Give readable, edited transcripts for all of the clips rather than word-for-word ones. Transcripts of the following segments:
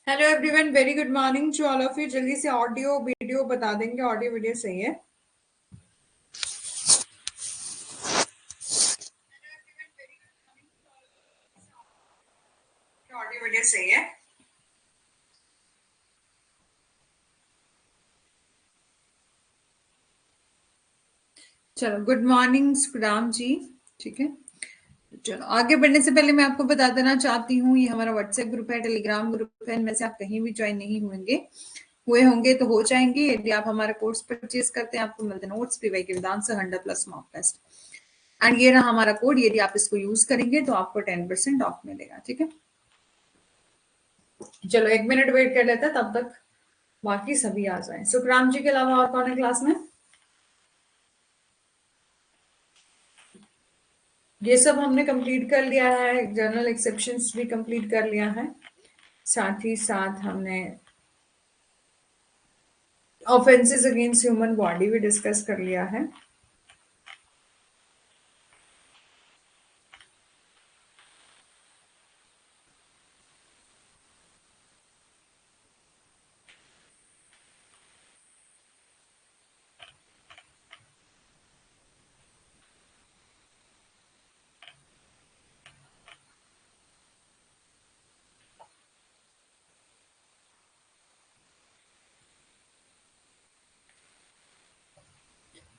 Hello everyone, very good morning to all of you. जल्दी से audio video बता देंगे। ऑडियो वीडियो सही है? ऑडियो वीडियो सही है? चलो, गुड मॉर्निंग सुखराम जी। ठीक है, चलो आगे बढ़ने से पहले मैं आपको बता देना चाहती हूँ, ये हमारा व्हाट्सएप ग्रुप है, टेलीग्राम ग्रुप है। इनमें से आप कहीं भी ज्वाइन नहीं हुए होंगे तो हो जाएंगे। यदि आप हमारा कोर्स परचेज करते हैं, आपको मिलते हैं नोट्स पीवाई के वेदांत से 100+ मॉक टेस्ट। एंड ये रहा हमारा कोड। यदि आप इसको यूज करेंगे तो आपको 10% ऑफ मिलेगा। ठीक है, चलो 1 मिनट वेट कर लेते हैं, तब तक बाकी सभी आ जाएं। सुखराम जी के अलावा और कौन है क्लास में? ये सब हमने कंप्लीट कर लिया है। जर्नल एक्सेप्शंस भी कंप्लीट कर लिया है। साथ ही साथ हमने ऑफेंसेस अगेंस्ट ह्यूमन बॉडी भी डिस्कस कर लिया है।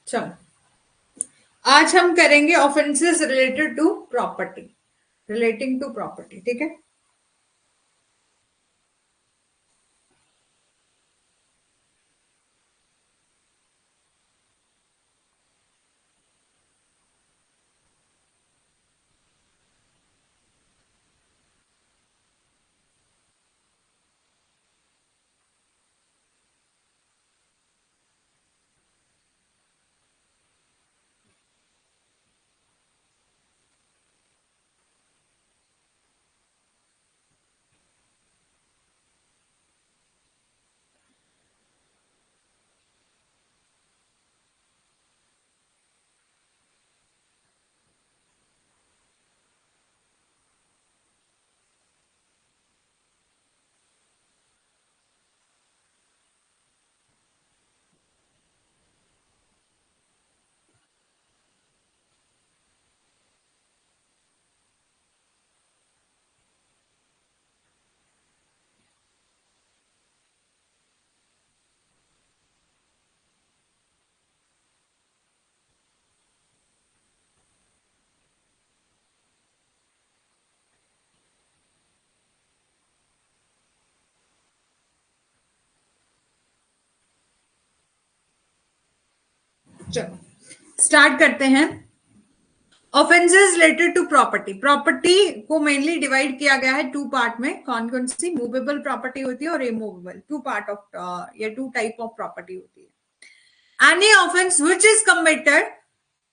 चलो, आज हम करेंगे offences related to property, relating to property. ठीक है, चलो स्टार्ट करते हैं। Offences related to property. Property को मेनली डिवाइड किया गया है टू पार्ट में। कौन कौन सी? मूवेबल प्रॉपर्टी होती है और इमूवेबल। टू पार्ट ऑफ या टू टाइप ऑफ प्रॉपर्टी होती है। Any offence which is committed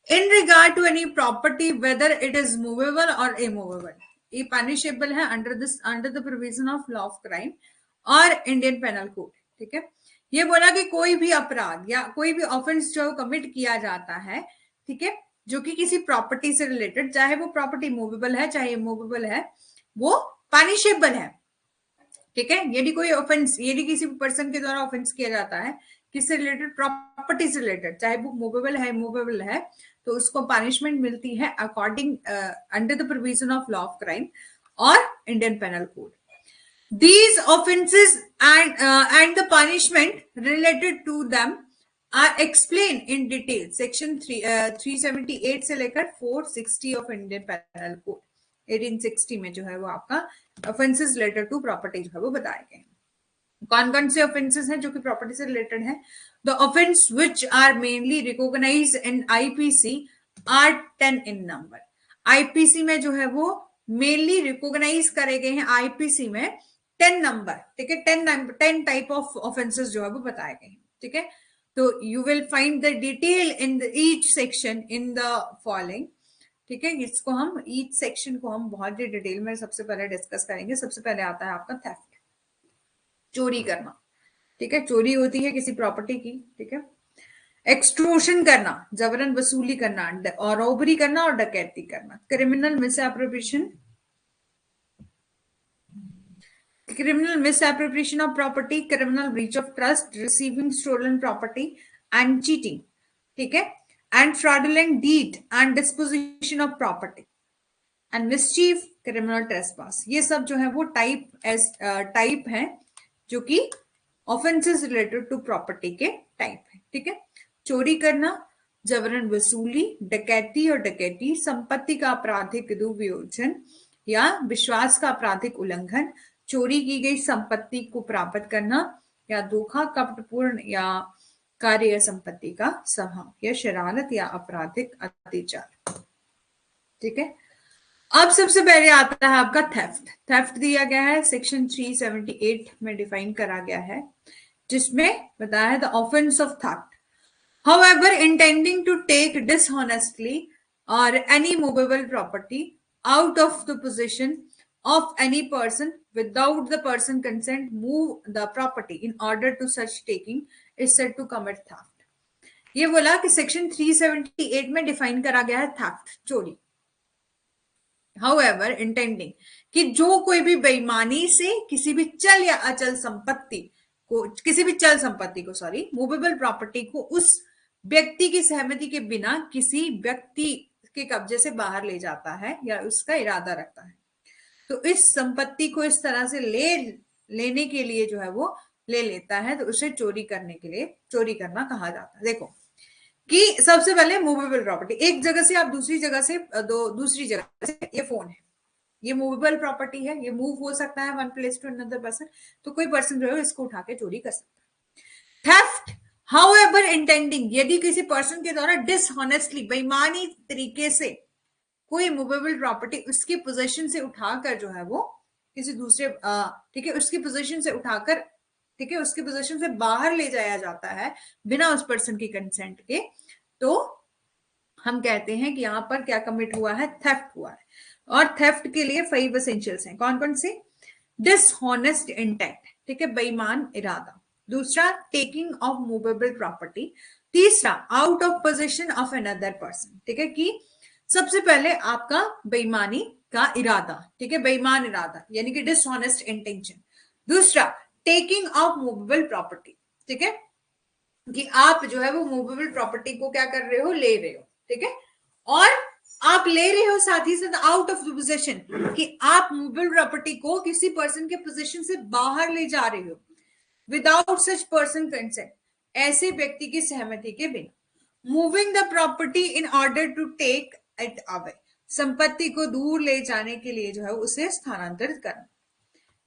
in regard to any property, whether it is movable or immovable, ये punishable है under the provision of law of crime और Indian penal code. ठीक है, ये बोला कि कोई भी अपराध या कोई भी ऑफेंस जो कमिट किया जाता है, ठीक है, जो कि किसी प्रॉपर्टी से रिलेटेड, चाहे वो प्रॉपर्टी मूवेबल है चाहे इमूवेबल है, वो पनिशेबल है। ठीक है, यदि कोई ऑफेंस, यदि किसी पर्सन के द्वारा ऑफेंस किया जाता है किससे रिलेटेड? प्रॉपर्टी से रिलेटेड, चाहे वो मूवेबल है इमूवेबल है, तो उसको पनिशमेंट मिलती है according under the provision of law of crime और Indian penal code. These offenses and the punishment related to them are explained in detail section 378 से लेकर 460 ऑफ इंडियन पेनल कोड। 1860 में जो है वो आपका ऑफेंसेस रिलेटेड टू प्रॉपर्टी जो है वो बताए गए। कौन कौन से ऑफेंसेस हैं जो कि प्रॉपर्टी से रिलेटेड है? The offence which are mainly recognized in IPC are 10 in number. IPC में जो है वो मेनली रिकॉग्नाइज करे गए हैं आईपीसी में 10 नंबर। ठीक है, 10 टाइप ऑफ ऑफेंसेस जो है वो बताए गए हैं। ठीक है, तो you will find the detail in the each section in the following. ठीक है, इसको हम ईच सेक्शन को हम बहुत ही डिटेल में सबसे पहले डिस्कस करेंगे। सबसे पहले आता है आपका थेफ्ट, चोरी करना। ठीक है, चोरी होती है किसी प्रॉपर्टी की। ठीक है, एक्सट्रूशन करना, जबरन वसूली करना, और रॉबरी करना और डकैती करना, क्रिमिनल मिसएप्रोप्रिएशन। ठीक criminal misappropriation of property, criminal breach of trust, receiving stolen property and cheating, ठीक है, and fraudulent deed and disposition of property and mischief, criminal trespass. ये सब जो है वो टाइप है जो कि ऑफेंसेस रिलेटेड टू प्रॉपर्टी के टाइप है, ठीक है। चोरी करना, जबरन वसूली, डकैती और डकैती, संपत्ति का आपराधिक दुर्व्यसन या विश्वास का आपराधिक उल्लंघन, चोरी की गई संपत्ति को प्राप्त करना या धोखा, कपटपूर्ण या कार्य संपत्ति का संभाव या शरारत या आपराधिक अत्याचार, ठीक है। अब सबसे पहले आता है आपका थेफ्ट। थेफ्ट दिया गया है सेक्शन 378 में डिफाइन करा गया है, जिसमें बताया है the offence of theft however intending to take dishonestly or any movable property out of the possession of any person without the person consent move the property in order to such taking is said to commit theft। ये बोला कि section 378 में define करा गया है theft, चोरी। however intending कि जो कोई भी बेईमानी से किसी भी चल या अचल संपत्ति को, किसी भी चल संपत्ति को, सॉरी, मूवेबल प्रॉपर्टी को उस व्यक्ति की सहमति के बिना किसी व्यक्ति के कब्जे से बाहर ले जाता है या उसका इरादा रखता है, तो इस संपत्ति को इस तरह से लेने के लिए जो है वो ले लेता है, तो उसे चोरी करने के लिए चोरी करना कहा जाता है। देखो कि सबसे पहले मूवेबल प्रॉपर्टी, एक जगह से आप दूसरी जगह से दूसरी जगह से, ये फोन है, ये मूवेबल प्रॉपर्टी है, ये मूव हो सकता है one place to another person, तो कोई पर्सन जो है इसको उठा के चोरी कर सकता है। थेफ्ट हाउएवर इंटेंडिंग, यदि किसी पर्सन के द्वारा डिसऑनेस्टली, बेईमानी तरीके से कोई मूवेबल प्रॉपर्टी उसकी पोजीशन से उठाकर जो है वो किसी दूसरे, ठीक है, उसकी पोजीशन से उठाकर, ठीक है, उसकी पोजीशन से बाहर ले जाया जाता है बिना उस पर्सन की कंसेंट के, तो हम कहते हैं कि यहाँ पर क्या कमिट हुआ है, थेफ्ट हुआ है। और थेफ्ट के लिए 5 एसेंशियल्स हैं, कौन कौन से? डिसऑनेस्ट इंटेंट, ठीक है, बेईमान इरादा। दूसरा, टेकिंग ऑफ मूवेबल प्रॉपर्टी। तीसरा, out of position of another person, ठीक है, कि सबसे पहले आपका बेईमानी का इरादा, ठीक है, बेईमान इरादा यानी कि डिसऑनेस्ट इंटेंशन। दूसरा, टेकिंग ऑफ मूवेबल प्रॉपर्टी, ठीक है, कि आप जो है वो मूवेबल प्रॉपर्टी को क्या कर रहे हो, ले रहे हो, ठीक है, और आप ले रहे हो साथ ही साथ आउट ऑफ द पोजीशन, कि आप मूवेबल प्रॉपर्टी को किसी पर्सन के पोजीशन से बाहर ले जा रहे हो विदाउट सच पर्सन कंसेंट, ऐसे व्यक्ति की सहमति के बिना। Moving the property in order to take it away, संपत्ति को दूर ले जाने के लिए जो है उसे स्थानांतरित करना,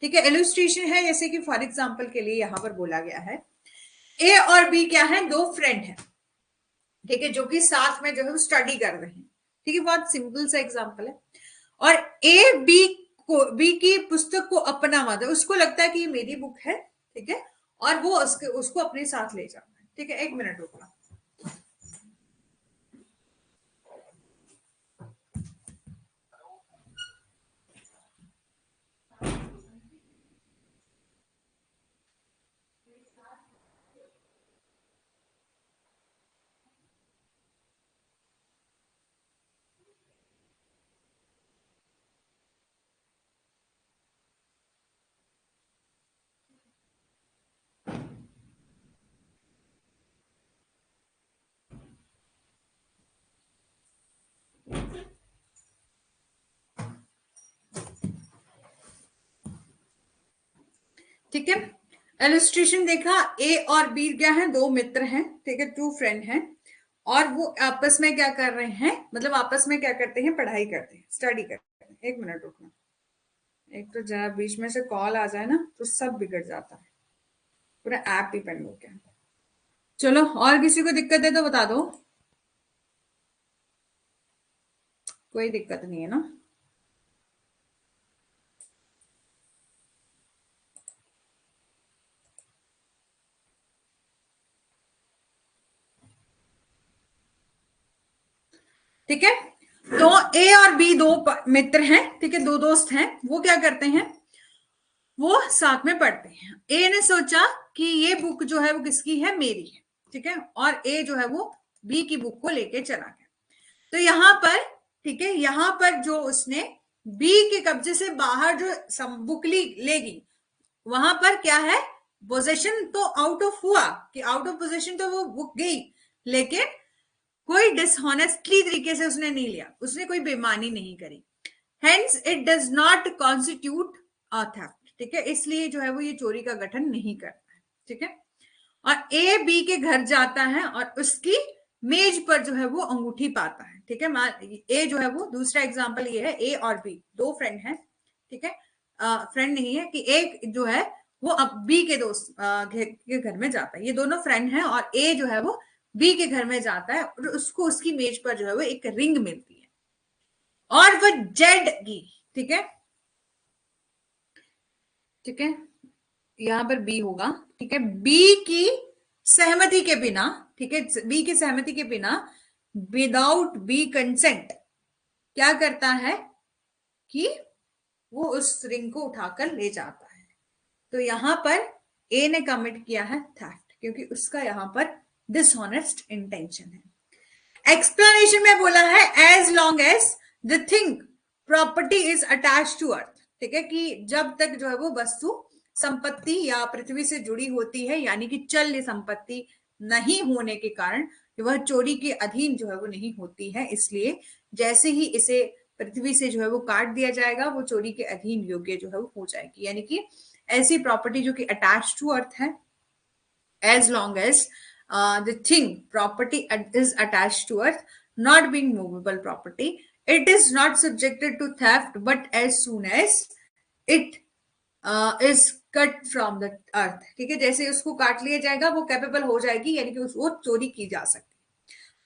ठीक है। इलस्ट्रेशन है, जैसे कि फॉर एग्जांपल के लिए यहां पर बोला गया है, ए और बी क्या है, दो फ्रेंड है, ठीक है, जो कि साथ में जो है स्टडी कर रहे हैं, ठीक है, बहुत सिंपल सा एग्जांपल है। और ए बी की पुस्तक को अपना मानता है, उसको लगता है कि ये मेरी बुक है, ठीक है, और वो उसको अपने साथ ले जाता है, ठीक है। 1 मिनट रुकना। ठीक है, इलस्ट्रेशन देखा, ए और बी क्या है, दो मित्र हैं, ठीक है, 2 फ्रेंड हैं, और वो आपस में क्या कर रहे हैं, मतलब आपस में क्या करते हैं, पढ़ाई करते हैं, स्टडी करते हैं। 1 मिनट रुकना, एक तो जब बीच में से कॉल आ जाए ना तो सब बिगड़ जाता है, पूरा ऐप ही पेंड हो गया। चलो, और किसी को दिक्कत है तो बता दो, कोई दिक्कत नहीं है ना? ठीक है, तो ए और बी दो मित्र हैं, ठीक है, दो दोस्त हैं, वो क्या करते हैं, वो साथ में पढ़ते हैं। ए ने सोचा कि ये बुक जो है वो किसकी है, मेरी है, ठीक है, और ए जो है वो बी की बुक को लेके चला गया। तो यहां पर, ठीक है, यहां पर जो उसने बी के कब्जे से बाहर जो बुक लेगी, वहां पर क्या है, पोजेशन तो आउट ऑफ हुआ, कि आउट ऑफ पोजेशन तो वो गई, लेकिन कोई डिसऑनेस्टली तरीके से उसने नहीं लिया, उसने कोई बेईमानी नहीं करी, hence it does not constitute a theft, ठीक है, इसलिए जो है वो ये चोरी का गठन नहीं करता है, ठीक है। और ए बी के घर जाता है और उसकी मेज पर जो है वो अंगूठी पाता है, ठीक है। ए जो है वो, दूसरा एग्जांपल ये है, ए और बी दो फ्रेंड हैं, ठीक है, फ्रेंड नहीं है, कि एक जो है वो अब बी के दोस्त के घर में जाता है, ये दोनों फ्रेंड हैं, और ए जो है वो बी के घर में जाता है और उसको उसकी मेज पर जो है वो एक रिंग मिलती है और वो जेड की, ठीक है, ठीक है, यहां पर बी होगा, ठीक है, बी की सहमति के बिना, ठीक है, बी की सहमति के बिना, विदाउट बी कंसेंट क्या करता है कि वो उस रिंग को उठाकर ले जाता है। तो यहां पर ए ने कमिट किया है थेफ्ट, क्योंकि उसका यहां पर डिसऑनेस्ट इंटेंशन है। एक्सप्लेनेशन में बोला है as long as the thing property is attach to earth, ठीक है, कि जब तक जो है वो वस्तु संपत्ति या पृथ्वी से जुड़ी होती है, यानी कि चल संपत्ति नहीं होने के कारण वह चोरी के अधीन जो है वो नहीं होती है, इसलिए जैसे ही इसे पृथ्वी से जो है वो काट दिया जाएगा, वो चोरी के अधीन योग्य जो है वो हो जाएगी। यानी कि ऐसी प्रॉपर्टी जो कि अटैच टू अर्थ है, as long as the thing property is attached to earth, not being movable property, it is not subjected to theft, but as soon as it is cut from the earth, ठीक है, जैसे उसको काट लिया जाएगा वो capable हो जाएगी, यानी कि उसको चोरी की जा सकती।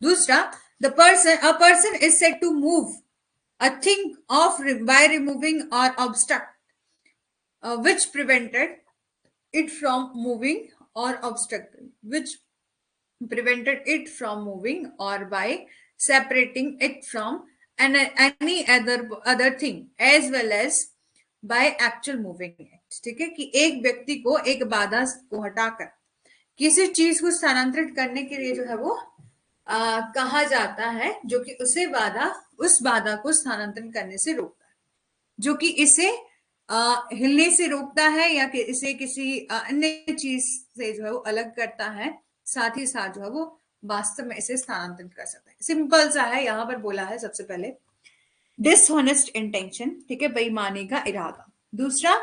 दूसरा, a person is said to move a thing of by removing or obstruct which prevented it from moving or obstructing which prevented it from moving, or by separating it from any other thing as well as by actual moving it, ठीक है, कि एक व्यक्ति को एक बाधा को हटाकर किसी चीज को स्थानांतरित करने के लिए जो है वो कहा जाता है, जो कि उस बाधा को स्थानांतरित करने से रोकता है, जो कि इसे हिलने से रोकता है, या कि इसे किसी अन्य चीज से जो है वो अलग करता है, साथ ही साथ जो है वो वास्तव में इसे स्थानांतरित कर सकता है। सिंपल सा है, यहां पर बोला है सबसे पहले डिसऑनेस्ट इंटेंशन, ठीक है, बेईमानी का इरादा। दूसरा,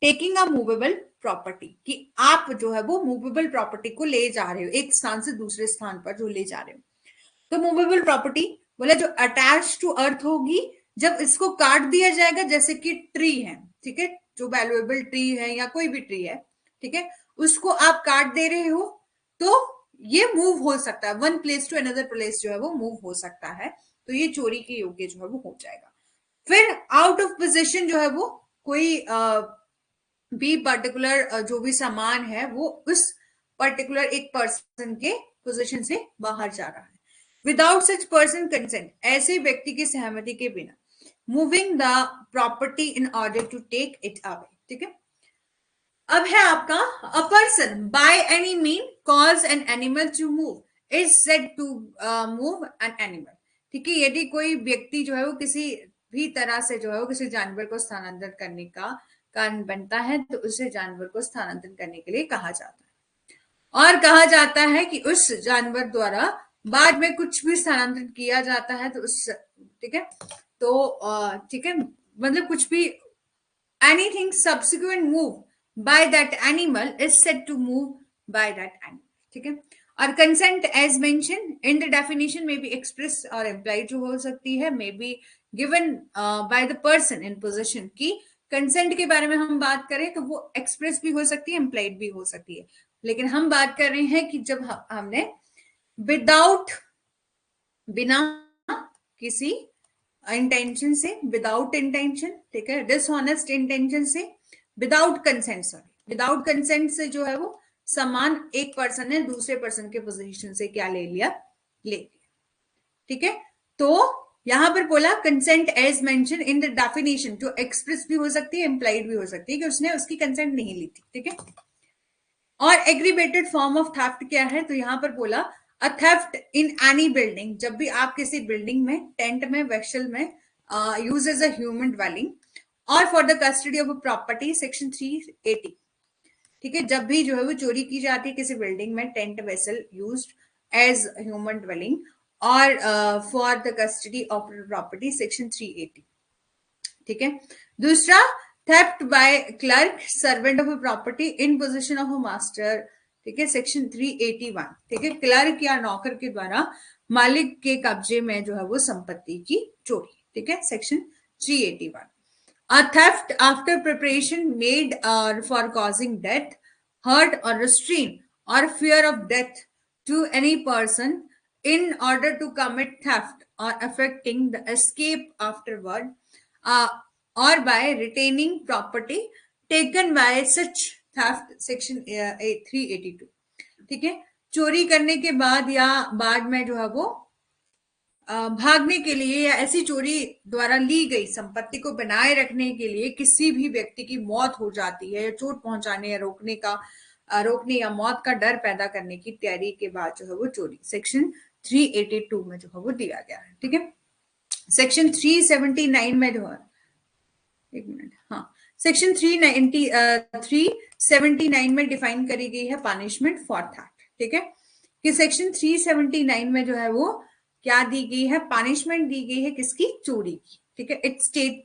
टेकिंग अ मूवेबल प्रॉपर्टी, कि आप जो है वो मूवेबल प्रॉपर्टी को ले जा रहे हो एक स्थान से दूसरे स्थान पर जो ले जा रहे हो, तो मूवेबल प्रॉपर्टी बोला जो अटैच टू अर्थ होगी, जब इसको काट दिया जाएगा, जैसे कि ट्री है, ठीक है, जो वैल्यूएबल ट्री है या कोई भी ट्री है, ठीक है, उसको आप काट दे रहे हो, तो ये मूव हो सकता है, one place to another place जो है वो मूव हो सकता है, तो ये चोरी के योग्य जो है वो हो जाएगा। फिर आउट ऑफ पोजीशन जो है वो कोई भी पर्टिकुलर जो भी सामान है वो उस पर्टिकुलर एक पर्सन के पोजीशन से बाहर जा रहा है, विदाउट सच पर्सन कंसेंट, ऐसे व्यक्ति की सहमति के बिना, moving the property in order to take it away, ठीक है। अब है आपका a person by any mean cause an animal to move is said to move an animal, ठीक है, यदि कोई व्यक्ति जो है वो किसी भी तरह से जो है वो किसी जानवर को स्थानांतरित करने का कारण बनता है, तो उसे जानवर को स्थानांतरित करने के लिए कहा जाता है, और कहा जाता है कि उस जानवर द्वारा बाद में कुछ भी स्थानांतरित किया जाता है, तो उस, ठीक है, तो ठीक है, मतलब कुछ भी anything subsequent move by that animal is said to move by that animal, ठीक है। और consent as mentioned in the definition may be expressed or implied जो हो सकती है, may be given by the person in possession, की consent के बारे में हम बात करें तो वो express भी हो सकती है, implied भी हो सकती है, लेकिन हम बात कर रहे हैं कि जब हमने विदाउट, बिना किसी इंटेंशन से, विदाउट इंटेंशन, ठीक है, डिसऑनेस्ट इंटेंशन से, without consent, sorry, without consent से जो है वो सामान एक पर्सन ने दूसरे पर्सन के पोजीशन से क्या ले लिया, ठीक है। तो यहां पर बोला consent as mention in the definition, जो एक्सप्रेस भी हो सकती है, इंप्लाइड भी हो सकती है, कि उसने उसकी कंसेंट नहीं ली थी, ठीक है। और एग्रीवेटेड फॉर्म ऑफ थेफ्ट क्या है, तो यहां पर बोला अ थेफ्ट इन एनी बिल्डिंग, जब भी आप किसी बिल्डिंग में, टेंट में, वेक्सल में use as a human dwelling, और for the custody of a property, section 380, ठीक है, जब भी जो है वो चोरी की जाती है किसी बिल्डिंग में, tent vessel used as human dwelling और for the custody of property, section 380। ठीक है, दूसरा theft by clerk servant of a property in position of a master, ठीक है, सेक्शन 381। ठीक है, क्लर्क या नौकर के द्वारा मालिक के कब्जे में जो है वो संपत्ति की चोरी, ठीक है, section 381। A theft after preparation made for causing death, hurt or restraint or fear of death to any person in order to commit theft or affecting the escape afterward, uh, or by retaining property taken by such theft, section 382। ठीक है, चोरी करने के बाद या बाद में जो है वो भागने के लिए या ऐसी चोरी द्वारा ली गई संपत्ति को बनाए रखने के लिए किसी भी व्यक्ति की मौत हो जाती है, या चोट पहुंचाने या रोकने या मौत का डर पैदा करने की तैयारी के बाद जो है वो चोरी, सेक्शन 382 में जो है वो दिया गया है। ठीक है, सेक्शन 379 में जो है, एक मिनट, हाँ, सेक्शन 379 में डिफाइन करी गई है पनिशमेंट फॉर थेफ्ट। ठीक है, कि सेक्शन 379 में जो है वो क्या दी गई है, पनिशमेंट दी गई है किसकी, चोरी की। ठीक है, it state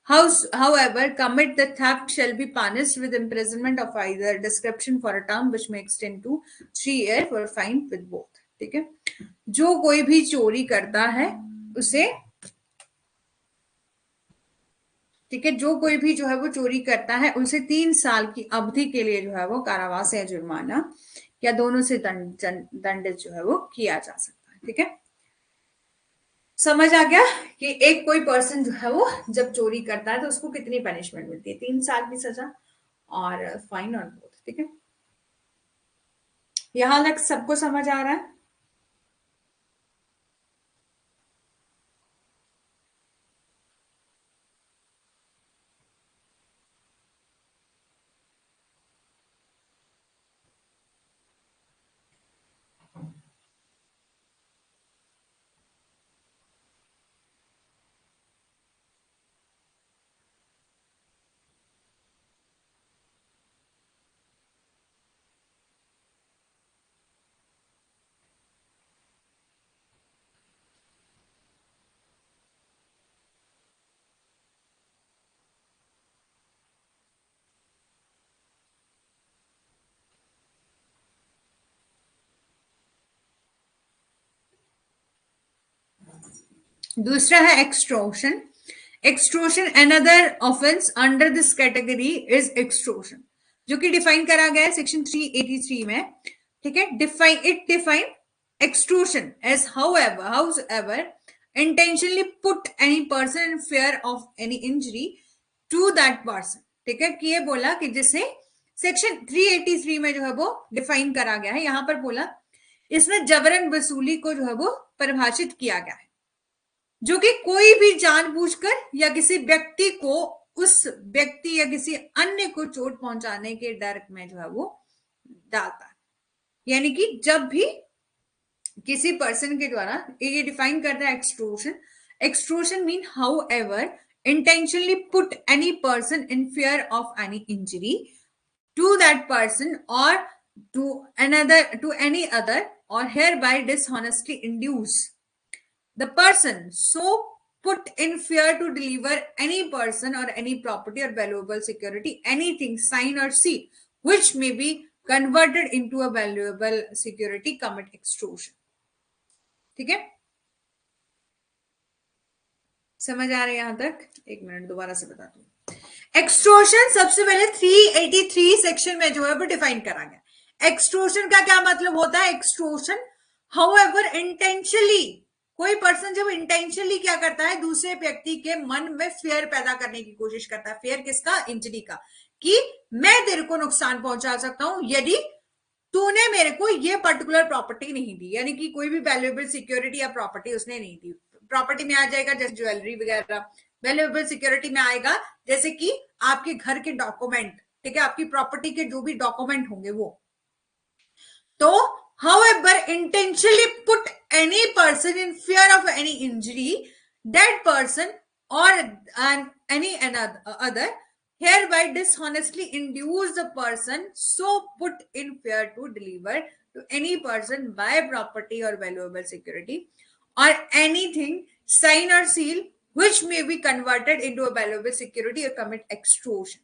however commit the theft shall be punished with imprisonment of either description for a term which may extend to 3 years or fine with both। ठीक है, जो कोई भी चोरी करता है उसे, ठीक है, जो कोई भी जो है वो चोरी करता है उसे 3 साल की अवधि के लिए जो है वो कारावास या जुर्माना या दोनों से दंडित जो है वो किया जा सकता है। ठीक है, समझ आ गया कि एक कोई पर्सन जो है वो जब चोरी करता है तो उसको कितनी पनिशमेंट मिलती है, 3 साल की सजा और फाइन और बोथ। ठीक है, यहां तक सबको समझ आ रहा है? दूसरा है extortion. Extortion another offence under this category is extortion, जो कि डिफाइन करा गया है सेक्शन 383 में। ठीक है, define extortion as however intentionally put any person in fear of any injury to that person। ठीक है, कि ये बोला कि जिसे सेक्शन 383 में जो है वो डिफाइन करा गया है, यहां पर बोला इसमें जबरन वसूली को जो है वो परिभाषित किया गया है, जो कि कोई भी जानबूझकर या किसी व्यक्ति को उस व्यक्ति या किसी अन्य को चोट पहुंचाने के डर में जो है वो डालता है। यानी कि जब भी किसी पर्सन के द्वारा, ये डिफाइन करता है extortion. Extortion mean however intentionally put any person in fear of any injury to that person और टू एनी अदर और hereby dishonestly induce the person so put in fear to deliver any person or any property or valuable security, anything, sign or seal which may be converted into a valuable security, commit extortion। ठीक है, समझ आ रहा है यहां तक? एक minute दोबारा से बता दूं। एक्सट्रोशन सबसे पहले 383 सेक्शन में जो है वो डिफाइन करा गया। एक्सट्रोशन का क्या मतलब होता है? एक्सट्रोशन हाउएवर इंटेंशनली, कोई पर्सन जब इंटेंशनली क्या करता है, दूसरे व्यक्ति के मन में फेयर पैदा करने की कोशिश करता है। फेयर किसका? इंजरी का, कि मैं तेरे को नुकसान पहुंचा सकता हूं यदि तूने मेरे को ये पर्टिकुलर प्रॉपर्टी नहीं दी। यानी कि कोई भी वैल्यूएबल सिक्योरिटी या प्रॉपर्टी उसने नहीं दी। प्रॉपर्टी में आ जाएगा जैसे ज्वेलरी वगैरह, वैल्यूएबल सिक्योरिटी में आएगा जैसे कि आपके घर के डॉक्यूमेंट, ठीक है, आपकी प्रॉपर्टी के जो भी डॉक्यूमेंट होंगे वो। तो however intentionally put any person in fear of any injury, that person or any another hereby dishonestly induce the person so put in fear to deliver to any person by property or valuable security or anything, sign or seal which may be converted into a valuable security or commit extortion.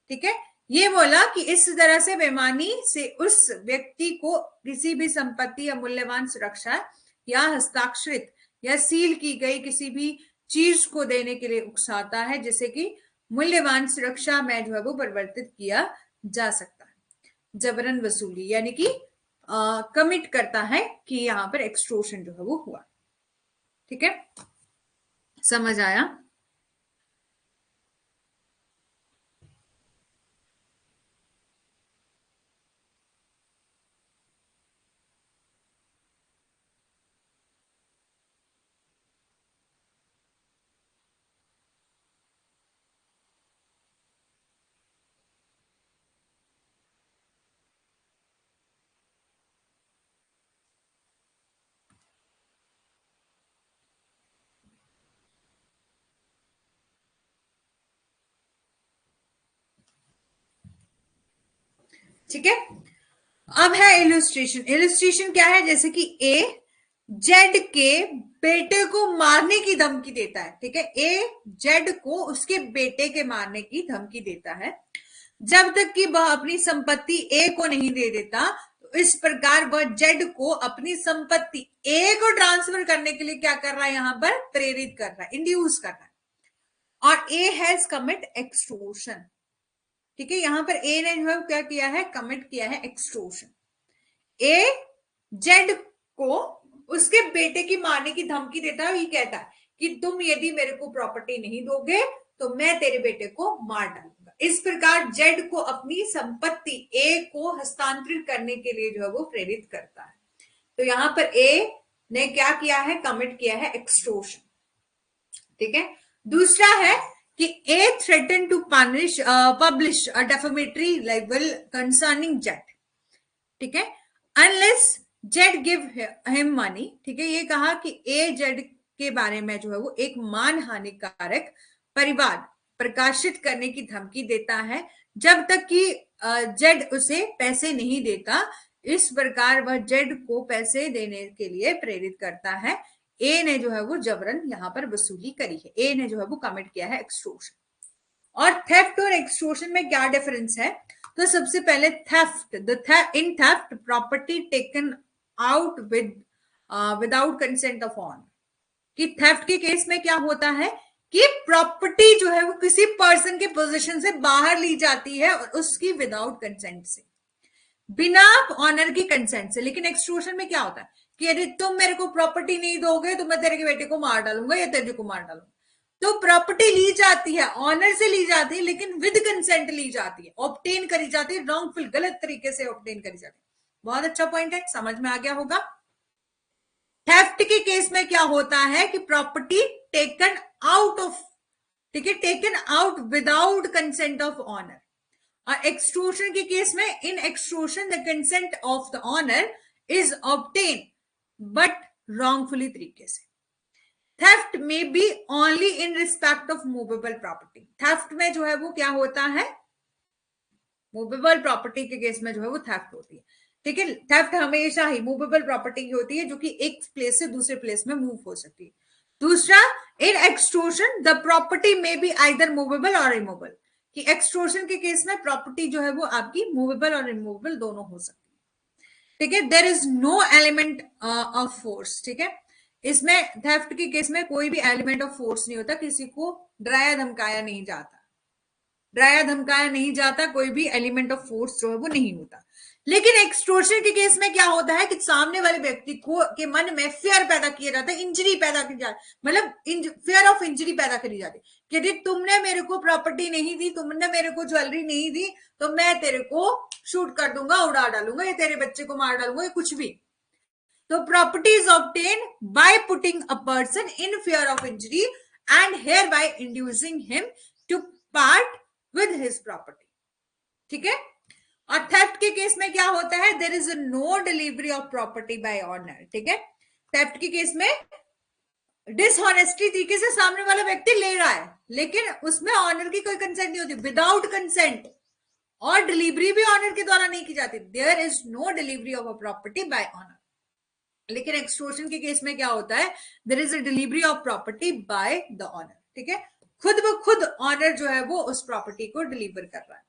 ठीक है, ये बोला कि इस तरह से बेईमानी से उस व्यक्ति को किसी भी संपत्ति या मूल्यवान सुरक्षा या हस्ताक्षरित या सील की गई किसी भी चीज को देने के लिए उकसाता है जिसे कि मूल्यवान सुरक्षा में जो है वो परिवर्तित किया जा सकता है। जबरन वसूली यानी कि कमिट करता है कि यहां पर एक्सटोर्शन जो है वो हुआ। ठीक है, समझ आया? ठीक है, अब है इलस्ट्रेशन। इलस्ट्रेशन क्या है? जैसे कि ए जेड के बेटे को मारने की धमकी देता है। ठीक है, ए जेड को उसके बेटे के मारने की धमकी देता है जब तक कि वह अपनी संपत्ति ए को नहीं दे देता। तो इस प्रकार वह जेड को अपनी संपत्ति ए को ट्रांसफर करने के लिए क्या कर रहा है? यहां पर प्रेरित कर रहा है, इंड्यूस कर रहा है। और ए हैज कमिट एक्सटोर्शन। ठीक है, यहां पर ए ने जो है क्या किया है? कमिट किया है एक्सटोर्शन। ए जेड को उसके बेटे की मारने की धमकी देता है। ये कहता है कि तुम यदि मेरे को प्रॉपर्टी नहीं दोगे तो मैं तेरे बेटे को मार डालूंगा। इस प्रकार जेड को अपनी संपत्ति ए को हस्तांतरित करने के लिए जो है वो प्रेरित करता है। तो यहां पर ए ने क्या किया है? कमिट किया है एक्सटोर्शन। ठीक है, दूसरा है कि A threaten to publish a defamatory libel concerning Z. ठीक है, unless Z give him money. ठीक है, ये कहा कि ए जेड के बारे में जो है वो एक मान हानिकारक परिवाद प्रकाशित करने की धमकी देता है जब तक कि जेड उसे पैसे नहीं देता। इस प्रकार वह जेड को पैसे देने के लिए प्रेरित करता है। ए ने जो है वो जबरन यहां पर वसूली करी है। ए ने जो है वो कमिट किया है एक्सटोर्शन। और थेफ्ट और एक्सटोर्शन में क्या डिफरेंस है? तो सबसे पहले theft, in theft property taken out without consent of owner. कि थेफ्ट के केस में क्या होता है कि प्रॉपर्टी जो है वो किसी पर्सन के पोजीशन से बाहर ली जाती है और उसकी विदाउट कंसेंट से, बिना ऑनर की कंसेंट से। लेकिन एक्सटोर्शन में क्या होता है कि यदि तुम मेरे को प्रॉपर्टी नहीं दोगे तो मैं तेरे के बेटे को मार डालूंगा या तेरे को मार डालूंगा। तो प्रॉपर्टी ली जाती है, ऑनर से ली जाती है, लेकिन विद कंसेंट ली जाती है, ऑब्टेन करी जाती है, रॉन्गफुल गलत तरीके से ऑब्टेन करी जाती है। बहुत अच्छा पॉइंट है, समझ में आ गया होगा। थेफ्ट के केस में क्या होता है कि प्रॉपर्टी टेकन आउट ऑफ, ठीक है, taken out without consent of owner. और एक्सटोर्शन के केस में in extortion the consent of the owner is obtain but wrongfully तरीके से। थेफ्ट में be only in respect of movable property. Theft में जो है वो क्या होता है? मूवेबल प्रॉपर्टी के केस में जो है वो थेफ्ट होती है। ठीक है, थेफ्ट हमेशा ही मूवेबल प्रॉपर्टी की होती है जो कि एक प्लेस से दूसरे प्लेस में मूव हो सकती है। दूसरा, इन एक्सटोर्शन द प्रॉपर्टी में बी आइदर मूवेबल और इमूवेबल। कि एक्सटोर्शन के केस में प्रॉपर्टी जो है वो आपकी मूवेबल और इमूवेबल दोनों हो सकती है। ठीक है, there is no element of force. ठीक है, इसमें थेफ्ट के केस में कोई भी एलिमेंट ऑफ फोर्स नहीं होता, किसी को डराया धमकाया नहीं जाता, डराया धमकाया नहीं जाता, कोई भी एलिमेंट ऑफ फोर्स जो है वो नहीं होता। लेकिन एक्सटोर्शन के केस में क्या होता है कि सामने वाले व्यक्ति को के मन में फियर पैदा किया जाता है, इंजरी पैदा की जाती, मतलब फियर ऑफ इंजरी पैदा करी जाती है कि यदि तुमने मेरे को प्रॉपर्टी नहीं दी, तुमने मेरे को ज्वेलरी नहीं दी तो मैं तेरे को शूट कर दूंगा, उड़ा डालूंगा, या तेरे बच्चे को मार डालूंगा, या कुछ भी। तो property is obtain by putting a person in fear of injury and hereby inducing him to part with his property. ठीक है, और थेफ्ट के केस में क्या होता है? There is no delivery of property by owner. ठीक है, थेफ्ट के केस में डिसऑनेस्टी तरीके से सामने वाला व्यक्ति ले रहा है, लेकिन उसमें ऑनर की कोई कंसेंट नहीं होती, विदाउट कंसेंट, और डिलीवरी भी ऑनर के द्वारा नहीं की जाती। There is no delivery of a property by owner. लेकिन एक्सटोर्शन के केस में क्या होता है, there is a delivery of property by the owner. ठीक है, खुद ब खुद ऑनर जो है वो उस प्रॉपर्टी को डिलीवर कर रहा है।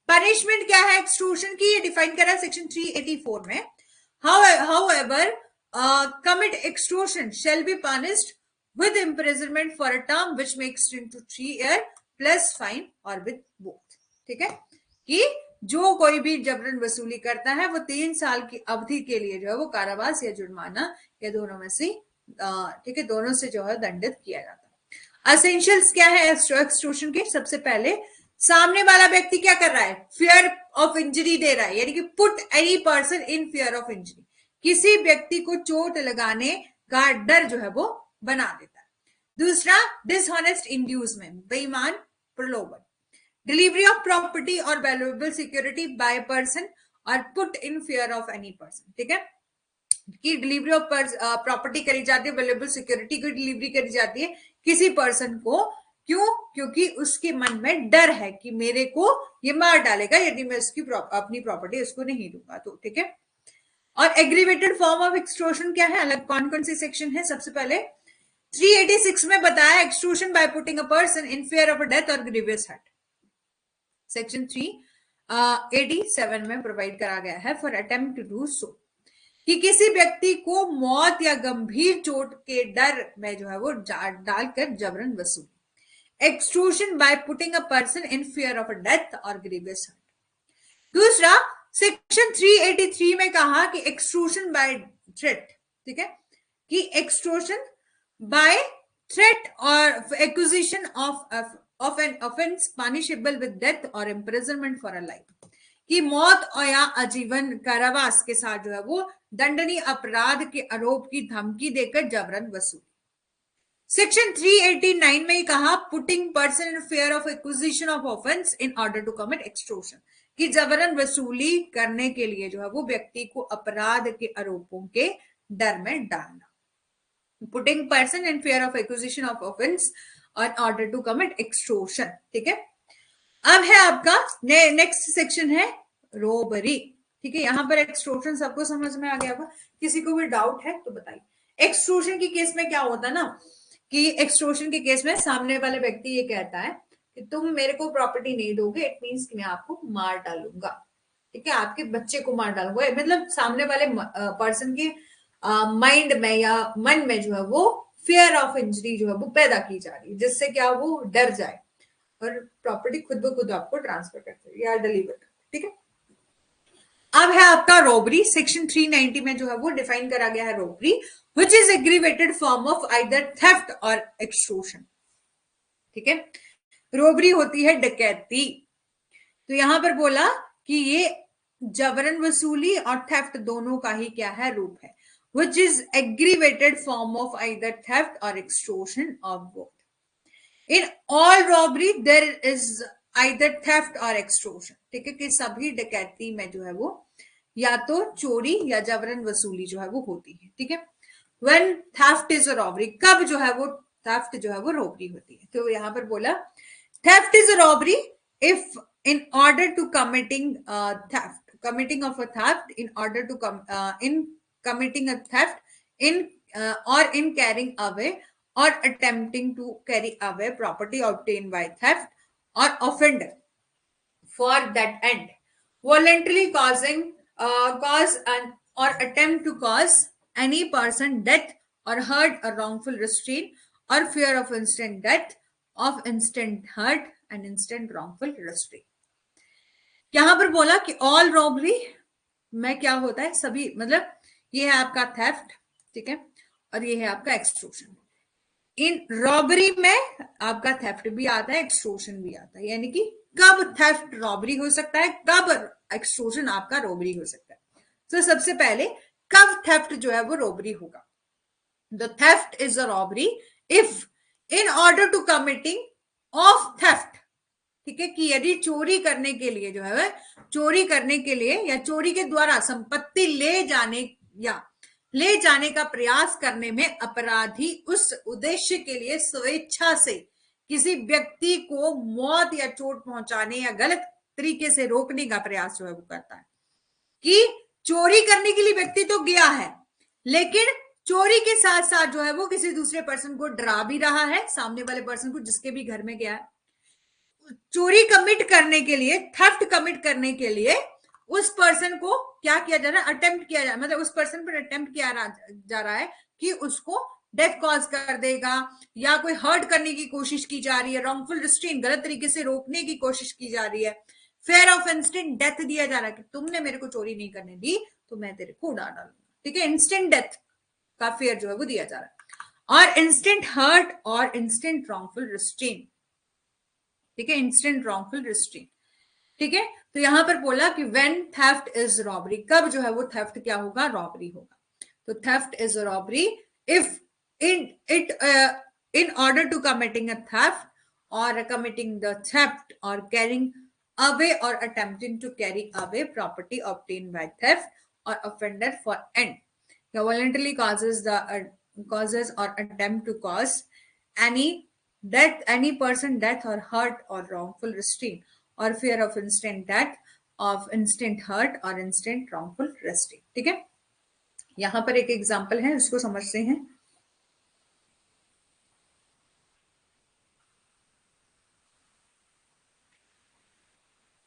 पनिशमेंट क्या है एक्सटोर्शन की, ये डिफाइन करा है सेक्शन 384 में। However commit extortion shall be punished with imprisonment for a term which may extend to 3 years plus fine or with both। ठीक है, कि जो कोई भी जबरन वसूली करता है वो 3 साल की अवधि के लिए जो है वो कारावास या जुर्माना या दोनों में से, ठीक है, दोनों से जो है दंडित किया जाता है। असेंशियल्स क्या है एक्सटोर्शन के, सबसे पहले सामने वाला व्यक्ति क्या कर रहा है, फियर ऑफ इंजरी दे रहा है, यानी कि put any person in fear of injury, किसी व्यक्ति को चोट लगाने का डर जो है वो बना देता है। दूसरा, डिसऑनेस्ट इंड्यूसमेंट, बेईमान प्रलोभन। डिलीवरी ऑफ प्रॉपर्टी और वैल्यूएबल सिक्योरिटी बाय पर्सन और put in fear of any person. ठीक है, कि डिलीवरी ऑफ प्रॉपर्टी करी जाती है, वैल्यूएबल सिक्योरिटी की डिलीवरी करी जाती है किसी पर्सन को, क्यों, क्योंकि उसके मन में डर है कि मेरे को ये मार डालेगा यदि मैं उसकी अपनी प्रॉपर्टी उसको नहीं दूंगा तो। ठीक है, और एग्रीवेटेड फॉर्म ऑफ एक्सटोर्शन क्या है, अलग कौन कौन सी सेक्शन है, सबसे पहले 386 में बताया extortion by putting a person in fear of death और ग्रीवियस हर्ट। सेक्शन 387 में प्रोवाइड करा गया है for attempt to do so, कि किसी व्यक्ति को मौत या गंभीर चोट के डर में जो है वो डालकर जबरन वसूली। Extortion by putting a person in fear of death और ग्रीवियस हर्ट। दूसरा, सेक्शन 383 में कहा कि एक्सटोर्शन बाय थ्रेट, ठीक है, कि एक्सटोर्शन बाय थ्रेट और acquisition of an offence punishable with death और इम्प्रिजनमेंट फॉर अ लाइफ, कि मौत और या आजीवन कारावास के साथ जो है वो दंडनीय अपराध के आरोप की धमकी देकर जबरन वसूली। सेक्शन 389 में कहा putting person in fear of acquisition of offence in order to commit extortion, कि जबरन वसूली करने के लिए जो है वो व्यक्ति को अपराध के आरोपों के डर में डालना। Putting person in fear of acquisition of offence on order to commit extortion. ठीक है, अब है आपका नेक्स्ट सेक्शन है रोबरी। ठीक है, यहां पर एक्सटोर्शन सबको समझ में आ गया होगा, किसी को भी डाउट है तो बताइए। एक्सटोर्शन के केस में क्या होता है ना, कि एक्सटोर्शन के केस में सामने वाले व्यक्ति ये कहता है कि तुम मेरे को प्रॉपर्टी नहीं दोगे, इट मींस कि मैं आपको मार डालूंगा। ठीक है, आपके बच्चे को मार डालूंगा, मतलब सामने वाले पर्सन के माइंड में या मन में जो है वो फियर ऑफ इंजरी जो है वो पैदा की जा रही है, जिससे क्या वो डर जाए और प्रॉपर्टी खुद ब खुद आपको ट्रांसफर करते या डिलीवर करते। ठीक है, अब है आपका रोबरी। सेक्शन 390 में जो है वो डिफाइन करा गया है robbery, which is aggravated form of either theft और एक्सटोर्शन। ठीक है, रोबरी होती है डकैती। तो यहां पर बोला कि ये जबरन वसूली और थेफ्ट दोनों का ही क्या है, रूप है, which is aggravated form of either theft or extortion or both. In all robbery there is either theft or extortion। ठीक है, कि सभी डकैती में जो है वो या तो चोरी या जबरन वसूली जो है वो होती है। ठीक है, when theft is a robbery, कब जो है वो थेफ्ट जो है वो रोबरी होती है। तो यहां पर बोला theft is a robbery if in order to committing of a theft, in order to in committing a theft in or in carrying away or attempting to carry away property obtained by theft, or offender for that end voluntarily cause an or attempt to cause any person death or hurt or wrongful restraint or fear of instant death, of instant hurt and instant wrongful restraint। यहां पर बोला कि all robbery में क्या होता है, सभी, मतलब ये है आपका थेफ्ट, ठीक है, और ये है आपका एक्सटोर्शन। इन रॉबरी में आपका थेफ्ट भी आता है, एक्सटोर्शन भी आता है, यानी कि कब थेफ्ट रॉबरी हो सकता है, कब एक्सटोर्शन आपका रॉबरी हो सकता है। तो सबसे पहले कब थेफ्ट जो है वो रॉबरी होगा, the theft is a robbery if in order to committing of theft, ठीक है, कि यदि चोरी करने के लिए जो है, चोरी करने के लिए या चोरी के द्वारा संपत्ति ले जाने या ले जाने का प्रयास करने में अपराधी उस उद्देश्य के लिए स्वेच्छा से किसी व्यक्ति को मौत या चोट पहुंचाने या गलत तरीके से रोकने का प्रयास जो है वो करता है। कि चोरी करने के लिए व्यक्ति तो गया है, लेकिन चोरी के साथ साथ जो है वो किसी दूसरे पर्सन को डरा भी रहा है, सामने वाले पर्सन को जिसके भी घर में गया है। चोरी कमिट करने के लिए, थेफ्ट कमिट करने के लिए उस पर्सन को क्या किया जा रहा है, अटेम्प्ट किया जा रहा है, मतलब उस पर्सन पर अटेम्प्ट किया जा रहा है कि उसको डेथ कॉज कर देगा या कोई हर्ट करने की कोशिश की जा रही है, रॉन्गफुल रिस्ट्रेन गलत तरीके से रोकने की कोशिश की जा रही है, फेयर ऑफ इंस्टेंट डेथ दिया जा रहा है कि तुमने मेरे को चोरी नहीं करने दी तो मैं तेरे को उड़ा डालूंगा, ठीक है। इंस्टेंट डेथ का फेयर जो है वो दिया जा रहा है। और इंस्टेंट हर्ट और इंस्टेंट रॉन्गफुल रिस्ट्रेन, ठीक है, इंस्टेंट रॉन्गफुल रिस्ट्रेन, ठीक है। तो यहां पर बोला कि व्हेन थेफ्ट इज रॉबरी, कब जो है वो थेफ्ट क्या होगा, रॉबरी होगा। तो theft is robbery if in order to committing a theft or committing the theft or carrying away or attempting to carry away property obtained by theft or offender for end voluntarily causes or attempt to cause any death, any person death or hurt or wrongful restraint or fear of instant hurt or instant wrongful restraint, ठीक है। यहां पर एक example है, इसको समझते हैं।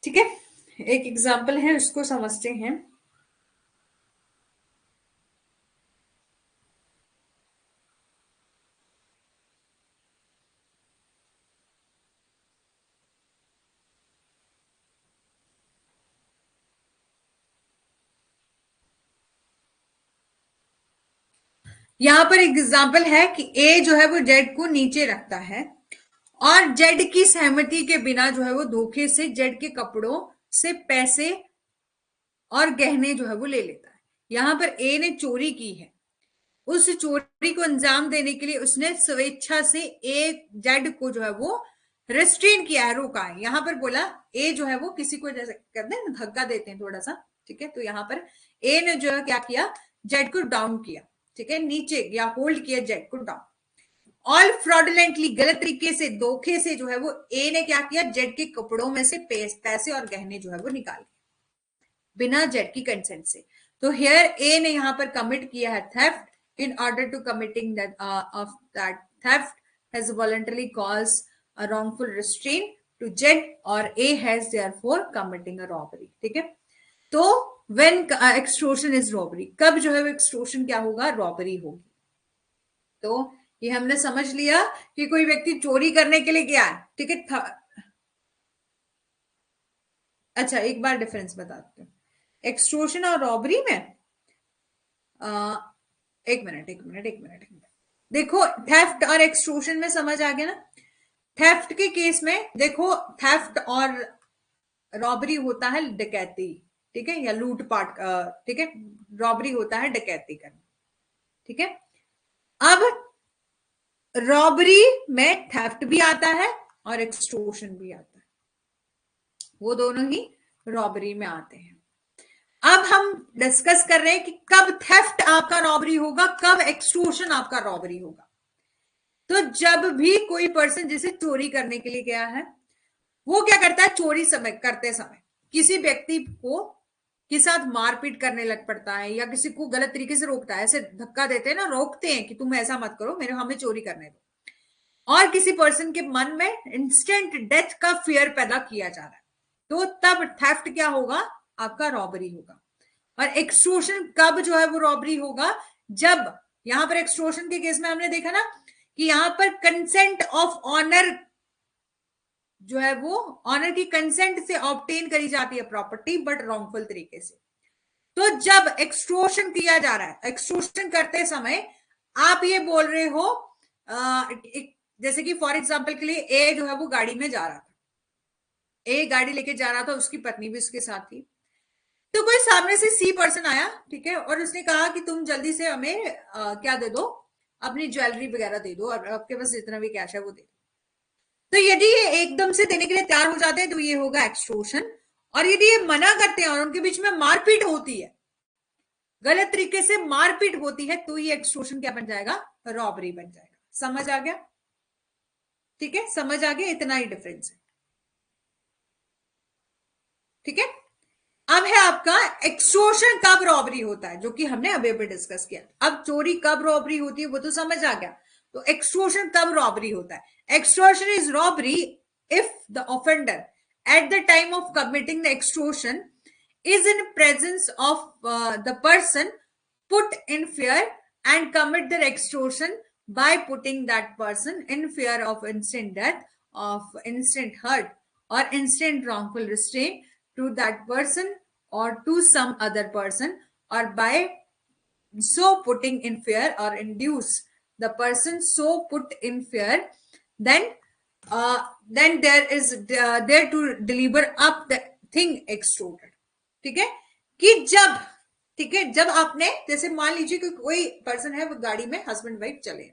ठीक है, एक एग्जाम्पल है, उसको समझते हैं। यहां पर एग्जाम्पल है कि ए जो है वो जेड को नीचे रखता है और जेड की सहमति के बिना जो है वो धोखे से जेड के कपड़ों से पैसे और गहने जो है वो ले लेता है। यहां पर ए ने चोरी की है, उस चोरी को अंजाम देने के लिए उसने स्वेच्छा से ए जेड को जो है वो रेस्ट्रेन किया है, रोका है। यहां पर बोला ए जो है वो किसी को जैसे कहते हैं ना, धक्का देते हैं थोड़ा सा, ठीक है। तो यहां पर ए ने जो है क्या किया, जेड को डाउन किया, ठीक है, नीचे या होल्ड किया जेड को डाउन। ऑल फ्रॉडुलेंटली, गलत तरीके से, धोखे से जो है वो ए ने क्या किया, जेड के कपड़ों में से पैसे और गहने जो है वो निकाल बिना जेड की कंसेंट से। तो हियर ए ने यहां पर कमिट किया है theft, in order to committing that theft has voluntarily caused a wrongful restraint to Z or A has therefore committing a robbery, ठीक है। तो when extortion is robbery, कब जो है वो extortion क्या होगा, रॉबरी होगी। तो ये हमने समझ लिया कि कोई व्यक्ति चोरी करने के लिए गया है, ठीक है। अच्छा, एक बार डिफरेंस बताते हैं एक्सटोर्शन और रॉबरी में। एक मिनट देखो, थेफ्ट और एक्सटोर्शन में समझ आ गया ना। थेफ्ट के केस में देखो, थेफ्ट और रॉबरी होता है डकैती, ठीक है, या लूटपाट, ठीक है। रॉबरी होता है डकैती करना, ठीक है। अब रॉबरी में थेफ्ट भी आता है और एक्सटोर्शन भी आता है, वो दोनों ही रॉबरी में आते हैं। अब हम डिस्कस कर रहे हैं कि कब थेफ्ट आपका रॉबरी होगा, कब एक्सटोर्शन आपका रॉबरी होगा। तो जब भी कोई पर्सन जिसे चोरी करने के लिए गया है, वो क्या करता है, चोरी करते समय किसी व्यक्ति को के साथ मारपीट करने लग पड़ता है या किसी को गलत तरीके से रोकता है, ऐसे धक्का देते हैं ना, रोकते हैं कि तुम ऐसा मत करो, मेरे हमें चोरी करने दो। और किसी पर्सन के मन में इंस्टेंट डेथ का फियर पैदा किया जा रहा है, तो तब थेफ्ट क्या होगा, आपका रॉबरी होगा। और एक्सटोर्शन कब जो है वो रॉबरी होगा, जब यहां पर एक्सटोर्शन के केस में हमने देखा ना कि यहां पर कंसेंट ऑफ ऑनर जो है वो ऑनर की कंसेंट से ऑब्टेन करी जाती है प्रॉपर्टी, बट रॉन्गफुल तरीके से। तो जब एक्सटोर्शन किया जा रहा है, एक्सटोर्शन करते समय आप ये बोल रहे हो, जैसे कि फॉर एग्जांपल के लिए ए जो है वो गाड़ी में जा रहा था, ए गाड़ी लेके जा रहा था, उसकी पत्नी भी उसके साथ थी। तो कोई सामने से सी पर्सन आया, ठीक है, और उसने कहा कि तुम जल्दी से हमें क्या दे दो, अपनी ज्वेलरी वगैरह दे दो और आपके पास जितना भी कैश है वो दे दो। तो यदि ये एकदम से देने के लिए तैयार हो जाते हैं तो ये होगा एक्सटोर्शन। और यदि ये मना करते हैं और उनके बीच में मारपीट होती है गलत तरीके से मारपीट होती है तो ये एक्सटॉर्शन क्या बन जाएगा, रॉबरी बन जाएगा। समझ आ गया? ठीक है, समझ आ गया, इतना ही डिफरेंस है। ठीक है, अब है आपका एक्सटॉर्शन कब रॉबरी होता है, जो कि हमने अभी अभी डिस्कस किया। अब चोरी कब रॉबरी होती है वो तो समझ आ गया। तो एक्सटॉर्शन कब रॉबरी होता है? Extortion is robbery if the offender eight the time of committing the extortion is in presence of the person put in fear and commit the extortion by putting that person in fear of instant death, of instant hurt, or instant wrongful restraint to that person or to some other person, or by so putting in fear or induce the person so put in fear, then there is there to deliver up the thing extorted। ठीक है, कि जब, ठीक है, जब आपने, जैसे मान लीजिए कि कोई पर्सन है, वो गाड़ी में हस्बैंड वाइफ चले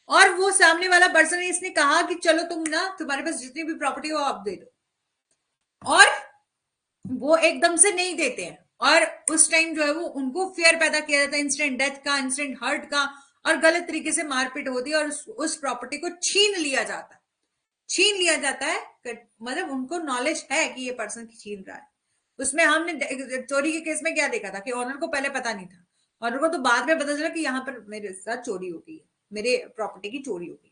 और वो सामने वाला पर्सन है, इसने कहा कि चलो तुम ना, तुम्हारे पास जितनी भी प्रॉपर्टी हो आप दे दो, और वो एकदम से नहीं देते हैं, और उस टाइम जो है वो उनको फियर पैदा किया जाता है, इंस्टेंट डेथ का, इंस्टेंट हर्ट का, और गलत तरीके से मारपीट होती है और उस प्रॉपर्टी को छीन लिया जाता है। छीन लिया जाता है मतलब उनको नॉलेज है कि ये पर्सन छीन रहा है। उसमें हमने चोरी के केस में क्या देखा था कि ऑनर को पहले पता नहीं था, ऑनर को तो बाद में पता चला कि यहाँ पर मेरे साथ चोरी हो गई है, मेरे प्रॉपर्टी की चोरी हो गई।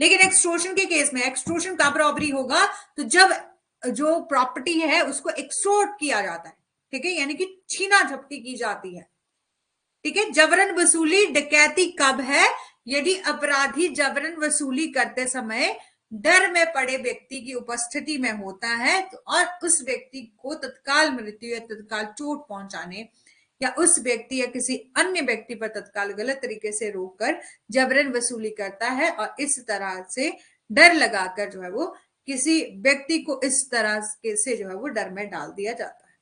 लेकिन एक्सटॉर्शन के केस में, एक्सटॉर्शन कब रॉबरी होगा? तो जब जो प्रॉपर्टी है उसको एक्सटॉर्ट किया जाता है। ठीक है, यानी कि छीना झपटी की जाती है। ठीक है, जबरन वसूली डकैती कब है? यदि अपराधी जबरन वसूली करते समय डर में पड़े व्यक्ति की उपस्थिति में होता है तो, और उस व्यक्ति को तत्काल मृत्यु या तत्काल चोट पहुंचाने, या उस व्यक्ति या किसी अन्य व्यक्ति पर तत्काल गलत तरीके से रोककर जबरन वसूली करता है, और इस तरह से डर लगाकर जो है वो किसी व्यक्ति को इस तरह से जो है वो डर में डाल दिया जाता है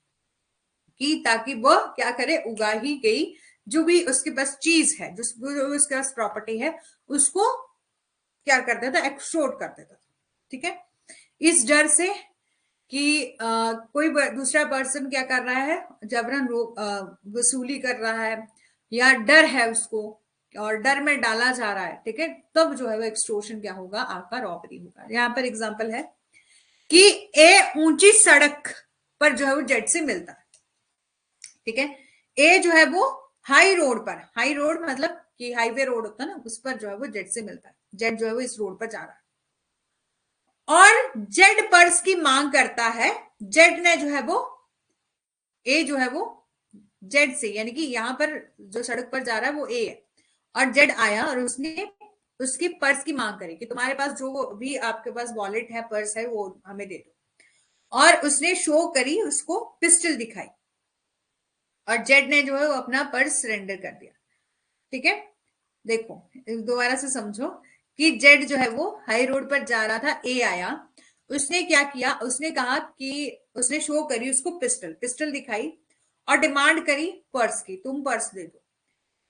कि ताकि वह क्या करे, उगाही गई जो भी उसके पास चीज है, जो उसके पास प्रॉपर्टी है, उसको क्या कर देता, एक्सटॉर्ट कर देता। ठीक है, इस डर से कि कोई दूसरा पर्सन क्या कर रहा है, जबरन वसूली कर रहा है, या डर है उसको और डर में डाला जा रहा है। ठीक है, तब जो है वो एक्सटॉर्शन क्या होगा, आपका रॉबरी होगा। यहाँ पर एग्जांपल है कि ए ऊंची सड़क पर जो है वो जेड से मिलता है। ठीक है, ए जो है वो हाई रोड पर, हाई रोड मतलब कि हाईवे रोड होता है ना, उस पर जो है वो जेड से मिलता है। जेड जो है वो इस रोड पर जा रहा है और जेड पर्स की मांग करता है। जेड ने जो है वो, ए जो है वो जेड से, यानी कि यहां पर जो सड़क पर जा रहा है वो ए है, और जेड आया और उसने उसकी पर्स की मांग करी कि तुम्हारे पास जो भी आपके पास वॉलेट है, पर्स है, वो हमें दे दो। और उसने शो करी, उसको पिस्टल दिखाई, और जेड ने जो है वो अपना पर्स सरेंडर कर दिया। ठीक है, देखो दोबारा से समझो कि जेड जो है वो हाई रोड पर जा रहा था, ए आया, उसने क्या किया, उसने कहा कि उसने शो करी उसको पिस्टल, पिस्टल दिखाई और डिमांड करी पर्स की, तुम पर्स दे दो।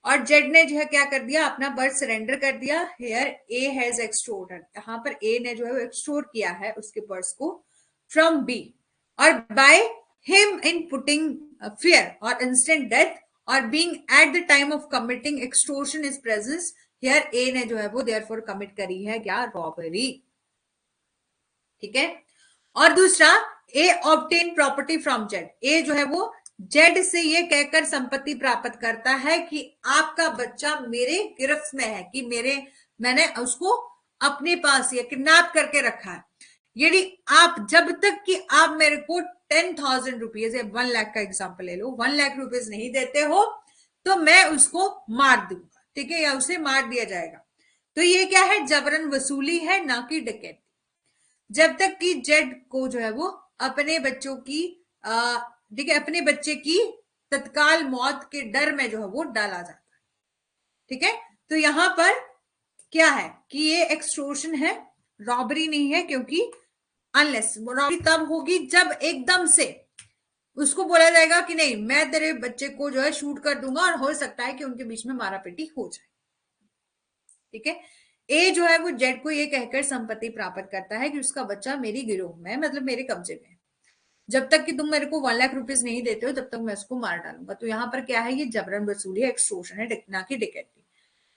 और जेड ने जो है क्या कर दिया, अपना पर्स सरेंडर कर दिया। हेयर ए हैज एक्सटोर्टेड, यहाँ पर ए ने जो है वो एक्सटोर्ट किया है उसके पर्स को फ्रॉम बी, और by him in putting fear or instant death or being at the time of committing extortion is presence, here A ने जो है वो therefore commit करी है क्या, रॉबरी। ठीक है, और दूसरा A obtain property from Z, A जो है वो जेड से ये कहकर संपत्ति प्राप्त करता है कि आपका बच्चा मेरे गिरफ्त में है, कि मैंने उसको अपने पास या किडनैप करके रखा है। यदि आप, जब तक कि आप मेरे को 10,000 रुपीज या 1 लाख का एग्जांपल ले लो, 1 लाख रुपीज नहीं देते हो तो मैं उसको मार दूंगा। ठीक है, या उसे मार दिया जाएगा। तो ये क्या है, जबरन वसूली है, ना कि डकैती। जब तक कि जेड को जो है वो अपने बच्चों की ठीक है, अपने बच्चे की तत्काल मौत के डर में जो है वो डाला जाता है। ठीक है, तो यहां पर क्या है कि ये एक्सटॉर्शन है, रॉबरी नहीं है, क्योंकि अनलेस रॉबरी तब होगी जब एकदम से उसको बोला जाएगा कि नहीं, मैं तेरे बच्चे को जो है शूट कर दूंगा, और हो सकता है कि उनके बीच में मारापीटी हो जाए। ठीक है, ए जो है वो जेड को ये कहकर संपत्ति प्राप्त करता है कि उसका बच्चा मेरी गिरोह में, मतलब मेरे कब्जे में। जब तक कि तुम मेरे को 1 लाख रुपीज नहीं देते हो तब तक मैं उसको मार डालूंगा। तो यहाँ पर क्या है, ये जबरन वसूली है, एक्सटॉर्शन है, ना कि डकैती।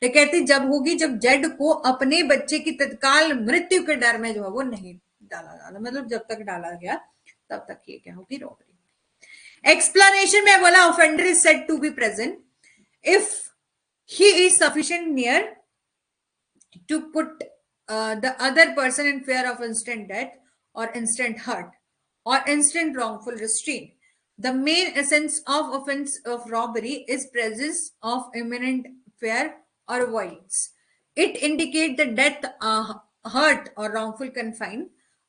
डकैती जब होगी जब जेड को अपने बच्चे की तत्काल मृत्यु के डर में जो है वो नहीं डाला जाना, मतलब जब तक डाला गया तब तक ये क्या होगी, रॉबरी। एक्सप्लेनेशन में बोला offender is said to be present if he is sufficient near to put the other person in fear of instant death or instant hurt or instant wrongful restraint. The main essence of offense of robbery is presence of imminent fear or violence. It indicates the death, hurt or wrongful confine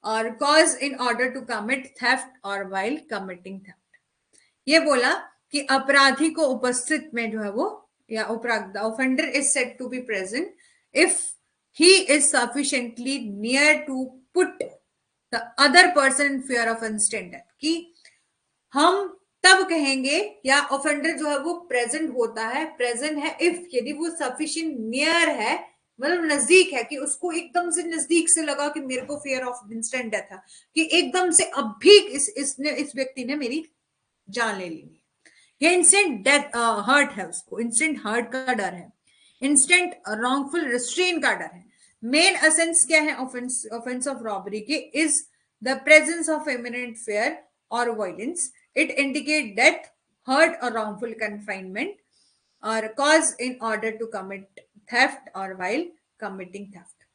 or cause in order to commit theft or while committing theft. ये बोला कि अपराधी को उपस्थित में जो है वो, या उपराग, the offender is said to be present if he is sufficiently near to put the other person in fear of instant death, कि हम तब कहेंगे, या ऑफेंडर जो है वो प्रेजेंट होता है, प्रेजेंट है इफ, यदि वो सफिशिएंट नियर है, मतलब नजदीक है, कि उसको एकदम से नजदीक से लगा कि मेरे को फियर ऑफ इंस्टेंट डेथ है, कि एकदम से अब भी इस व्यक्ति ने मेरी जान ले ली, ये इंस्टेंट डेथ हर्ट है, उसको इंस्टेंट हर्ट का डर है, इंस्टेंट रॉन्गफुल रिस्ट्रेन का डर है। मेन एसेंस क्या है ऑफेंस ऑफ रॉबरी के, is the presence of imminent fear और violence. It indicate death, hurt और रॉन्गफुल कन्फाइनमेंट और cause in order to commit theft और वाइल कमिटिंग थेफ्ट।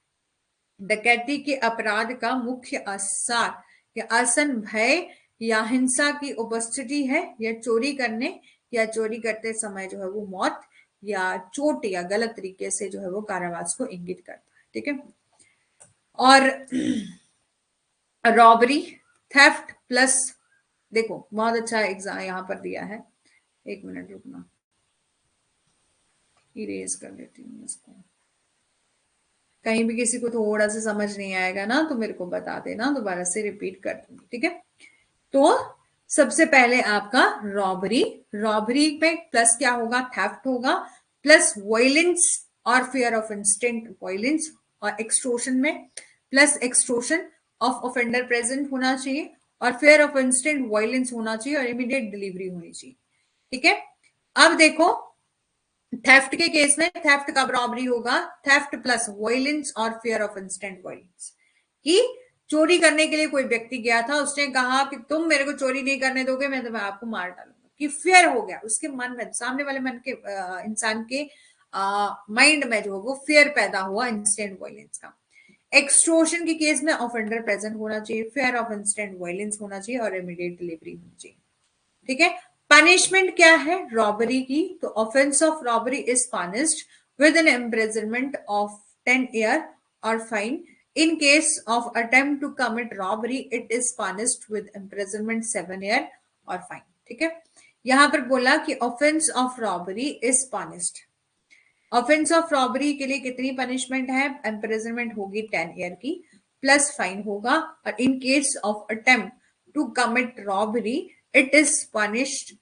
डकैती के अपराध का मुख्य आसार या आसन भय या हिंसा की उपस्थिति है, या चोरी करने या चोरी करते समय जो है वो मौत या चोट या गलत तरीके से जो है वो कारावास को इंगित करता है। ठीक है, और रॉबरी, थेफ्ट प्लस, देखो बहुत अच्छा एग्जाम यहाँ पर दिया है, 1 मिनट रुकना, इरेज कर लेती हूँ इसको, कहीं भी किसी को थोड़ा सा समझ नहीं आएगा ना तो मेरे को बता देना, दोबारा से रिपीट कर दूंगी। ठीक है, तो सबसे पहले आपका रॉबरी, रॉबरी में प्लस क्या होगा, थेफ्ट होगा, प्लस वायलेंस और फियर ऑफ इंस्टेंट वायलेंस, और एक्सटोर्शन में plus extortion of offender present होना चाहिए, और फियर ऑफ इंस्टेंट वायलेंस होना चाहिए, और इमीडिएट डिलीवरी होनी चाहिए। ठीक है, अब देखो थेफ्ट के केस में, थेफ्ट कब रॉबरी होगा, थेफ्ट प्लस वायलेंस और फियर ऑफ इंस्टेंट वायलेंस, कि चोरी करने के लिए कोई व्यक्ति गया था, उसने कहा कि तुम मेरे को चोरी नहीं करने दोगे, मैं तुम्हें आपको मार डालूंगा, कि फियर हो गया उसके मन में, सामने वाले मन के इंसान के माइंड में जो वो फियर पैदा हुआ इंस्टेंट वायलेंस का। एक्सटोर्शन के केस में ऑफेंडर प्रेजेंट होना चाहिए, फियर ऑफ इंस्टेंट वायलेंस होना चाहिए, और इमीडिएट डिलीवरी होनी चाहिए। ठीक है, पनिशमेंट क्या है रॉबरी की, तो offence of robbery is punished with an imprisonment of 10 year और fine. In case of attempt to commit robbery, it is punished with imprisonment 7 year और fine। ठीक है, यहां पर बोला कि offense of robbery is punished। offense of robbery के लिए कितनी पनिशमेंट है, imprisonment होगी 10 ईयर की, प्लस फाइन होगा, और in case of attempt to commit robbery, it is punished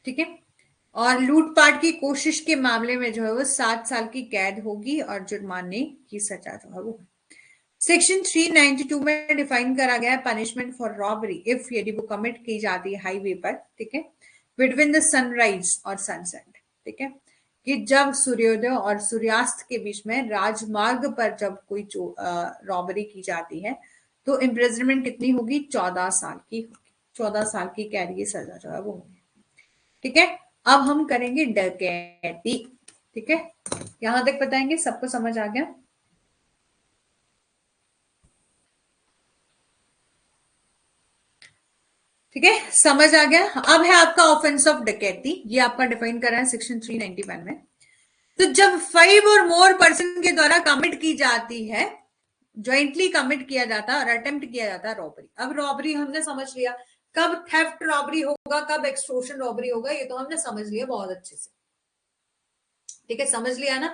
ठीक है, और लूटपाट की कोशिश के मामले में जो है वो 7 साल की कैद होगी और जुर्माने की सजा जो है वो। सेक्शन 392 में डिफाइन करा गया है पनिशमेंट फॉर रॉबरी इफ, यदि वो कमिट की जाती है हाईवे पर, ठीक है, बिटवीन द सनराइज और सनसेट। ठीक है, कि जब सूर्योदय और सूर्यास्त के बीच में राजमार्ग पर जब कोई रॉबरी की जाती है तो इम्प्रिजनमेंट कितनी होगी, 14 साल की होगी, 14 साल की कैद की सजा जो है वो होगी। ठीक है, अब हम करेंगे डकैती। ठीक है, यहां तक बताएंगे, सबको समझ आ गया। ठीक है, समझ आ गया। अब है आपका ऑफेंस ऑफ डकैती, ये आपका डिफाइन करा है सेक्शन 391 में। तो जब 5 और मोर पर्सन के द्वारा कमिट की जाती है, ज्वाइंटली कमिट किया जाता है और अटेम्प्ट किया जाता है रॉबरी। अब रॉबरी हमने समझ लिया, कब थेफ्ट रॉबरी होगा, कब एक्सटोर्शन रॉबरी होगा, ये तो हमने समझ लिया बहुत अच्छे से। ठीक है, समझ लिया ना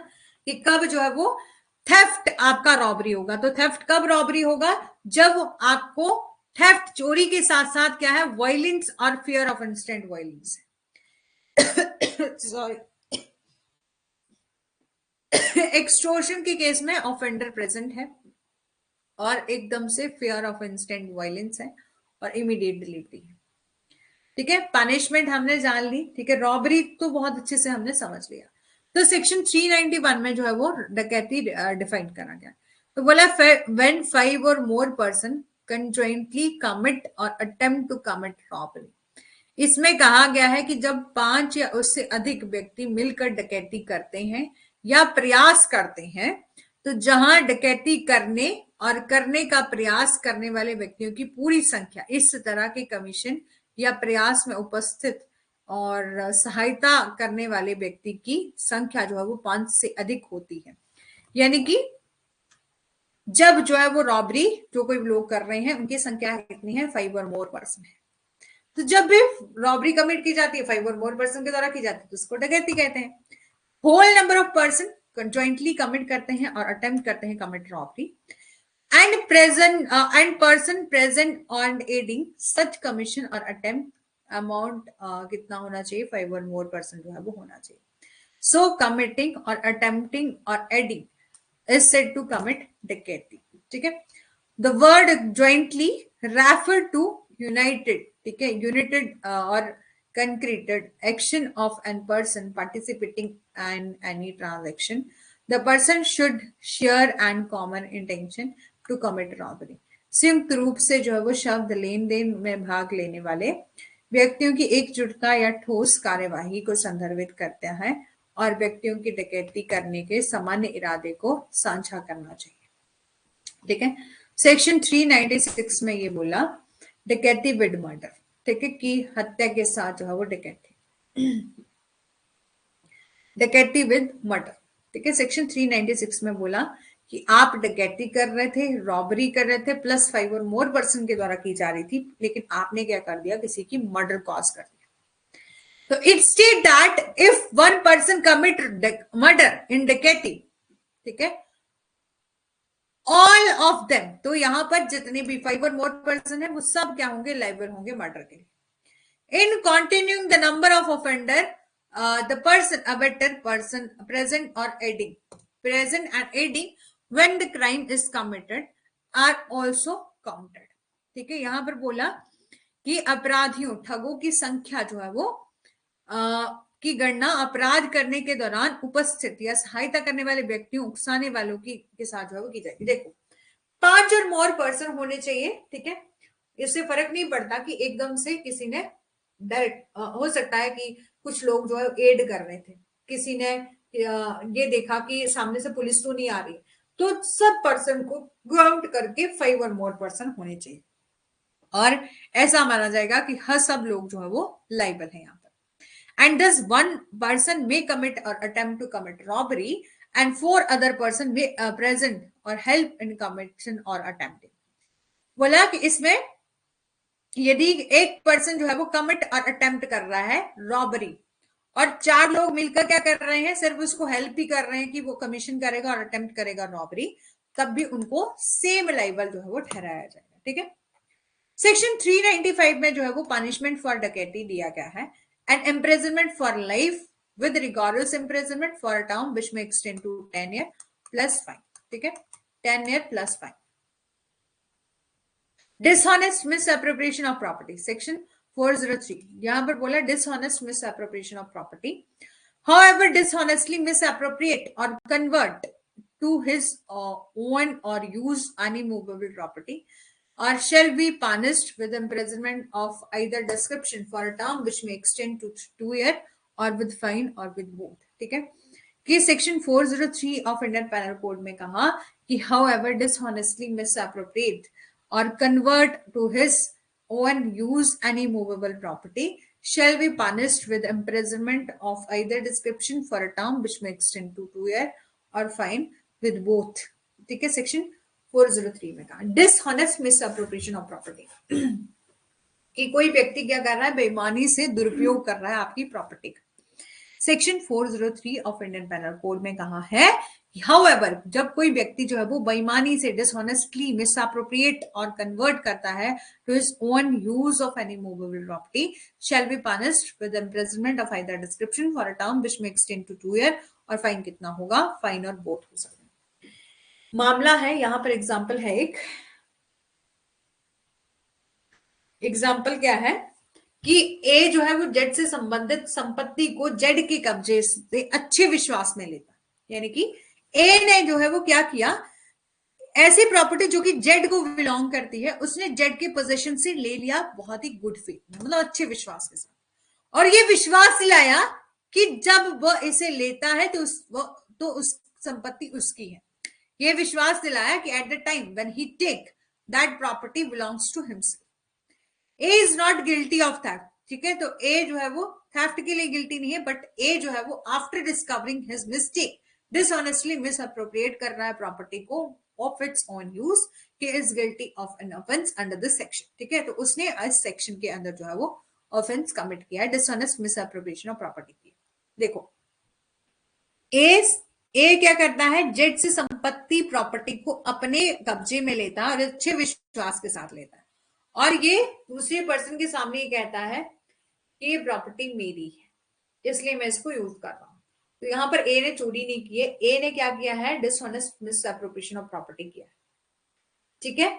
कि कब जो है वो थेफ्ट आपका रॉबरी होगा। तो थेफ्ट कब रॉबरी होगा, जब आपको थेफ्ट चोरी के साथ साथ क्या है, वायलेंस और fear of instant violence. Sorry, extortion के केस में ऑफेंडर प्रेजेंट है और एकदम से फियर ऑफ इंस्टेंट वायलेंस है और इमीडिएट डिलीवरी है। ठीक है, पनिशमेंट हमने जान ली। ठीक है, रॉबरी तो बहुत अच्छे से हमने समझ लिया। तो सेक्शन 391 में जो है वो डकैती डिफाइन करा गया। तो बोला व्हेन 5 और मोर पर्सन कंजॉइंटली कमिट और अटेम्प्ट टू कमिट रॉबरी। इसमें कहा गया है कि जब 5 या उससे अधिक व्यक्ति मिलकर डकैती करते हैं या प्रयास करते हैं, तो जहां डकैती करने और करने का प्रयास करने वाले व्यक्तियों की पूरी संख्या इस तरह के कमीशन या प्रयास में उपस्थित और सहायता करने वाले व्यक्ति की संख्या जो है वो 5 से अधिक होती है। यानी कि जब जो है वो रॉबरी जो कोई लोग कर रहे हैं उनकी संख्या कितनी है, 5 और मोर पर्सन है। तो जब भी रॉबरी कमिट की जाती है 5 और मोर पर्सन के द्वारा की जाती है तो उसको डकैती कहते हैं। Whole number of person conjointly commit करते हैं और अटेम्प्ट करते हैं commit robbery and person present on aiding such commission or attempt amount कितना होना चाहिए, 5 और more person जो है वो होना चाहिए। So committing or attempting or aiding is said to commit डकैती। ठीक है, the word jointly refer to united, ठीक है, united or concreted action of an person participating in any transaction. The person should share and common intention to commit robbery. संयुक्त रूप से जो है वो शब्द लेन देन में भाग लेने वाले व्यक्तियों की एकजुटता या ठोस कार्यवाही को संदर्भित करता है और व्यक्तियों की डकैती करने के सामान्य इरादे को साझा करना चाहिए। ठीक है, सेक्शन 396 में ये बोला डकैती विद मर्डर। ठीक है, कि हत्या के साथ जो है वो डकैती, डकैती विद मर्डर। ठीक है, सेक्शन 396 में बोला कि आप डकैती कर रहे थे, रॉबरी कर रहे थे, प्लस 5 और मोर पर्सन के द्वारा की जा रही थी, लेकिन आपने क्या कर दिया, किसी की मर्डर कॉज कर दिया। तो it state that if one person commit murder in डकैती, ठीक है, ऑल ऑफ देम, तो यहां पर जितने भी 5 और मोर पर्सन है वो सब क्या होंगे, लायबल होंगे मर्डर के लिए। In continuing the number of offender the person abettor person present और aiding, present and aiding when the crime is committed are also counted। ठीक है, यहां पर बोला कि अपराधियों, ठगों की संख्या जो है वो की गणना अपराध करने के दौरान उपस्थित या सहायता करने वाले व्यक्तियों, उकसाने वालों की के साथ जो है वो की जाएगी। देखो 5 और मोर पर्सन होने चाहिए। ठीक है, इससे फर्क नहीं पड़ता कि एकदम से किसी ने डायरेक्ट, हो सकता है कि कुछ लोग जो है एड कर रहे थे, किसी ने ये देखा कि सामने से पुलिस तो नहीं आ रही, तो सब पर्सन को काउंट करके 5 और मोर पर्सन होने चाहिए और ऐसा माना जाएगा कि हर सब लोग जो है वो लाइबल है यहाँ पर। And this one person may commit और attempt to commit robbery and 4 other person may present और हेल्प इन कमिशन और अटेम्प्टिंग। बोला कि इसमें यदि एक पर्सन जो है वो कमिट और अटेम्प्ट कर रहा है रॉबरी और 4 लोग मिलकर क्या कर रहे हैं, सिर्फ उसको हेल्प ही कर रहे हैं कि वो कमीशन करेगा और अटेम्प्ट करेगा रॉबरी, तब भी उनको सेम लाइबल जो है वो ठहराया जाएगा। ठीक है, सेक्शन 395 में जो है वो पनिशमेंट फॉर डकैती दिया गया है, and imprisonment for life with rigorous imprisonment for a term which may extend to 10 year plus fine. ठीक है, 10 year plus fine. Dishonest misappropriation of property, section 403, यहां पर बोला dishonest misappropriation of property. However, dishonestly misappropriate or convert to his own or use any movable property or shall be punished with imprisonment of either description for a term which may extend to 2 years or with fine or with both। ठीक है, कि section 403 of Indian panel code में कहा कि however dishonestly misappropriate or convert to his own use any movable property shall be punished with imprisonment of either description for a term which may extend to 2 years or fine with both। ठीक है, section 403 में कहा dishonest misappropriation of property, कि कोई व्यक्ति क्या कर रहा है, बेईमानी से दुरुपयोग कर रहा है आपकी प्रॉपर्टी का। Section 403 of Indian penal code में कहा है हाउएवर, जब कोई व्यक्ति जो है वो बेईमानी से डिसऑनेस्टली मिसअप्रोप्रिएट और कन्वर्ट करता है to his own use of any movable property shall be punished with imprisonment of either description for a term which may extend to 2 year और फाइन कितना होगा, फाइन और बोथ हो सकते हैं। मामला है यहां पर, एग्जाम्पल है एक, एग्जाम्पल क्या है कि ए जो है वो जेड से संबंधित संपत्ति को जेड के कब्जे से अच्छे विश्वास में लेता है। यानी कि ए ने जो है वो क्या किया, ऐसी प्रॉपर्टी जो कि जेड को बिलोंग करती है उसने जेड के पोजीशन से ले लिया बहुत ही गुड फेथ में, मतलब अच्छे विश्वास के साथ, और ये विश्वास दिलाया कि जब वह इसे लेता है तो उस संपत्ति उसकी है। ये विश्वास दिलाया कि at the time when he take that property belongs to himself. A is not guilty of theft, ठीक है, तो ए जो है वो थेफ्ट के लिए गिल्टी नहीं है, बट ए जो है वो after discovering his mistake dishonestly miss appropriate कर रहा है प्रॉपर्टी को of its own use, he is guilty of an offence under this section. ठीक है, तो उसने इस सेक्शन के अंदर जो है वो ऑफेंस कमिट किया है, dishonest miss appropriation of property की। देखो ए क्या करता है, जेड से संपत्ति प्रॉपर्टी को अपने कब्जे में लेता है और अच्छे विश्वास के साथ लेता है, और ये दूसरे पर्सन के सामने ये कहता है कि ये प्रॉपर्टी मेरी है इसलिए मैं इसको यूज कर रहा हूं। तो यहां पर ए ने चोरी नहीं की है, ए ने क्या किया है, dishonest miss appropriation of property किया है। ठीक है,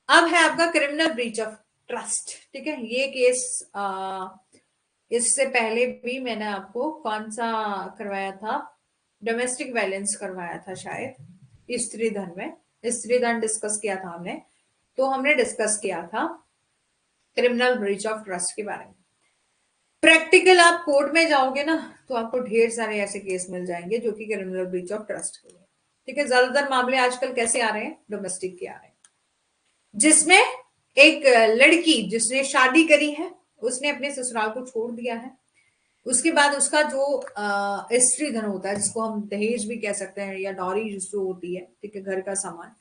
अब है आपका क्रिमिनल ब्रीच ऑफ ट्रस्ट। ठीक है, ये केस इससे पहले भी मैंने आपको कौन सा करवाया था, डोमेस्टिक वायलेंस करवाया था शायद, स्त्री धन में, स्त्री धन डिस्कस किया था हमने, तो हमने डिस्कस किया था क्रिमिनल ब्रीच ऑफ ट्रस्ट के बारे में। प्रैक्टिकल आप कोर्ट में जाओगे ना तो आपको ढेर सारे ऐसे केस मिल जाएंगे जो कि क्रिमिनल ब्रीच ऑफ ट्रस्ट के लिए। ठीक है, ज्यादातर मामले आजकल कैसे आ रहे हैं, डोमेस्टिक के आ रहे हैं, जिसमें एक लड़की जिसने शादी करी है उसने अपने ससुराल को छोड़ दिया है, उसके बाद उसका जो स्त्री धन होता है जिसको हम दहेज भी कह सकते हैं या डॉरी जो होती है, ठीक है, घर का सामान,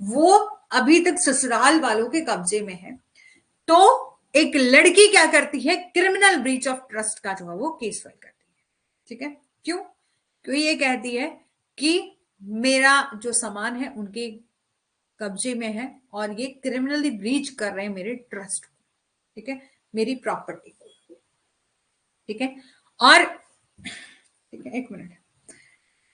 वो अभी तक ससुराल वालों के कब्जे में है। तो एक लड़की क्या करती है, क्रिमिनल ब्रीच ऑफ ट्रस्ट का जो है वो केस फाइल करती है। ठीक है, क्यों, क्योंकि ये कहती है कि मेरा जो सामान है उनके कब्जे में है और ये क्रिमिनली ब्रीच कर रहे हैं मेरे ट्रस्ट को, ठीक है, मेरी प्रॉपर्टी को। ठीक है, और ठीक है, एक मिनट,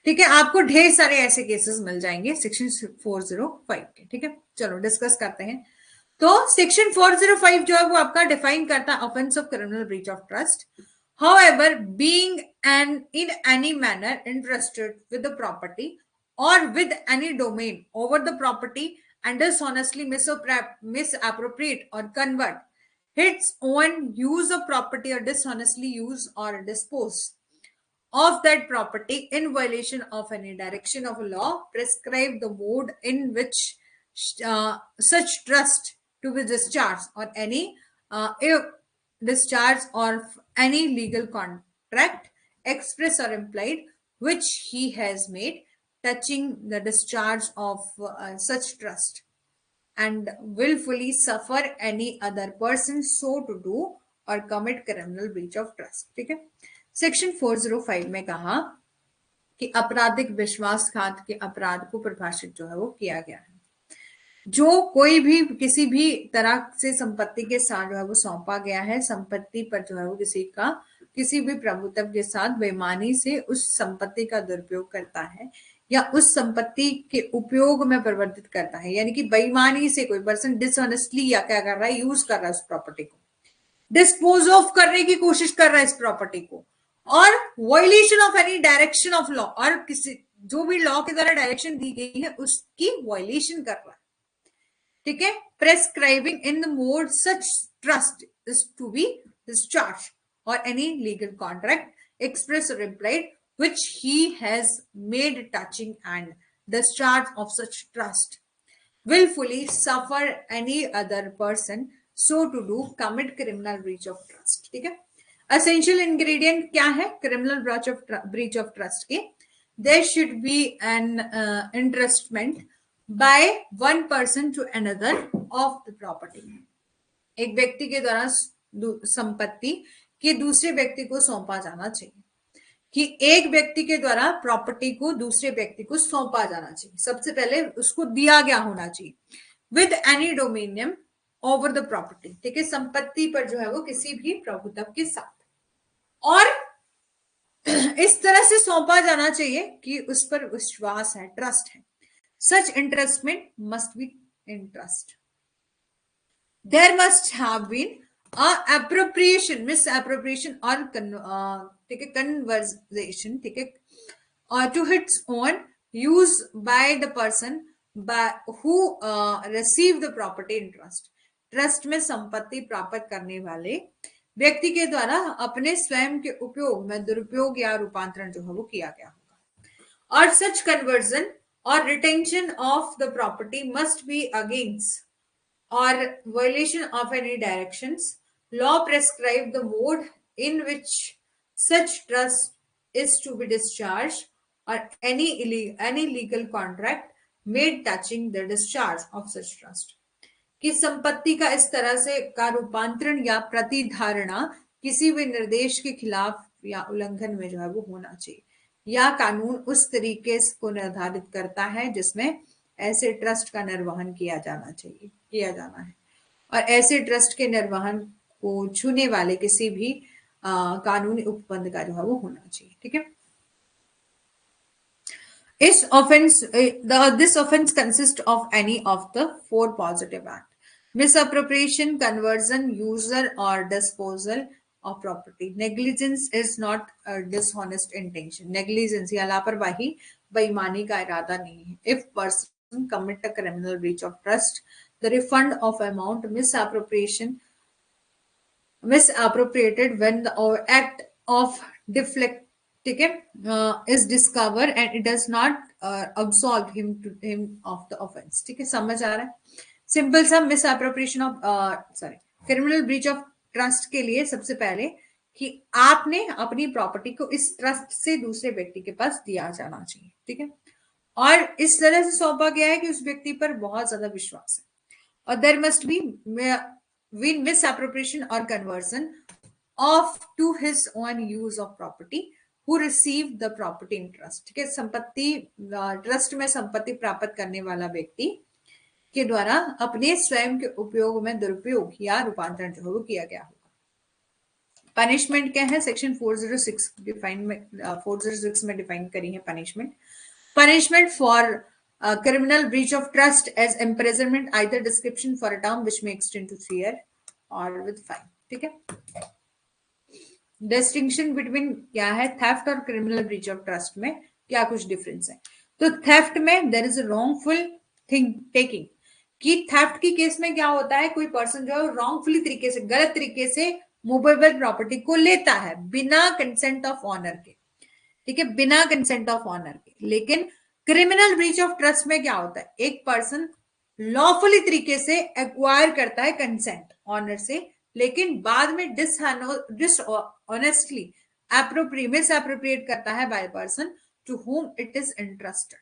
ठीक है, आपको ढेर सारे ऐसे केसेस मिल जाएंगे सेक्शन 405 के। ठीक है, चलो डिस्कस करते हैं। तो सेक्शन 405 जो है वो आपका डिफाइन करता है offence of criminal breach of trust. However, being in any manner interested with the property or with any domain over the property and dishonestly misappropriate or convert its own use of property or dishonestly use or dispose of that property in violation of any direction of a law prescribe the mode in which such trust to be discharged or any discharge or any legal contract express or implied which he has made touching the discharge of such trust and willfully suffer any other person so to do or commit criminal breach of trust। ठीक है, section 405 में कहा कि आपराधिक विश्वासघात के अपराध को परिभाषित जो है वो किया गया है, जो कोई भी किसी भी तरह से संपत्ति के साथ जो है वो सौंपा गया है, संपत्ति पर जो है वो किसी भी प्रभुत्व के साथ बेईमानी से उस संपत्ति का दुरुपयोग करता है या उस संपत्ति के उपयोग में परिवर्तित करता है, यानी कि बेईमानी से कोई पर्सन डिसऑनेस्टली या क्या कर रहा है, यूज कर रहा है उस प्रॉपर्टी को, डिस्पोज ऑफ करने की कोशिश कर रहा है इस प्रॉपर्टी को, और violation of any direction of law, और किसी जो भी लॉ के द्वारा डायरेक्शन दी गई है उसकी वायलेशन कर रहा है। ठीक है, prescribing in the mode such trust is to be discharge और एनी लीगल कॉन्ट्रैक्ट एक्सप्रेस और implied which he has made touching and discharge of such trust willfully suffer any other person so to do commit criminal breach of trust। ठीक है, essential ingredient क्या है criminal breach of trust के, there should be an entrustment by one person to another of the property। एक व्यक्ति के द्वारा संपत्ति के दूसरे व्यक्ति को सौंपा जाना चाहिए, कि एक व्यक्ति के द्वारा प्रॉपर्टी को दूसरे व्यक्ति को सौंपा जाना चाहिए, सबसे पहले उसको दिया गया होना चाहिए, with any dominium over the property. ठीक है, संपत्ति पर जो है वो किसी भी प्रभुत्व के साथ, और इस तरह से सौंपा जाना चाहिए कि उस पर विश्वास है, ट्रस्ट है. Such entrustment must be entrust. There must have been a appropriation, misappropriation or ठीक है, conversation, ठीक है, to its own use by the person by who receive the property in trust. Trust में संपत्ति प्राप्त करने वाले व्यक्ति के द्वारा अपने स्वयं के उपयोग में दुरुपयोग या रूपांतरण जो है वो किया गया होगा. और सच कन्वर्जन और retention of the property must be against or violation of any directions. Law prescribe the mode in which such trust is to be discharged or any legal contract made touching the discharge of such trust. कि संपत्ति का इस तरह से का रूपांतरण या प्रतिधारणा किसी भी निर्देश के खिलाफ या उल्लंघन में जो है वो होना चाहिए, या कानून उस तरीके को निर्धारित करता है जिसमें ऐसे ट्रस्ट का निर्वहन किया जाना है, और ऐसे ट्रस्ट के निर्वहन को छूने वाले किसी भी कानूनी उपबंध का जो है वो होना चाहिए. ठीक है. इस offence this offence consist of any of the 4 positive act: misappropriation, conversion, user or disposal of property. Negligence is not a dishonest intention. Negligence या लापरवाही बेईमानी का इरादा नहीं है. If person commit a criminal breach of trust, the refund of amount misappropriated when the act of deflect, ठीक है, is discovered and it does not absolve him of the offense. ठीक है, समझ आ रहा है. सिंपल सा misappropriation of criminal breach of trust के लिए सबसे पहले कि आपने अपनी प्रॉपर्टी को इस ट्रस्ट से दूसरे व्यक्ति के पास दिया जाना चाहिए. ठीक है, और इस तरह से सौंपा गया है कि उस व्यक्ति पर बहुत ज्यादा विश्वास है. और there must be win misappropriation or conversion of to his own use of property who received the property in trust. ठीक है, संपत्ति ट्रस्ट में संपत्ति प्राप्त करने वाला व्यक्ति के द्वारा अपने स्वयं के उपयोग में दुरुपयोग या रूपांतरण जो है किया गया होगा. पनिशमेंट क्या है? सेक्शन 406 डिफाइन में 406 में डिफाइन करी है punishment. Punishment for criminal breach of trust as imprisonment, either description for a term which may extend to 3 years or with fine. ठीक है. डिस्टिंक्शन बिटवीन क्या है थेफ्ट और क्रिमिनल ब्रीच ऑफ ट्रस्ट में क्या कुछ डिफरेंस है? तो थेफ्ट में there is a wrongful thing taking. कि थेफ्ट की केस में क्या होता है, कोई पर्सन जो है रॉन्गफुली तरीके से, गलत तरीके से मूवेबल प्रॉपर्टी को लेता है बिना कंसेंट ऑफ ऑनर के. ठीक है, बिना कंसेंट ऑफ ऑनर के. लेकिन क्रिमिनल ब्रीच ऑफ ट्रस्ट में क्या होता है, एक पर्सन लॉफुली तरीके से एक्वायर करता है कंसेंट ऑनर से, लेकिन बाद में डिसऑनेस्टली मिसअप्रोप्रिएट करता है by person to whom it is interested.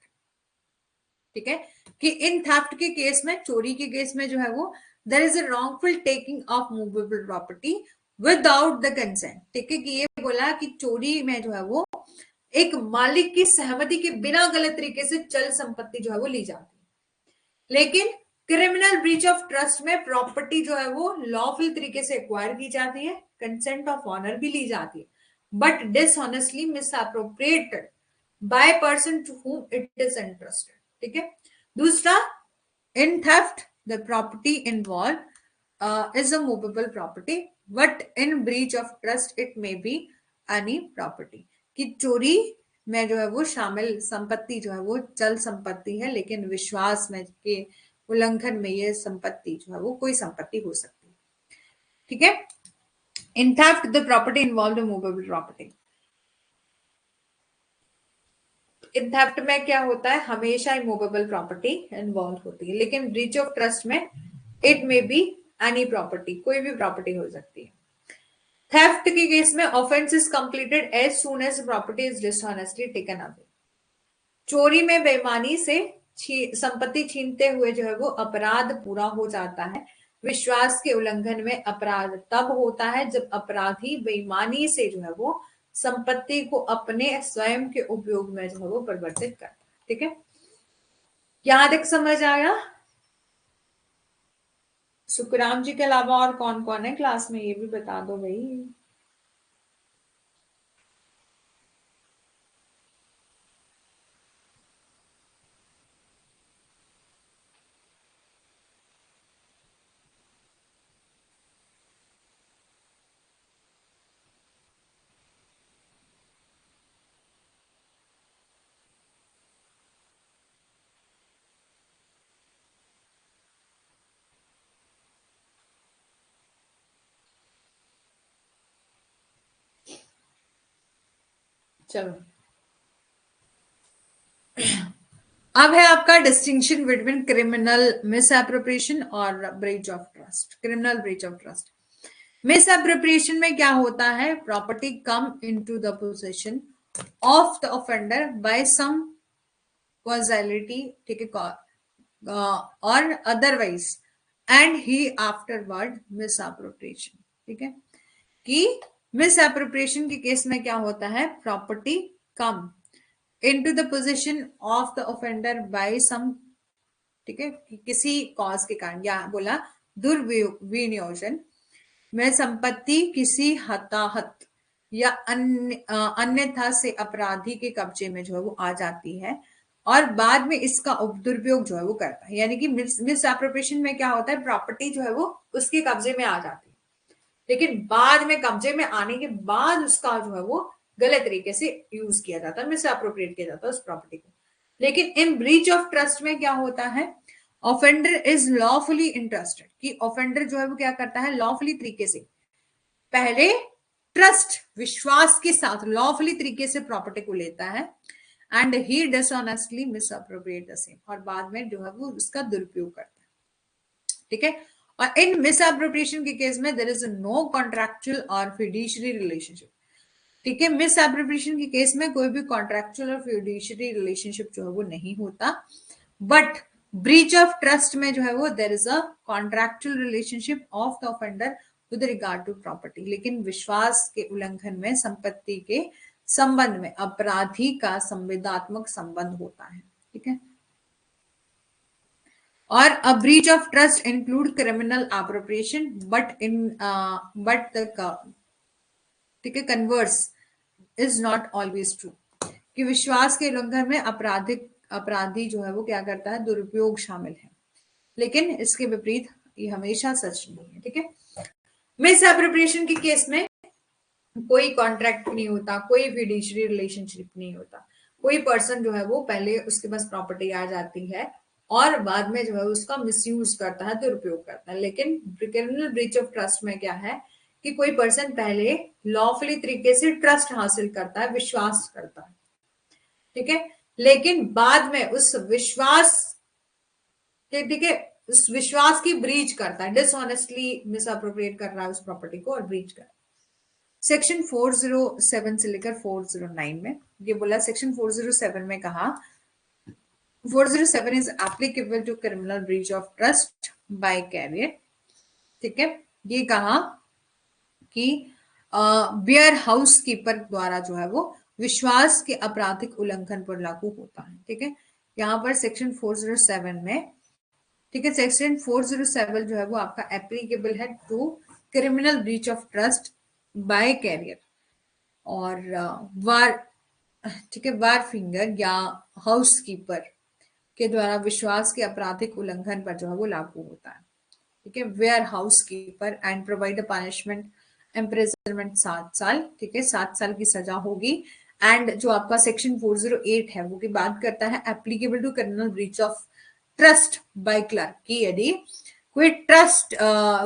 ठीक है, कि इन थेफ्ट के केस में, चोरी के केस में जो है वो there is a wrongful taking of movable property without the consent. ठीक है, कि ये बोला कि चोरी में जो है वो एक मालिक की सहमति के बिना गलत तरीके से चल संपत्ति जो है वो ली जाती है. लेकिन क्रिमिनल ब्रीच ऑफ ट्रस्ट में प्रॉपर्टी जो है वो लॉफुल तरीके से एक्वायर की जाती है, कंसेंट ऑफ ऑनर भी ली जाती है, but dishonestly misappropriated by person to whom it is interested. ठीक है. दूसरा, in theft the property involve is a movable property, but in breach of trust it may be any property. कि चोरी में जो है वो शामिल संपत्ति जो है वो चल संपत्ति है, लेकिन विश्वास में के उल्लंघन में ये संपत्ति जो है वो कोई संपत्ति हो सकती है. ठीक है. In theft the property involve movable property. In theft में क्या होता है, हमेशा इमूवेबल प्रॉपर्टी इन्वॉल्व होती है, लेकिन ब्रीच ऑफ ट्रस्ट में it may be any property, कोई भी प्रॉपर्टी हो सकती है. थेफ्ट के केस में offence is completed as soon as property is dishonestly taken away. चोरी में बेईमानी से संपत्ति छीनते हुए जो है वो अपराध पूरा हो जाता है. विश्वास के उल्लंघन में अपराध तब होता है जब अपराधी बेईमानी से जो है वो संपत्ति को अपने स्वयं के उपयोग में जो है वो परिवर्तित करता है. ठीक है, यहां तक समझ आया? सुखराम जी के अलावा और कौन कौन है क्लास में, ये भी बता दो भाई. चलो, अब है आपका डिस्टिंक्शन बिटवीन क्रिमिनल मिसएप्रोप्रिएशन और breach of trust. Criminal breach of trust, misappropriation में क्या होता है, property come into the position of the offender by some casualty, ठीक है, और otherwise and he afterward misappropriation, ठीक है, कि मिसएप्रोप्रिएशन के केस में क्या होता है, property come into the possession of the offender by some, ठीक है, किसी कॉज के कारण, या बोला दुर्विनियोजन में संपत्ति किसी हताहत या अन्यथा से अपराधी के कब्जे में जो है वो आ जाती है और बाद में इसका दुरुपयोग जो है वो करता है। यानी कि मिस एप्रोप्रिएशन में क्या होता है, प्रॉपर्टी जो है वो उसके कब्जे में आ जाती है, लेकिन बाद में कब्जे में आने के बाद उसका जो है वो गलत तरीके से यूज किया जाता है, मिस एप्रोप्रिएट किया जाता है उस प्रॉपर्टी को। लेकिन इन ब्रीच ऑफ ट्रस्ट में क्या होता है, ऑफेंडर इज लॉफुली इंटरेस्टेड, कि ऑफेंडर जो है वो क्या करता है, लॉफुली तरीके से पहले ट्रस्ट विश्वास के साथ लॉफुली तरीके से प्रॉपर्टी को लेता है and he dishonestly miss appropriate the same, और बाद में जो है वो उसका दुरुपयोग करता है, ठीक है। और इन मिस एप्रोप्रिएशन के केस में देयर इज नो कॉन्ट्रैक्चुअल और फिड्यूशियरी रिलेशनशिप, ठीक है। मिस एप्रोप्रिएशन के केस में कोई भी कॉन्ट्रैक्चुअल और फिड्यूशियरी रिलेशनशिप जो है वो नहीं होता, बट ब्रीच ऑफ ट्रस्ट में जो है वो there is a contractual relationship of the offender with regard to property, लेकिन विश्वास के उल्लंघन में संपत्ति के संबंध में अपराधी का संवेदनात्मक संबंध होता है, ठीक है। और a breach of trust include criminal appropriation but the, ठीक है, converse is not always true, कि विश्वास के उल्लंघन में अपराधी जो है वो क्या करता है, दुरुपयोग शामिल है, लेकिन इसके विपरीत ये हमेशा सच नहीं है, ठीक है। मिस एप्रोप्रिएशन के केस में कोई कॉन्ट्रैक्ट नहीं होता, कोई फिड्यूशियरी रिलेशनशिप नहीं होता, कोई पर्सन जो है वो पहले उसके पास प्रॉपर्टी आ जाती है और बाद में जो है उसका मिसयूज करता है, दुरुपयोग करता है। लेकिन क्रिमिनल ब्रीच ऑफ ट्रस्ट में क्या है कि कोई पर्सन पहले लॉफुली तरीके से ट्रस्ट हासिल करता है, विश्वास करता है, ठीक है, लेकिन बाद में उस विश्वास के, ठीक है, उस विश्वास की ब्रीच करता है, डिसऑनेस्टली मिस अप्रोप्रिएट कर रहा है उस प्रॉपर्टी को और ब्रीच कर। सेक्शन 407 से लेकर 409 में ये बोला, सेक्शन 407 में कहा 407 is applicable to criminal breach of trust by carrier, ठीक है। ये कहा कि बियर हाउस कीपर द्वारा जो है वो विश्वास के आपराधिक उल्लंघन पर लागू होता है, ठीक है। यहाँ पर सेक्शन 407 में, ठीक है, सेक्शन 407 जो है वो आपका एप्लीकेबल है to criminal breach of trust by carrier और वार, ठीक है, वार फिंगर या हाउस कीपर के द्वारा विश्वास के आपराधिक उल्लंघन पर जो है वो लागू होता है, ठीक है। Warehouse keeper and provide punishment imprisonment 7 साल, ठीक है, 7 साल की सजा होगी। एंड जो आपका सेक्शन 408 है वो की बात करता है applicable to criminal breach of trust by clerk, की यदि कोई ट्रस्ट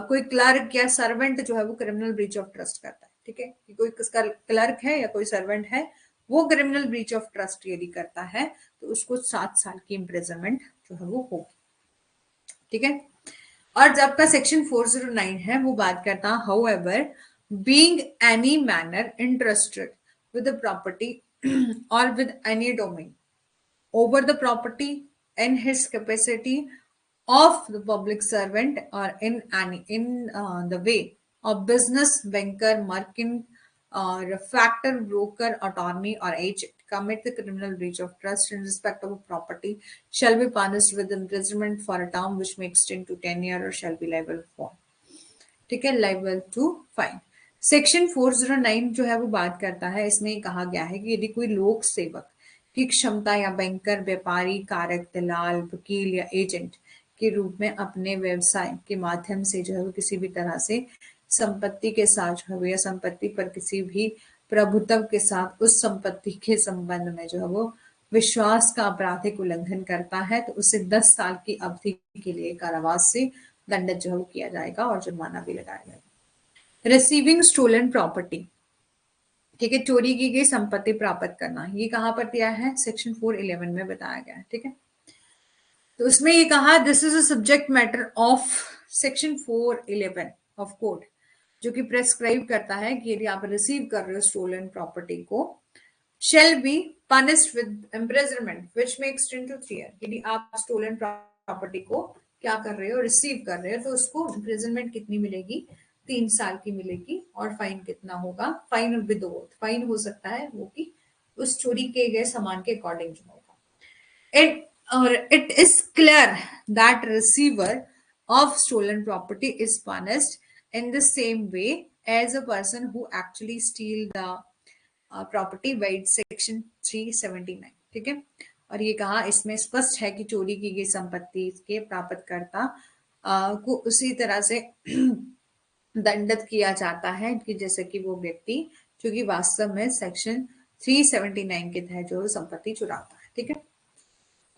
कोई क्लर्क या सर्वेंट जो है वो क्रिमिनल ब्रीच ऑफ ट्रस्ट करता है, ठीक है, कि कोई किसका क्लर्क है या कोई सर्वेंट है वो क्रिमिनल ब्रीच ऑफ ट्रस्ट यदि करता है तो उसको 7 साल की इम्प्रिजनमेंट जो है वो होगी, ठीक है। और जब का सेक्शन 409 है वो बात करता है however being any manner interested with the property or with any domain over the property in his capacity of the public servant or in the way of business, banker, merchant, or factor, broker, attorney, or agent commit the criminal breach of trust in respect of a property shall be punished with imprisonment for a term which may extend to 10 years or shall be liable for, ठीक है, liable to fine. Section 409 जो है वो बात करता है, इसमें कहा गया है कि यदि कोई लोक सेवक की क्षमता या बैंकर, व्यापारी, कारक, दलाल, वकील या एजेंट के रूप में अपने व्यवसाय के माध्यम से जो है वो किसी भी तरह से संपत्ति के साथ जो है या संपत्ति पर किसी भी प्रभुत्व के साथ उस संपत्ति के संबंध में जो है वो विश्वास का आपराधिक उल्लंघन करता है तो उसे 10 साल की अवधि के लिए कारावास से दंडित जो है वो किया जाएगा और जुर्माना भी लगाया जाएगा। रिसीविंग स्टोलन प्रॉपर्टी, ठीक है, चोरी की गई संपत्ति प्राप्त करना, ये कहाँ पर दिया है, सेक्शन 411 में बताया गया है। ठीक है, तो उसमें ये कहा this is a subject matter of section 411 of code, जो कि प्रेस्क्राइब करता है कि यदि आप रिसीव कर रहे हो स्टोलन प्रॉपर्टी को, shall be punished with imprisonment which may extend to 3 year. यदि आप स्टोलन प्रॉपर्टी को क्या कर रहे हो, रिसीव कर रहे हो, तो उसको इम्प्रिजनमेंट कितनी मिलेगी, 3 साल की मिलेगी। और फाइन कितना होगा, फाइन विद ओथ, फाइन हो सकता है वो कि उस चोरी किए गए सामान के अकॉर्डिंग जो होगा। It is clear that receiver of stolen property is punished in the same way as a person who actually steal the property by section 379। ठीक है, और ये कहा इसमें स्पष्ट है कि चोरी की गई संपत्ति के प्राप्तकर्ता को उसी तरह से दंडित किया जाता है कि जैसे कि वो व्यक्ति जो कि वास्तव में सेक्शन 379 के तहत जो संपत्ति चुराता है। ठीक है,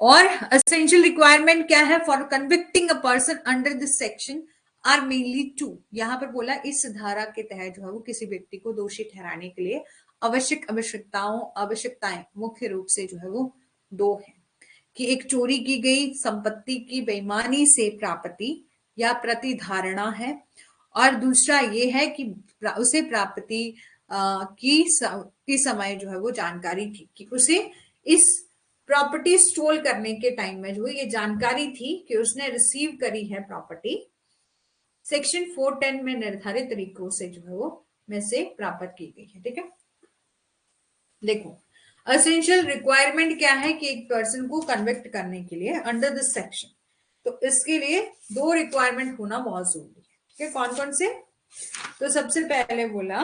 और essential requirement क्या है for convicting a person under this section are mainly 2। यहां पर बोला इस धारा के तहत जो है वो किसी व्यक्ति को दोषी ठहराने के लिए आवश्यकताएं मुख्य रूप से जो है वो 2 है, कि एक चोरी की गई संपत्ति की बेईमानी से प्राप्ति या प्रतिधारणा है, और दूसरा ये है कि उसे प्राप्ति की समय जो है वो जानकारी थी, कि उसे इस प्रॉपर्टी स्टोल करने के टाइम में जो ये जानकारी थी कि उसने रिसीव करी है प्रॉपर्टी सेक्शन 410 में निर्धारित तरीकों से जो है वो में से प्राप्त की गई है। ठीक है, देखो एसेंशियल रिक्वायरमेंट क्या है कि एक पर्सन को कन्विक्ट करने के लिए अंडर दिस सेक्शन, तो इसके लिए 2 रिक्वायरमेंट होना बहुत जरूरी है। ठीक है, कौन कौन से, तो सबसे पहले बोला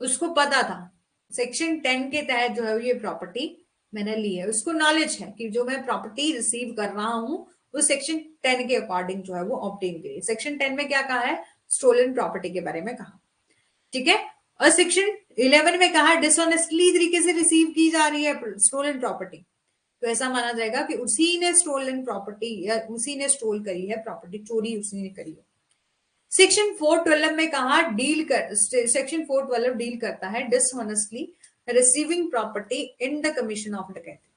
उसको पता था सेक्शन 10 के तहत जो है ये प्रॉपर्टी मैंने ली है, उसको नॉलेज है कि जो मैं प्रॉपर्टी रिसीव कर रहा हूं वो सेक्शन 10 के अकॉर्डिंग जो है वो ऑब्टेन करी। सेक्शन 10 में क्या कहा है, स्टोलन प्रॉपर्टी के बारे में कहा। ठीक है, और सेक्शन 11 में कहा डिसऑनेस्टली तरीके से रिसीव की जा रही है स्टोलन प्रॉपर्टी, तो ऐसा माना जाएगा कि उसी ने स्टोलन प्रॉपर्टी या उसी ने स्टोल करी है प्रॉपर्टी, चोरी उसी ने करी है। सेक्शन 412 में कहा सेक्शन 412 डील करता है dishonestly receiving property in the commission of डकैती,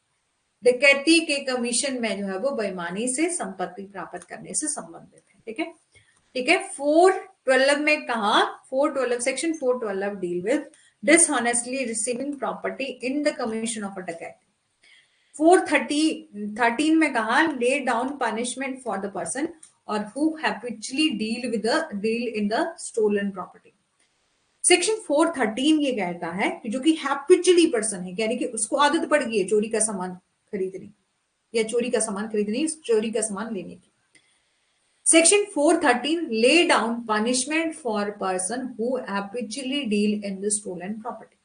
डकैती के कमीशन में जो है वो बेईमानी से संपत्ति प्राप्त करने से संबंधित है। ठीक है, ठीक है, 412 में कहा 412 section 412 deal with dishonestly receiving property in the commission of a डकैती। 413 में कहा ले down punishment for the person और who habitually deal in the stolen property। Section 413 ये कहता है कि जो कि हैबिचुअली पर्सन है, यानी कि उसको आदत पड़ गई है चोरी का सामान खरीदने या चोरी का सामान खरीदने, चोरी का सामान लेने की। Section 413 lay down punishment for person who habitually deal in the stolen property.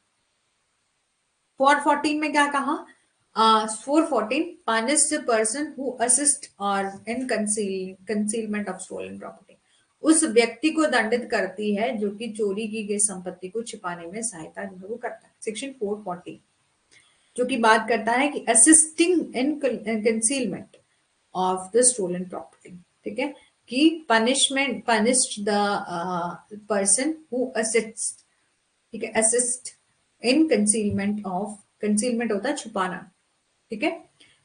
414 में क्या कहा, 414 punish the person who assist or in concealment of stolen property। उस व्यक्ति को दंडित करती है जो कि चोरी की गई संपत्ति को छिपाने में सहायता जो है वो करता है। सेक्शन 440 जो कि बात करता है कि assisting in concealment of the stolen property. ठीक है, कि punished the person who assist, ठीक है, assist in concealment of, concealment होता है छुपाना। ठीक है,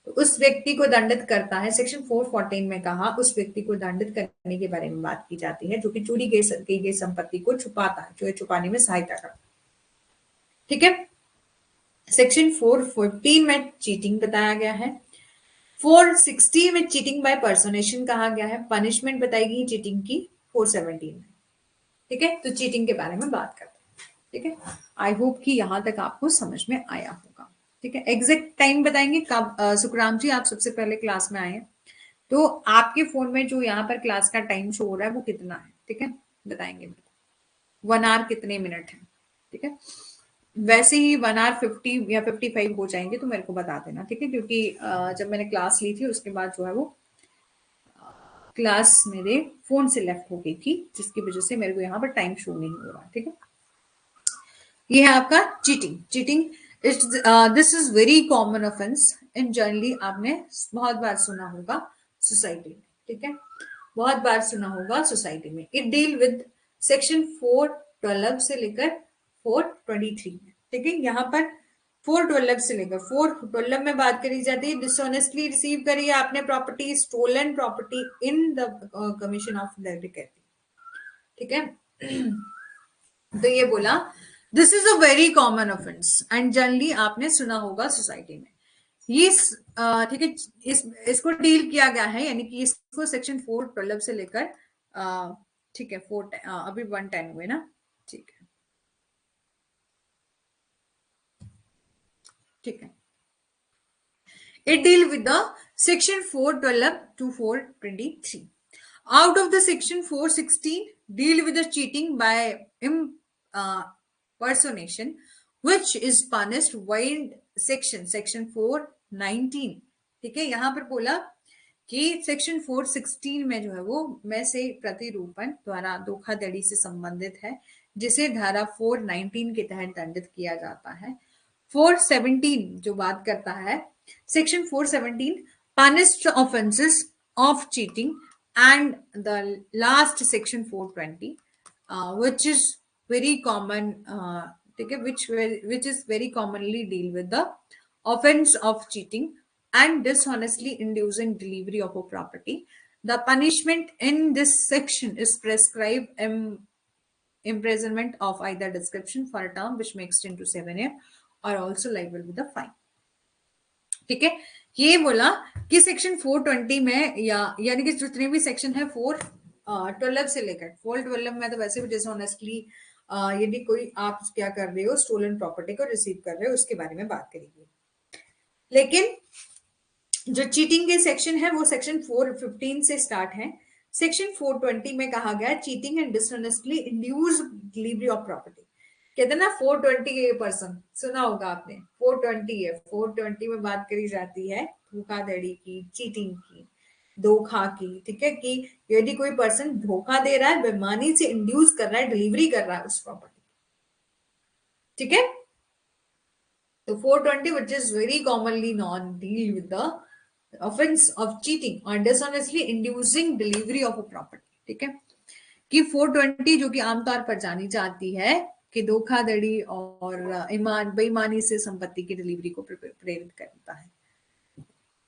तो उस व्यक्ति को दंडित करता है। सेक्शन 414 में कहा उस व्यक्ति को दंडित करने के बारे में बात की जाती है जो कि चोरी की गई संपत्ति को छुपाता है, जो छुपाने में सहायता करता है। ठीक है, सेक्शन 415 में चीटिंग बताया गया है। 460 में चीटिंग बाय पर्सोनेशन कहा गया है। पनिशमेंट बताई गई चीटिंग की 417 में। ठीक है, तो चीटिंग के बारे में बात करते हैं। ठीक है, आई होप कि यहां तक आपको समझ में आया होगा। ठीक है, एग्जैक्ट टाइम बताएंगे कब, सुखराम जी आप सबसे पहले क्लास में आए, तो आपके फोन में जो यहाँ पर क्लास का टाइम शो हो रहा है वो कितना है? ठीक है, बताएंगे मेरे को 1 आवर कितने मिनट है। ठीक है, वैसे ही 1 आवर 50 या 55 हो जाएंगे तो मेरे को बता देना। ठीक है, क्योंकि जब मैंने क्लास ली थी उसके बाद जो है वो क्लास मेरे फोन से लेफ्ट हो गई थी, जिसकी वजह से मेरे को यहाँ पर टाइम शो नहीं हो रहा। ठीक है, ये है आपका cheating. Cheating this is very common offence in generally, आपने बहुत बार सुना होगा सोसाइटी में। ठीक है, बहुत बार सुना होगा सोसाइटी में। इट डील विद सेक्शन 4 412 से लेकर 423 में, ठीक है। यहाँ पर 412 से लेकर 412 में बात करी जाती है डिसऑनेस्टली रिसीव करी है आपने property, stolen property in the commission of डेरिकेट, ठीक है। तो ये बोला this is a very common offence and generally आपने सुना होगा सोसाइटी में ये, ठीक है। इसको डील किया गया है, यानी कि इसको सेक्शन 412 से लेकर ठीक है 4 अभी 110 हुए ना, ठीक है, ठीक है। It deal with the section 412 to 423. Out of the section 416 deal with the cheating by impersonation, which is punished while section 419, ठीक है। यहां पर बोला कि सेक्शन 416 में जो है वो में से प्रतिरूपण द्वारा धोखाधड़ी से संबंधित है, जिसे धारा 419 के तहत दंडित किया जाता है। 417 जो बात करता है, section 417 punished offenses of cheating, and the last section 420 which is very common, ठीक है, which is very commonly deal with the offense of cheating and dishonestly inducing delivery of a property. The punishment in this section is prescribed imprisonment of either description for a term which may extend to 7 years or also liable with a fine, ठीक है। ये बोला कि section 420 में यानी कि जितने भी सेक्शन है 412 से लेकर 412 में तो वैसे भी डिसऑनेस्टली यदि कोई आप क्या कर रहे हो, स्टोलन प्रॉपर्टी को रिसीव कर रहे हो, उसके बारे में बात करेंगे। लेकिन जो चीटिंग के सेक्शन है वो सेक्शन 415 से स्टार्ट है। सेक्शन 420 में कहा गया cheating and dishonestly induce delivery of property. कहते ना 420 पर्सन सुना होगा आपने, 420 है, 420 में बात करी जाती है धोखाधड़ी की, चीटिंग की, धोखा की, ठीक है। कि यदि कोई पर्सन धोखा दे रहा है, बेईमानी से इंड्यूस कर रहा है, डिलीवरी कर रहा है उस प्रॉपर्टी, ठीक है। तो 420 which is very commonly known deal with the offense of cheating or dishonestly inducing delivery of a property, ठीक है। कि 420 जो कि आमतौर पर जानी जाती है कि धोखाधड़ी और बेईमानी से संपत्ति की डिलीवरी को प्रेरित करता है।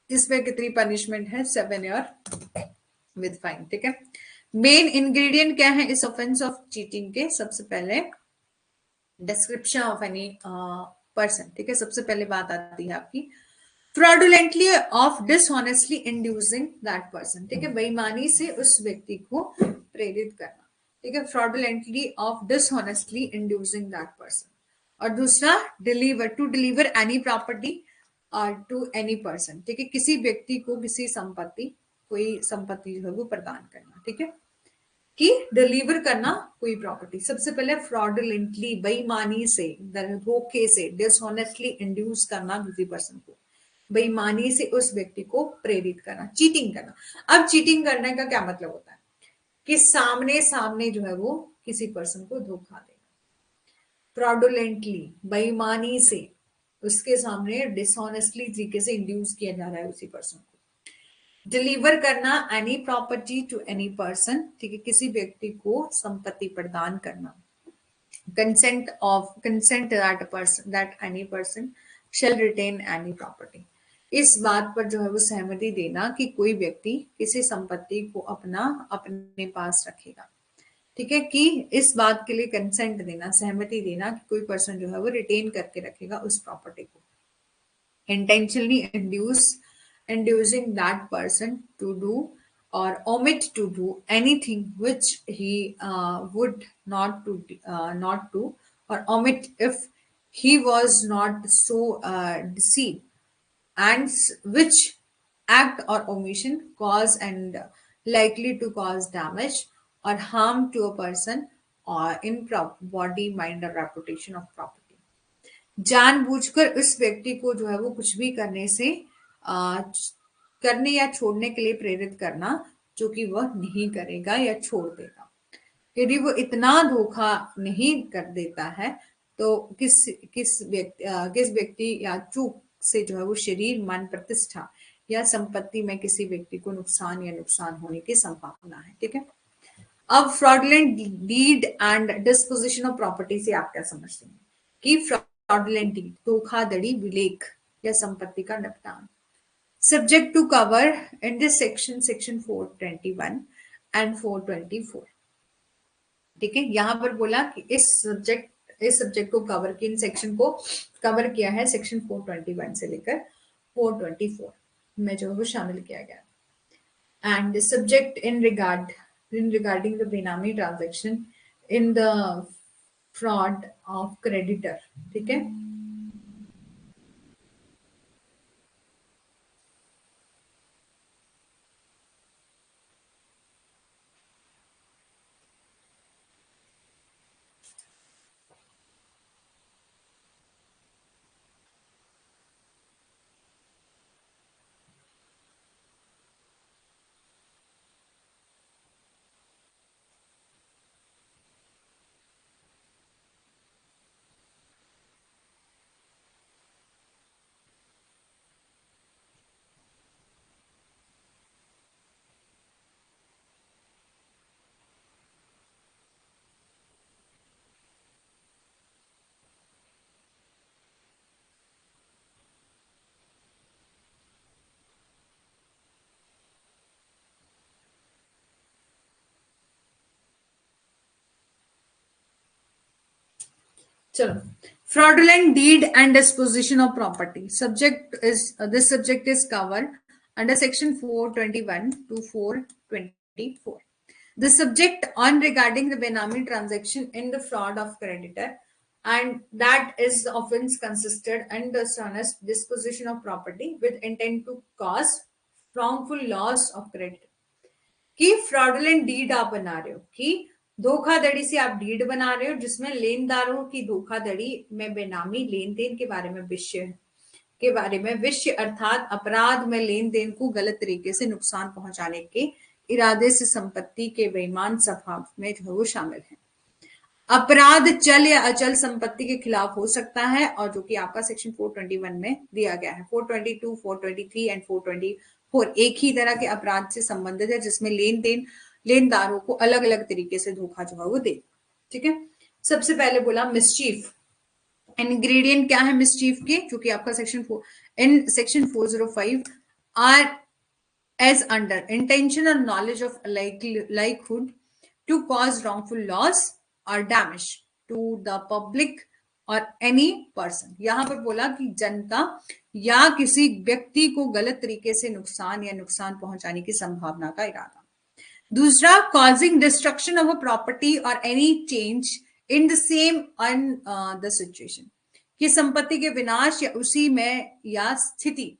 इसमें कितनी पनिशमेंट है? 7 ईयर विद फाइन, ठीक है। मेन इंग्रेडिएंट क्या है इस ऑफेंस ऑफ चीटिंग के? सबसे पहले डिस्क्रिप्शन ऑफ एनी पर्सन, ठीक है। सबसे पहले बात आती है आपकी fraudulently of dishonestly inducing that person, ठीक है। बेईमानी से उस व्यक्ति को प्रेरित करना, ठीक है। Fraudulently of dishonestly inducing that person. और दूसरा deliver any property to any person, ठीक है। किसी व्यक्ति को किसी संपत्ति, कोई संपत्ति जो है वो प्रदान करना, ठीक है। कि डिलीवर करना कोई प्रॉपर्टी। सबसे पहले फ्रॉडुलेंटली, बेईमानी से, धोखे से, डिसऑनेस्टली इंड्यूस करना किसी पर्सन को, बेईमानी से उस व्यक्ति को प्रेरित करना, चीटिंग करना। अब चीटिंग करने का क्या मतलब होता है? कि सामने जो है वो किसी पर्सन को धोखा देना, फ्रॉडुलेंटली, बेईमानी से उसके सामने डिसऑनेस्टली तरीके से इंड्यूस किया जा रहा है उसी पर्सन को। डिलीवर करना any property to any person, ठीक है, किसी व्यक्ति को संपत्ति प्रदान करना। Consent that any person shall retain any property, इस बात पर जो है वो सहमति देना कि कोई व्यक्ति किसी संपत्ति को अपने पास रखेगा, ठीक है। कि इस बात के लिए कंसेंट देना, सहमति देना कि कोई पर्सन जो है वो रिटेन करके रखेगा उस प्रॉपर्टी को। Intentionally inducing that person to do or omit to do anything which he would not do or omit if he was not so deceived, and which act or omission cause and likely to cause damage or harm to a person or in body, mind or reputation of property। जानबूझकर उस व्यक्ति को जो है वो कुछ भी करने या छोड़ने के लिए प्रेरित करना जो कि वह नहीं करेगा या छोड़ देगा। यदि वो इतना धोखा नहीं कर देता है तो किस व्यक्ति या चूक से जो है वो शरीर, मन, प्रतिष्ठा या संपत्ति में किसी व्यक्ति को नुकसान होने की संभावना है, ठीक है। अब fraudulent deed and disposition of property से आप क्या समझते हैं कि फ्रॉडुलेंट डीड धोखाधड़ी, विलेख या संपत्ति का निपटान, subject to cover in this section, section 421 and 424। ठीक है, यहां पर बोला कि इस सब्जेक्ट को कवर किया, इन सेक्शन को कवर किया है सेक्शन 421 से लेकर 424 में जो है वो शामिल किया गया। and the subject in regarding the Benami transaction in the fraud of creditor। ठीक है, चलो, fraudulent deed and disposition of property subject is this subject is covered under section 421 to 424। the subject on regarding the Benami transaction in the fraud of creditor, and that is the offense consisted in the dishonest disposition of property with intent to cause wrongful loss of credit। कि fraudulent deed आप बना रहे हो, कि धोखाधड़ी से आप deed बना रहे हो जिसमें लेनदारों की धोखाधड़ी में बेनामी लेन देन के बारे में विषय अर्थात अपराध में लेन देन को गलत तरीके से नुकसान पहुंचाने के इरादे से संपत्ति के बेईमान स्वभाव में जो वो शामिल है। अपराध चल या अचल संपत्ति के खिलाफ हो सकता है, और जो कि आपका सेक्शन 421 में दिया गया है। 422, 423 एंड 424 एक ही तरह के अपराध से संबंधित है जिसमें लेनदारों को अलग अलग तरीके से धोखा जो है वो दे। ठीक है, सबसे पहले बोला मिसचीफ। इंग्रेडिएंट क्या है मिसचीफ के, जो कि आपका section 405 are as under intention और knowledge of likelihood to cause wrongful loss और डैमेज टू द पब्लिक और एनी पर्सन। यहां पर बोला कि जनता या किसी व्यक्ति को गलत तरीके से नुकसान या नुकसान पहुंचाने की संभावना का इरादा। दूसरा, causing destruction of a property और any change in the same on the situation, कि संपत्ति के विनाश या उसी में या स्थिति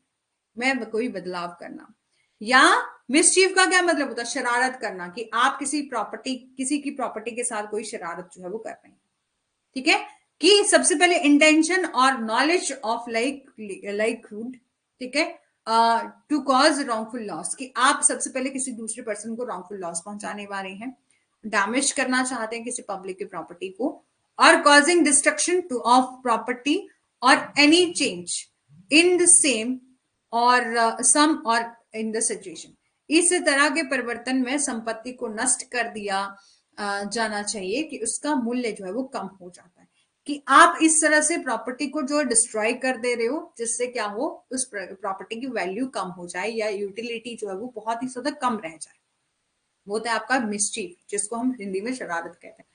में कोई बदलाव करना। या मिसचीफ का क्या मतलब होता है, शरारत करना, कि आप किसी की प्रॉपर्टी के साथ कोई शरारत जो है वो कर रहे हैं। ठीक है, कि सबसे पहले इंटेंशन और नॉलेज ऑफ लाइकहुड, ठीक है, टू कॉज रॉन्गफुल लॉस, कि आप सबसे पहले किसी दूसरे पर्सन को रॉन्गफुल लॉस पहुंचाने वाले हैं, डैमेज करना चाहते हैं किसी पब्लिक की प्रॉपर्टी को, और causing destruction to of property और any change in the same और सम और इन द सिचुएशन। इस तरह के परिवर्तन में संपत्ति को नष्ट कर दिया जाना चाहिए कि उसका मूल्य जो है वो कम हो जाता है, कि आप इस तरह से प्रॉपर्टी को जो डिस्ट्रॉय कर दे रहे हो जिससे क्या हो, उस प्रॉपर्टी की वैल्यू कम हो जाए या यूटिलिटी जो है वो बहुत ही ज्यादा कम रह जाए। वो होता है आपका मिसचीफ, जिसको हम हिंदी में शरारत कहते हैं।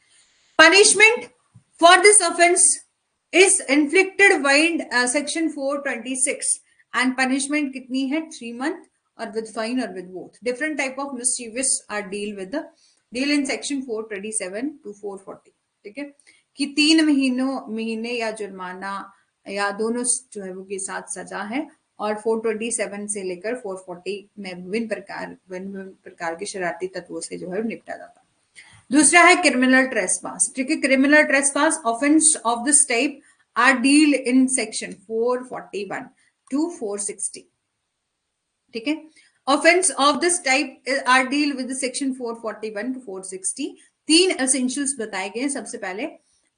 Punishment for this offence is inflicted by section 426 and punishment कितनी है, 3 मंथ और विद फाइन और with both. Different type of mischievous are deal in section 427 to 440। ठीक है, कि 3 महीने या जुर्माना या दोनों जो है वो के साथ सजा है, और 427 से लेकर 440 में विभिन्न प्रकार के शरारती तत्वों से जो है निपटा जाता है। दूसरा है क्रिमिनल ट्रेसपास। ठीक है, criminal trespass offence of this type are deal in section 441 to 460। ठीक है, offence of this type are deal with section 441 to 460। 3 essentials बताए गए हैं। सबसे पहले,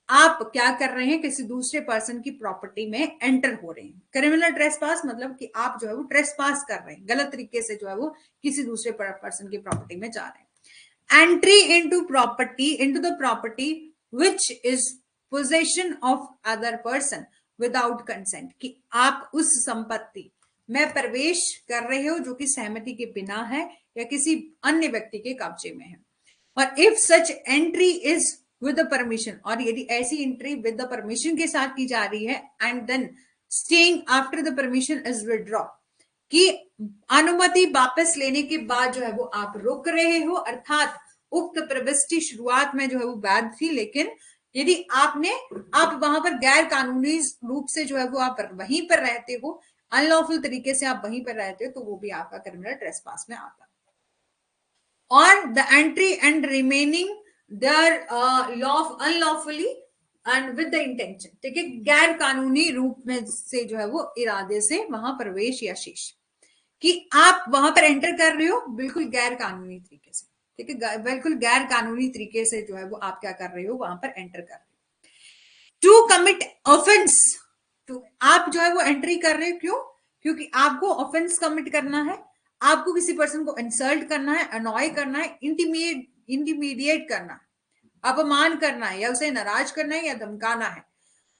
आप क्या कर रहे हैं, किसी दूसरे पर्सन की प्रॉपर्टी में एंटर हो रहे हैं। क्रिमिनल ट्रेसपास मतलब कि आप जो है वो ट्रेसपास कर रहे हैं, गलत तरीके से जो है वो किसी दूसरे पर्सन की प्रॉपर्टी में जा रहे हैं। Entry into property, into the property which is possession of other person without consent, कि आप उस संपत्ति में प्रवेश कर रहे हो जो कि सहमति के बिना है या किसी अन्य व्यक्ति के कब्जे में है। और if such entry is with the permission, और यदि ऐसी एंट्री विद द परमिशन के साथ की जा रही है, and then staying after the permission is withdraw, कि अनुमति वापस लेने के बाद जो है वो आप रुक रहे हो, अर्थात उक्त प्रविष्टि शुरुआत में जो है वो वैध थी, लेकिन यदि आप वहां पर गैर कानूनी रूप से जो है वो आप वहीं पर रहते हो, अनलॉफुल तरीके से आप वहीं पर रहते हो, तो वो भी आपका क्रिमिनल ट्रेसपास में आता है। और the entry and remaining there unlawfully and with the intention, ठीक है, गैर कानूनी रूप में से जो है वो इरादे से वहां प्रवेश या शेष, कि आप वहां पर एंटर कर रहे हो बिल्कुल गैर कानूनी तरीके से, ठीक है, बिल्कुल गैर कानूनी तरीके से जो है वो आप क्या कर रहे हो, वहां पर एंटर कर रहे हो। टू कमिट ऑफेंस, तो आप जो है वो एंट्री कर रहे हो, क्यों? क्योंकि आपको ऑफेंस कमिट करना है, आपको किसी पर्सन को इंसल्ट करना है, अनॉय करना है, इंटीमीडिएट करना है, अपमान करना है, या उसे नाराज करना है या धमकाना है।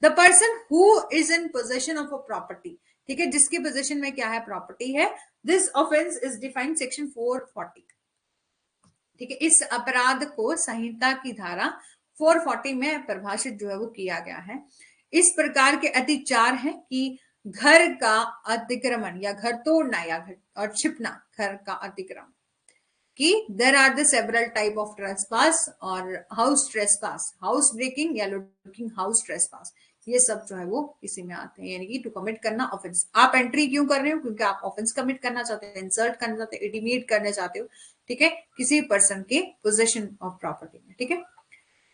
The person who is in possession of a property, ठीक है, जिसके पोजेशन में क्या है, प्रॉपर्टी है। This offence is defined section 440, ठीक है, इस अपराध को संहिता की धारा 440 में परिभाषित जो है वो किया गया है। इस प्रकार के अति 4 हैं कि घर का अतिक्रमण या घर तोड़ना या घर और छिपना, घर का अतिक्रमण, कि there are the several type of trespass, और हाउस ट्रेसपास, हाउस ब्रेकिंग या लुकिंग हाउस ट्रेसपास, ये सब जो है वो इसी में आते हैं, यानी कि टू कमिट करना ऑफेंस। आप एंट्री क्यों कर रहे हो? क्योंकि आप ऑफेंस कमिट करना चाहते हो, इंसल्ट करना चाहते हो, इंटीमिडेट करना चाहते हो, ठीक है, किसी पर्सन के पोजेशन ऑफ प्रॉपर्टी में, ठीक है।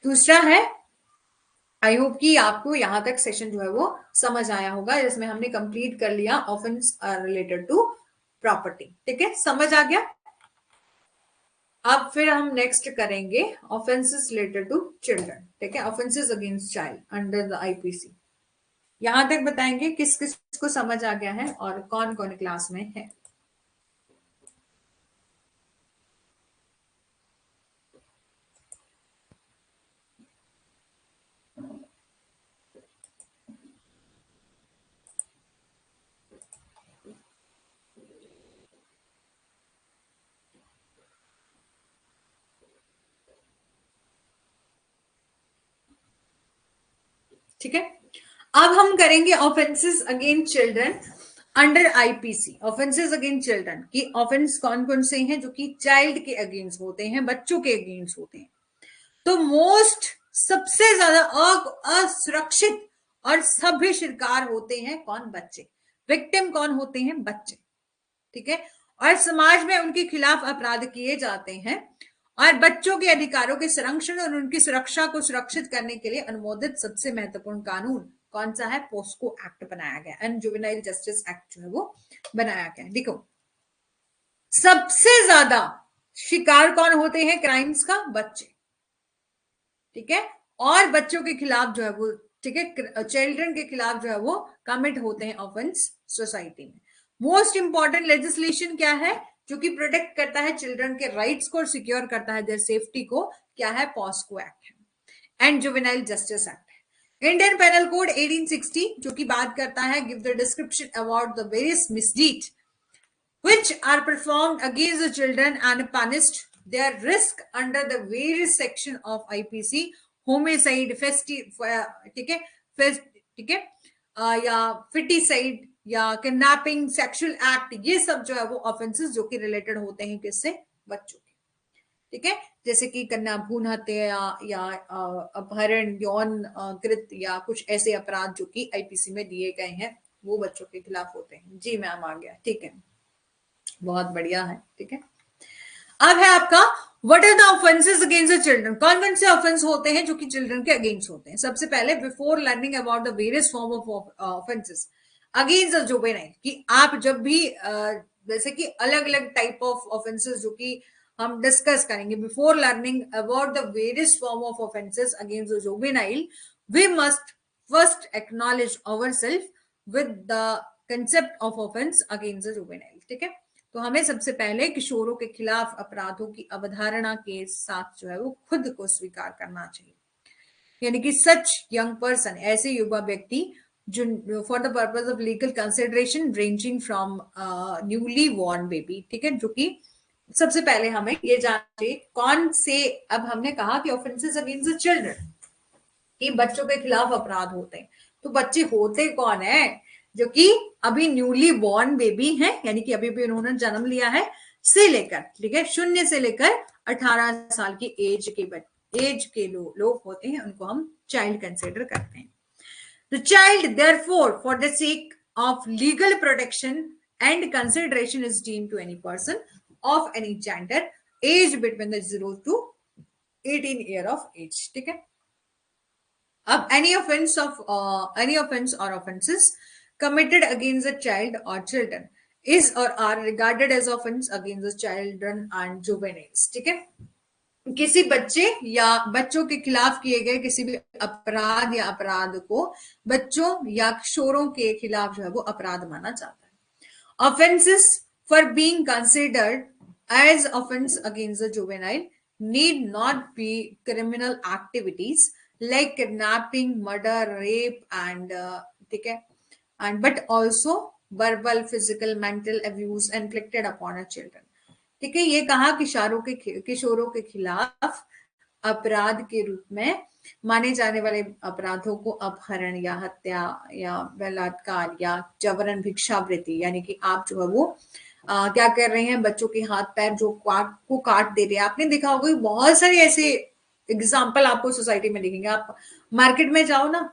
दूसरा है, आई होप कि आपको यहां तक सेशन जो है वो समझ आया होगा, जिसमें हमने कंप्लीट कर लिया ऑफेंस रिलेटेड टू प्रॉपर्टी, ठीक है, समझ आ गया। अब फिर हम नेक्स्ट करेंगे ऑफेंसेस रिलेटेड टू चिल्ड्रन, ठीक है, offences against child under the IPC. यहां तक बताएंगे किस किस को समझ आ गया है और कौन कौन क्लास में है। ठीक है, अब हम करेंगे offences against children under IPC. Offences against children की ऑफेंस कौन कौन से हैं जो कि चाइल्ड के अगेंस्ट होते हैं, बच्चों के अगेंस्ट होते हैं। तो मोस्ट सबसे ज्यादा असुरक्षित और सभ्य शिकार होते हैं कौन? बच्चे। विक्टिम कौन होते हैं? बच्चे, ठीक है। और समाज में उनके खिलाफ अपराध किए जाते हैं, और बच्चों के अधिकारों के संरक्षण और उनकी सुरक्षा को सुरक्षित करने के लिए अनुमोदित सबसे महत्वपूर्ण कानून कौन सा है? पोस्को एक्ट बनाया गया, एंड जुवेनाइल जस्टिस एक्ट जो है वो बनाया गया। देखो, सबसे ज्यादा शिकार कौन होते हैं क्राइम्स का? बच्चे, ठीक है। और बच्चों के खिलाफ जो है वो, ठीक है, चिल्ड्रन के खिलाफ जो है वो कमिट होते हैं ऑफेंस सोसाइटी में। मोस्ट इंपॉर्टेंट लेजिस्लेशन क्या है जो कि प्रोटेक्ट करता है चिल्ड्रन के राइट्स को और सिक्योर करता है देयर सेफ्टी को? क्या है? पॉस्को एक्ट है, एंड जुवेनाइल जस्टिस एक्ट है। इंडियन पेनल कोड 1860 जो कि बात करता है, give the description about the various misdeed which are performed against the children and punished their risk under the various section of IPC, homicide, ठीक है, ठीक है, या फिटिसाइड या किडनैपिंग, सेक्सुअल एक्ट, ये सब जो है वो ऑफेंसेस जो कि रिलेटेड होते हैं किससे? बच्चों के, ठीक है। जैसे कि कन्या भ्रूण हत्या या अपहरण, यौन कृत्य या कुछ ऐसे अपराध जो कि आईपीसी में दिए गए हैं, वो बच्चों के खिलाफ होते हैं। जी मैम, आ गया, ठीक है, बहुत बढ़िया है, ठीक है। अब है आपका what are the offences against the children. कौन कौन से ऑफेंस होते हैं जो कि चिल्ड्रन के अगेंस्ट होते हैं? सबसे पहले, before learning about the various form of offences against the juvenile, कि आप जब भी जैसे कि अलग अलग टाइप ऑफ ऑफेंसेस जो कि हम डिस्कस करेंगे, before learning about the various form of offences against the juvenile, we must first acknowledge our self with the concept of offence against the juvenile, ठीक है। तो हमें सबसे पहले किशोरों के खिलाफ अपराधों की अवधारणा के साथ जो है वो खुद को स्वीकार करना चाहिए। यानी कि सच यंग पर्सन, ऐसे युवा व्यक्ति जो for the purpose of legal consideration ranging from newly born baby, ठीक है, जो कि सबसे पहले हमें ये जानना चाहिए कौन से, अब हमने कहा कि ऑफेंसेस अगेंस्ट द चिल्ड्रन, कि बच्चों के खिलाफ अपराध होते हैं, तो बच्चे होते कौन है? जो कि अभी न्यूली बॉर्न बेबी है, यानी कि अभी भी उन्होंने जन्म लिया है, से लेकर, ठीक है, 0 से लेकर 18 साल की एज के लोग होते हैं, उनको हम चाइल्ड कंसिडर करते हैं। The child, therefore, for the sake of legal protection and consideration, is deemed to any person of any gender, age between the 0 to 18 year of age. ठीक है। अब any offense or offenses committed against the child or children is or are regarded as offense against the children and juveniles. ठीक है। किसी बच्चे या बच्चों के खिलाफ किए गए किसी भी अपराध या अपराध को बच्चों या किशोरों के खिलाफ जो है वो अपराध माना जाता है। Offences for being considered as offence against the juvenile need not be criminal activities like kidnapping, murder, rape and, ठीक है, and but also verbal, physical, mental abuse inflicted upon a children. ठीक है, ये कहा किशोरों के खिलाफ अपराध के रूप में माने जाने वाले अपराधों को अपहरण या हत्या या बलात्कार या जबरन भिक्षावृत्ति, यानी कि आप जो है वो क्या कर रहे हैं, बच्चों के हाथ पैर जो काट दे रहे हैं। आपने देखा होगा बहुत सारे ऐसे एग्जाम्पल आपको सोसाइटी में दिखेंगे। आप मार्केट में जाओ ना,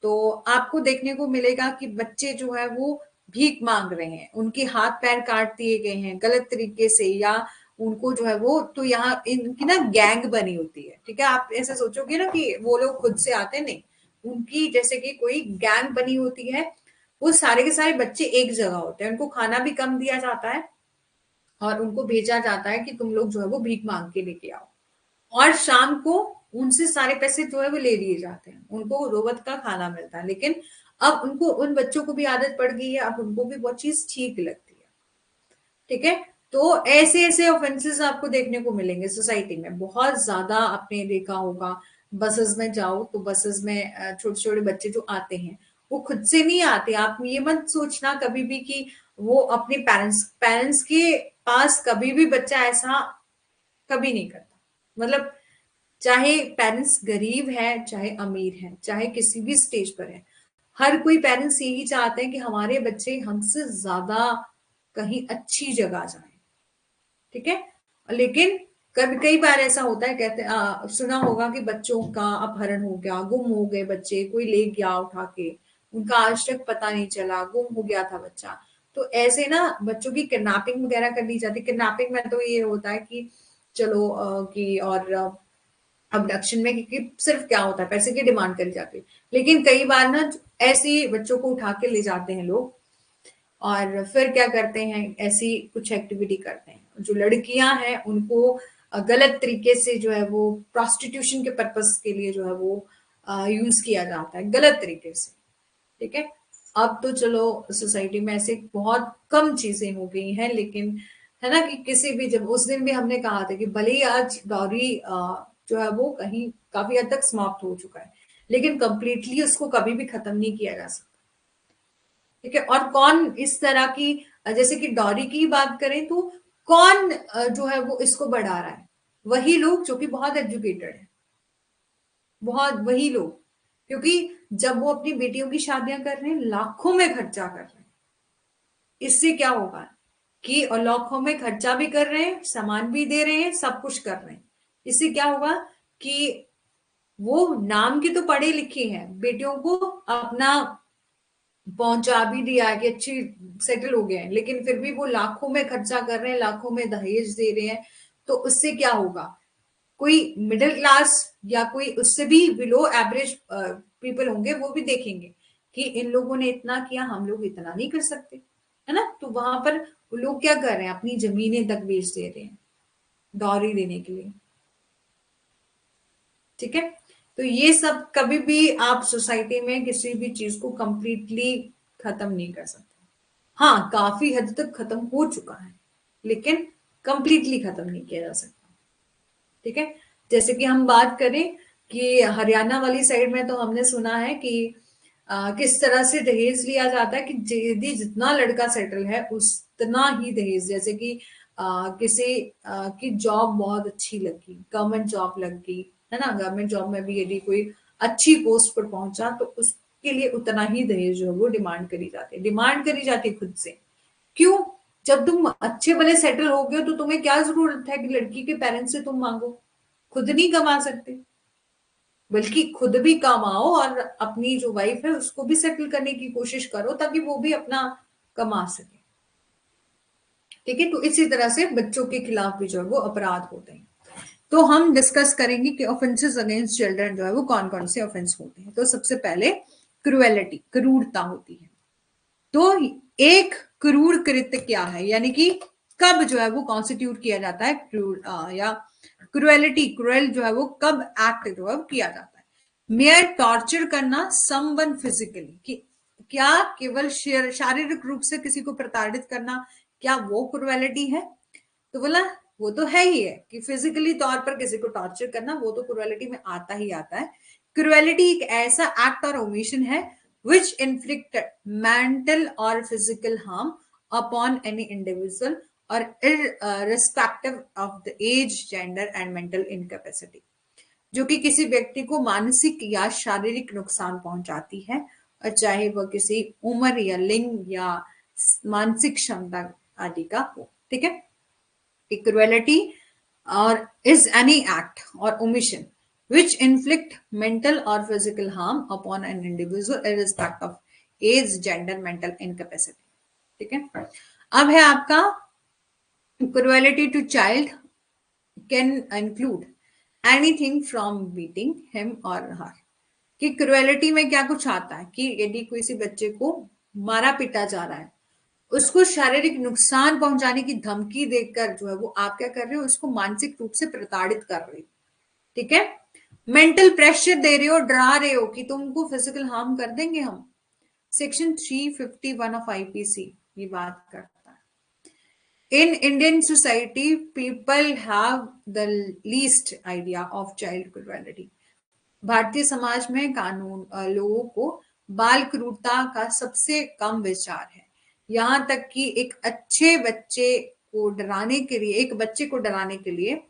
तो आपको देखने को मिलेगा कि बच्चे जो है वो भीख मांग रहे हैं, उनके हाथ पैर काट दिए गए हैं गलत तरीके से, या उनको जो है वो, तो यहाँ इनकी ना गैंग बनी होती है। ठीक है, आप ऐसे सोचोगे ना कि वो लोग खुद से आते, नहीं, उनकी जैसे कि कोई गैंग बनी होती है। वो सारे के सारे बच्चे एक जगह होते हैं, उनको खाना भी कम दिया जाता है और उनको भेजा जाता है कि तुम लोग जो है वो भीख मांग के लेके आओ, और शाम को उनसे सारे पैसे जो है वो ले लिए जाते हैं, उनको दो वक्त का खाना मिलता है। लेकिन अब उनको, उन बच्चों को भी आदत पड़ गई है, अब उनको भी बहुत चीज ठीक लगती है। ठीक है, तो ऐसे ऐसे ऑफेंसेस आपको देखने को मिलेंगे सोसाइटी में बहुत ज्यादा। आपने देखा होगा बसेस में जाओ तो बसेस में छोटे छोटे बच्चे जो आते हैं वो खुद से नहीं आते। आप ये मत सोचना कभी भी कि वो अपने पेरेंट्स के पास, कभी भी बच्चा ऐसा कभी नहीं करता। मतलब चाहे पेरेंट्स गरीब है, चाहे अमीर है, चाहे किसी भी स्टेज पर है, हर कोई पेरेंट्स यही चाहते हैं कि हमारे बच्चे हमसे ज्यादा कहीं अच्छी जगह जाए। ठीक है, लेकिन कभी कई बार ऐसा होता है, कहते सुना होगा कि बच्चों का अपहरण हो गया, गुम हो गए बच्चे, कोई ले गया उठा के, उनका आज तक पता नहीं चला, गुम हो गया था बच्चा। तो ऐसे ना बच्चों की किडनैपिंग वगैरह कर दी जाती। किडनैपिंग में तो ये होता है कि चलो कि और अबडक्शन में क्योंकि सिर्फ क्या होता है, पैसे की डिमांड करी जाती है। लेकिन कई बार ना ऐसे बच्चों को उठा के ले जाते हैं लोग और फिर क्या करते हैं, ऐसी कुछ एक्टिविटी करते हैं। जो लड़कियां हैं उनको गलत तरीके से जो है वो प्रोस्टिट्यूशन के पर्पस के लिए जो है वो यूज किया जाता है गलत तरीके से। ठीक है, अब तो चलो सोसाइटी में ऐसे बहुत कम चीजें हो गई हैं, लेकिन है ना कि किसी भी, जब उस दिन भी हमने कहा था कि भले ही आज डॉरी जो है वो कहीं काफी हद तक समाप्त हो चुका है, लेकिन कंप्लीटली उसको कभी भी खत्म नहीं किया जा सकता। ठीक है, और कौन इस तरह की, जैसे कि डॉरी की बात करें तो कौन जो है वो इसको बढ़ा रहा है? वही लोग जो कि बहुत एजुकेटेड है, बहुत वही लोग, क्योंकि जब वो अपनी बेटियों की शादियां कर रहे हैं लाखों में खर्चा कर रहे हैं, इससे क्या होगा कि, और लाखों में खर्चा भी कर रहे हैं, सामान भी दे रहे हैं, सब कुछ कर रहे हैं, इससे क्या होगा कि वो नाम के तो पढ़े लिखे हैं, बेटियों को अपना पहुंचा भी दिया है कि अच्छी सेटल हो गए हैं, लेकिन फिर भी वो लाखों में खर्चा कर रहे हैं, लाखों में दहेज दे रहे हैं। तो उससे क्या होगा, कोई मिडिल क्लास या कोई उससे भी बिलो एवरेज पीपल होंगे, वो भी देखेंगे कि इन लोगों ने इतना किया, हम लोग इतना नहीं कर सकते, है ना। तो वहां पर लोग क्या कर रहे हैं, अपनी जमीनें तक बेच दे रहे हैं डॉरी देने के लिए। ठीक है, तो ये सब कभी भी आप सोसाइटी में किसी भी चीज को कंप्लीटली खत्म नहीं कर सकते। हाँ, काफी हद तक खत्म हो चुका है, लेकिन कंप्लीटली खत्म नहीं किया जा सकता। ठीक है, जैसे कि हम बात करें कि हरियाणा वाली साइड में तो हमने सुना है कि किस तरह से दहेज लिया जाता है कि यदि जितना लड़का सेटल है उतना ही दहेज, जैसे कि किसी की जॉब बहुत अच्छी लगी, गवर्नमेंट जॉब लग गई है ना, गवर्नमेंट जॉब में भी यदि कोई अच्छी पोस्ट पर पहुंचा तो उसके लिए उतना ही दहेज जो है वो डिमांड करी जाती है, डिमांड करी जाती है खुद से। क्यों? जब तुम अच्छे भले सेटल हो गए तो तुम्हें क्या जरूरत है कि लड़की के पेरेंट्स से तुम मांगो? खुद नहीं कमा सकते, बल्कि खुद भी कमाओ और अपनी जो वाइफ है उसको भी सेटल करने की कोशिश करो ताकि वो भी अपना कमा सके। ठीक है, तो इसी तरह से बच्चों के खिलाफ भी जो है वो अपराध होते हैं। तो हम डिस्कस करेंगे कि ऑफेंसेस अगेंस्ट चिल्ड्रन जो है वो कौन कौन से ऑफेंस होते हैं। तो सबसे पहले क्रूएलिटी, क्रूरता होती है। तो एक क्रूर कृत्य क्या है, यानी कि कब जो है वो कॉन्स्टिट्यूट किया जाता है क्रूर या क्रूएलिटी, क्रूएल जो है वो कब एक्ट जो है किया जाता है। मेयर टॉर्चर करना समवन फिजिकली, कि क्या केवल शारीरिक रूप से किसी को प्रताड़ित करना, क्या वो क्रूएलिटी है? तो बोला वो तो है ही है कि फिजिकली तौर पर किसी को टॉर्चर करना वो तो क्रूएलिटी में आता ही आता है। क्रूएलिटी एक ऐसा एक्ट और ओमिशन है which inflict mental or physical harm upon any individual or irrespective of the age, gender and mental incapacity, जो कि किसी व्यक्ति को मानसिक या शारीरिक नुकसान पहुंचाती है, और चाहे वह किसी उम्र या लिंग या मानसिक क्षमता आदि का हो। ठीक है, cruelty or is any act or omission which inflict mental or physical harm upon an individual irrespective of age, gender, mental incapacity। ठीक है, अब है आपका cruelty to child can include anything from beating him or her, कि cruelty में क्या कुछ आता है कि यदि किसी बच्चे को मारा पीटा जा रहा है, उसको शारीरिक नुकसान पहुंचाने की धमकी देकर जो है वो आप क्या कर रहे हो, उसको मानसिक रूप से प्रताड़ित कर रहे हो। ठीक है, मेंटल प्रेशर दे रहे हो, डरा रहे हो कि तुमको फिजिकल हार्म कर देंगे हम। सेक्शन 351 ऑफ आईपीसी ये बात करता है। In Indian society people have the least idea of child cruelty, Bharatiya Samaj में कानून लोगों को बाल क्रूरता का सबसे कम विचार है। यहां तक कि एक अच्छे बच्चे को डराने के लिए, एक बच्चे को डराने के लिए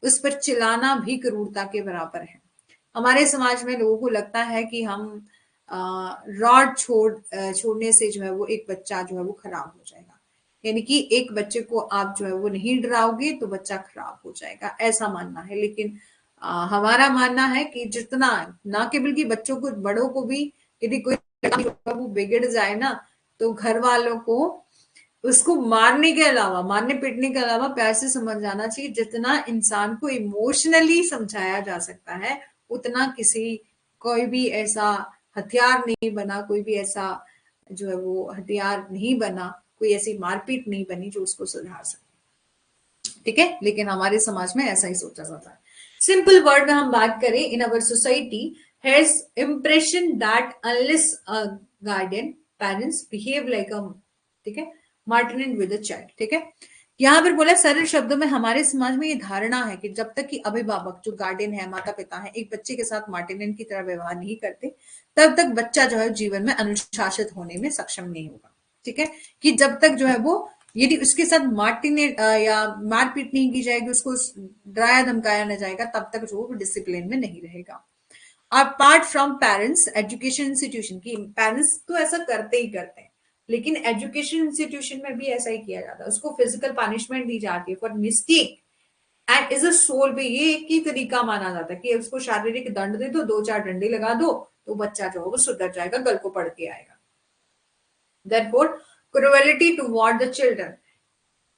उस पर चिल्लाना भी क्रूरता के बराबर है। हमारे समाज में लोगों को लगता है कि हम रॉड छोड़ने से जो है वो एक बच्चा जो है वो खराब हो जाएगा, यानी कि एक बच्चे को आप जो है वो नहीं डराओगे तो बच्चा खराब हो जाएगा, ऐसा मानना है। लेकिन हमारा मानना है कि जितना ना केवल कि बच्चों को, बड़ों को भी यदि कोई वो बिगड़ जाए ना तो घर वालों को उसको मारने के अलावा, मारने पीटने के अलावा प्यार से समझ जाना चाहिए। जितना इंसान को इमोशनली समझाया जा सकता है उतना किसी, कोई भी ऐसा हथियार नहीं बना, कोई भी ऐसा जो है वो हथियार नहीं बना, कोई ऐसी मारपीट नहीं बनी जो उसको सुधार सके। ठीक है, लेकिन हमारे समाज में ऐसा ही सोचा जाता है। सिंपल वर्ड में हम बात करें, in our society has impression that unless a guardian parents behave like a, ठीक है, मार्टिनेंट विद अ चाइल्ड। ठीक है, यहाँ पर बोला सरल शब्दों में हमारे समाज में ये धारणा है कि जब तक कि अभिभावक जो गार्डियन है, माता पिता है, एक बच्चे के साथ मार्टिनेंट की तरह व्यवहार नहीं करते तब तक बच्चा जो है जीवन में अनुशासित होने में सक्षम नहीं होगा। ठीक है, कि जब तक जो है वो, यदि उसके साथ मार्टिनेट या मारपीट नहीं की जाएगी, उसको डराया धमकाया न जाएगा, तब तक जो वो डिसिप्लिन में नहीं रहेगा। Apart from parents, education institution की, पेरेंट्स तो ऐसा करते ही करते हैं लेकिन एजुकेशन इंस्टीट्यूशन में भी ऐसा ही किया जाता है, उसको फिजिकल पनिशमेंट दी जाती है for mistake and is a sole भी, ये एक ही तरीका माना जाता है कि उसको शारीरिक दंड दे दो, 2-4 डंडे लगा दो तो बच्चा जो है वो सुधर जाएगा, गल को पढ़ के आएगा। Therefore, cruelty toward the children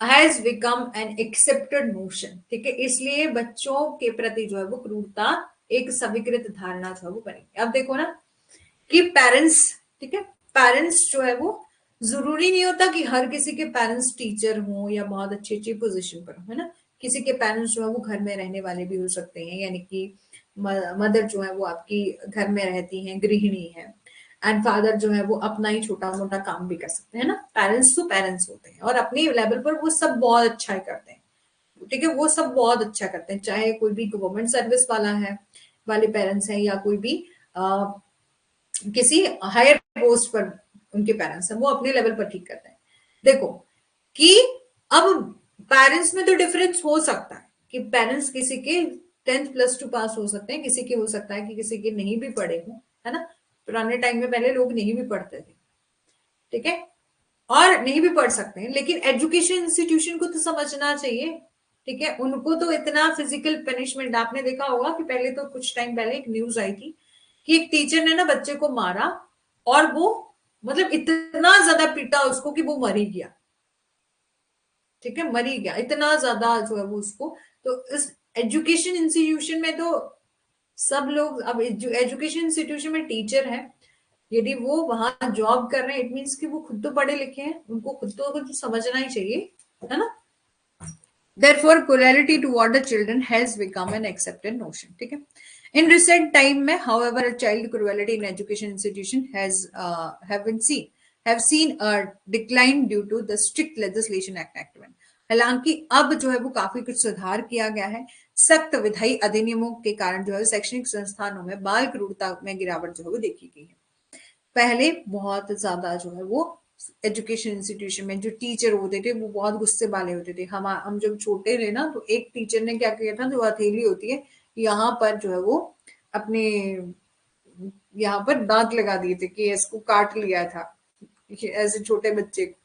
has become an accepted notion। ठीक है, इसलिए बच्चों के प्रति जो है वो क्रूरता एक स्वीकृत धारणा जो है वो बनेगी। अब देखो ना कि पेरेंट्स, ठीक है, पेरेंट्स जो है वो जरूरी नहीं होता कि हर किसी के पेरेंट्स टीचर हों या बहुत अच्छी अच्छी पोजीशन पर हो, है ना। किसी के पेरेंट्स जो है वो घर में रहने वाले भी हो सकते हैं, यानी कि मदर जो है वो आपकी घर में रहती हैं, गृहिणी है। एंड फादर जो है वो अपना ही छोटा मोटा काम भी कर सकते हैं ना। पेरेंट्स तो पेरेंट्स होते हैं और अपने लेवल पर वो सब बहुत अच्छा करते हैं, ठीक है, वो सब बहुत अच्छा करते हैं, चाहे कोई भी गवर्नमेंट सर्विस वाला है वाले पेरेंट्स हैं या कोई भी किसी हायर पोस्ट पर उनके पेरेंट्स हैं, वो अपने लेवल पर ठीक करते हैं। देखो कि अब पेरेंट्स में तो डिफरेंस हो सकता है कि पेरेंट्स किसी के 10th+2 पास हो सकते हैं, किसी के हो सकता है कि किसी के नहीं भी पढ़े हो, है ना। पुराने टाइम में पहले लोग नहीं भी पढ़ते थे, ठीक है, और नहीं भी पढ़ सकते हैं, लेकिन एजुकेशन इंस्टीट्यूशन को तो समझना चाहिए, ठीक है। उनको तो इतना फिजिकल पनिशमेंट, आपने देखा होगा कि पहले तो कुछ टाइम पहले एक न्यूज आई थी कि एक टीचर ने ना बच्चे को मारा और वो मतलब इतना ज्यादा पीटा उसको कि वो मर ही गया, ठीक है, मर ही गया, इतना ज्यादा जो है वो उसको। तो इस एजुकेशन इंस्टीट्यूशन में तो सब लोग, अब एजुकेशन इंस्टीट्यूशन में टीचर है, यदि वो वहां जॉब कर रहे हैं, इट मीन्स कि वो खुद तो पढ़े लिखे हैं, उनको खुद तो कुछ समझना ही चाहिए, है ना। Therefore, cruelty toward the children has become an accepted notion. ठीक है. In recent time में, however, child cruelty in education institution has have seen a decline due to the strict legislation act activement. हालांकि अब जो है वो काफी कुछ सुधार किया गया है, सख्त विधायी अधिनियमों के कारण जो है शैक्षणिक संस्थानों में बाल क्रूरता में गिरावट जो है वो देखी गई है। पहले बहुत ज्यादा जो है वो एजुकेशन इंस्टीट्यूशन में जो टीचर होते थे वो बहुत गुस्से वाले होते थे। हम जब छोटे थे ना, तो एक टीचर ने क्या किया था, जो हथेली होती है यहाँ पर जो है वो अपने यहाँ पर दांत लगा दिए थे कि इसको काट लिया था, ऐसे छोटे बच्चे को।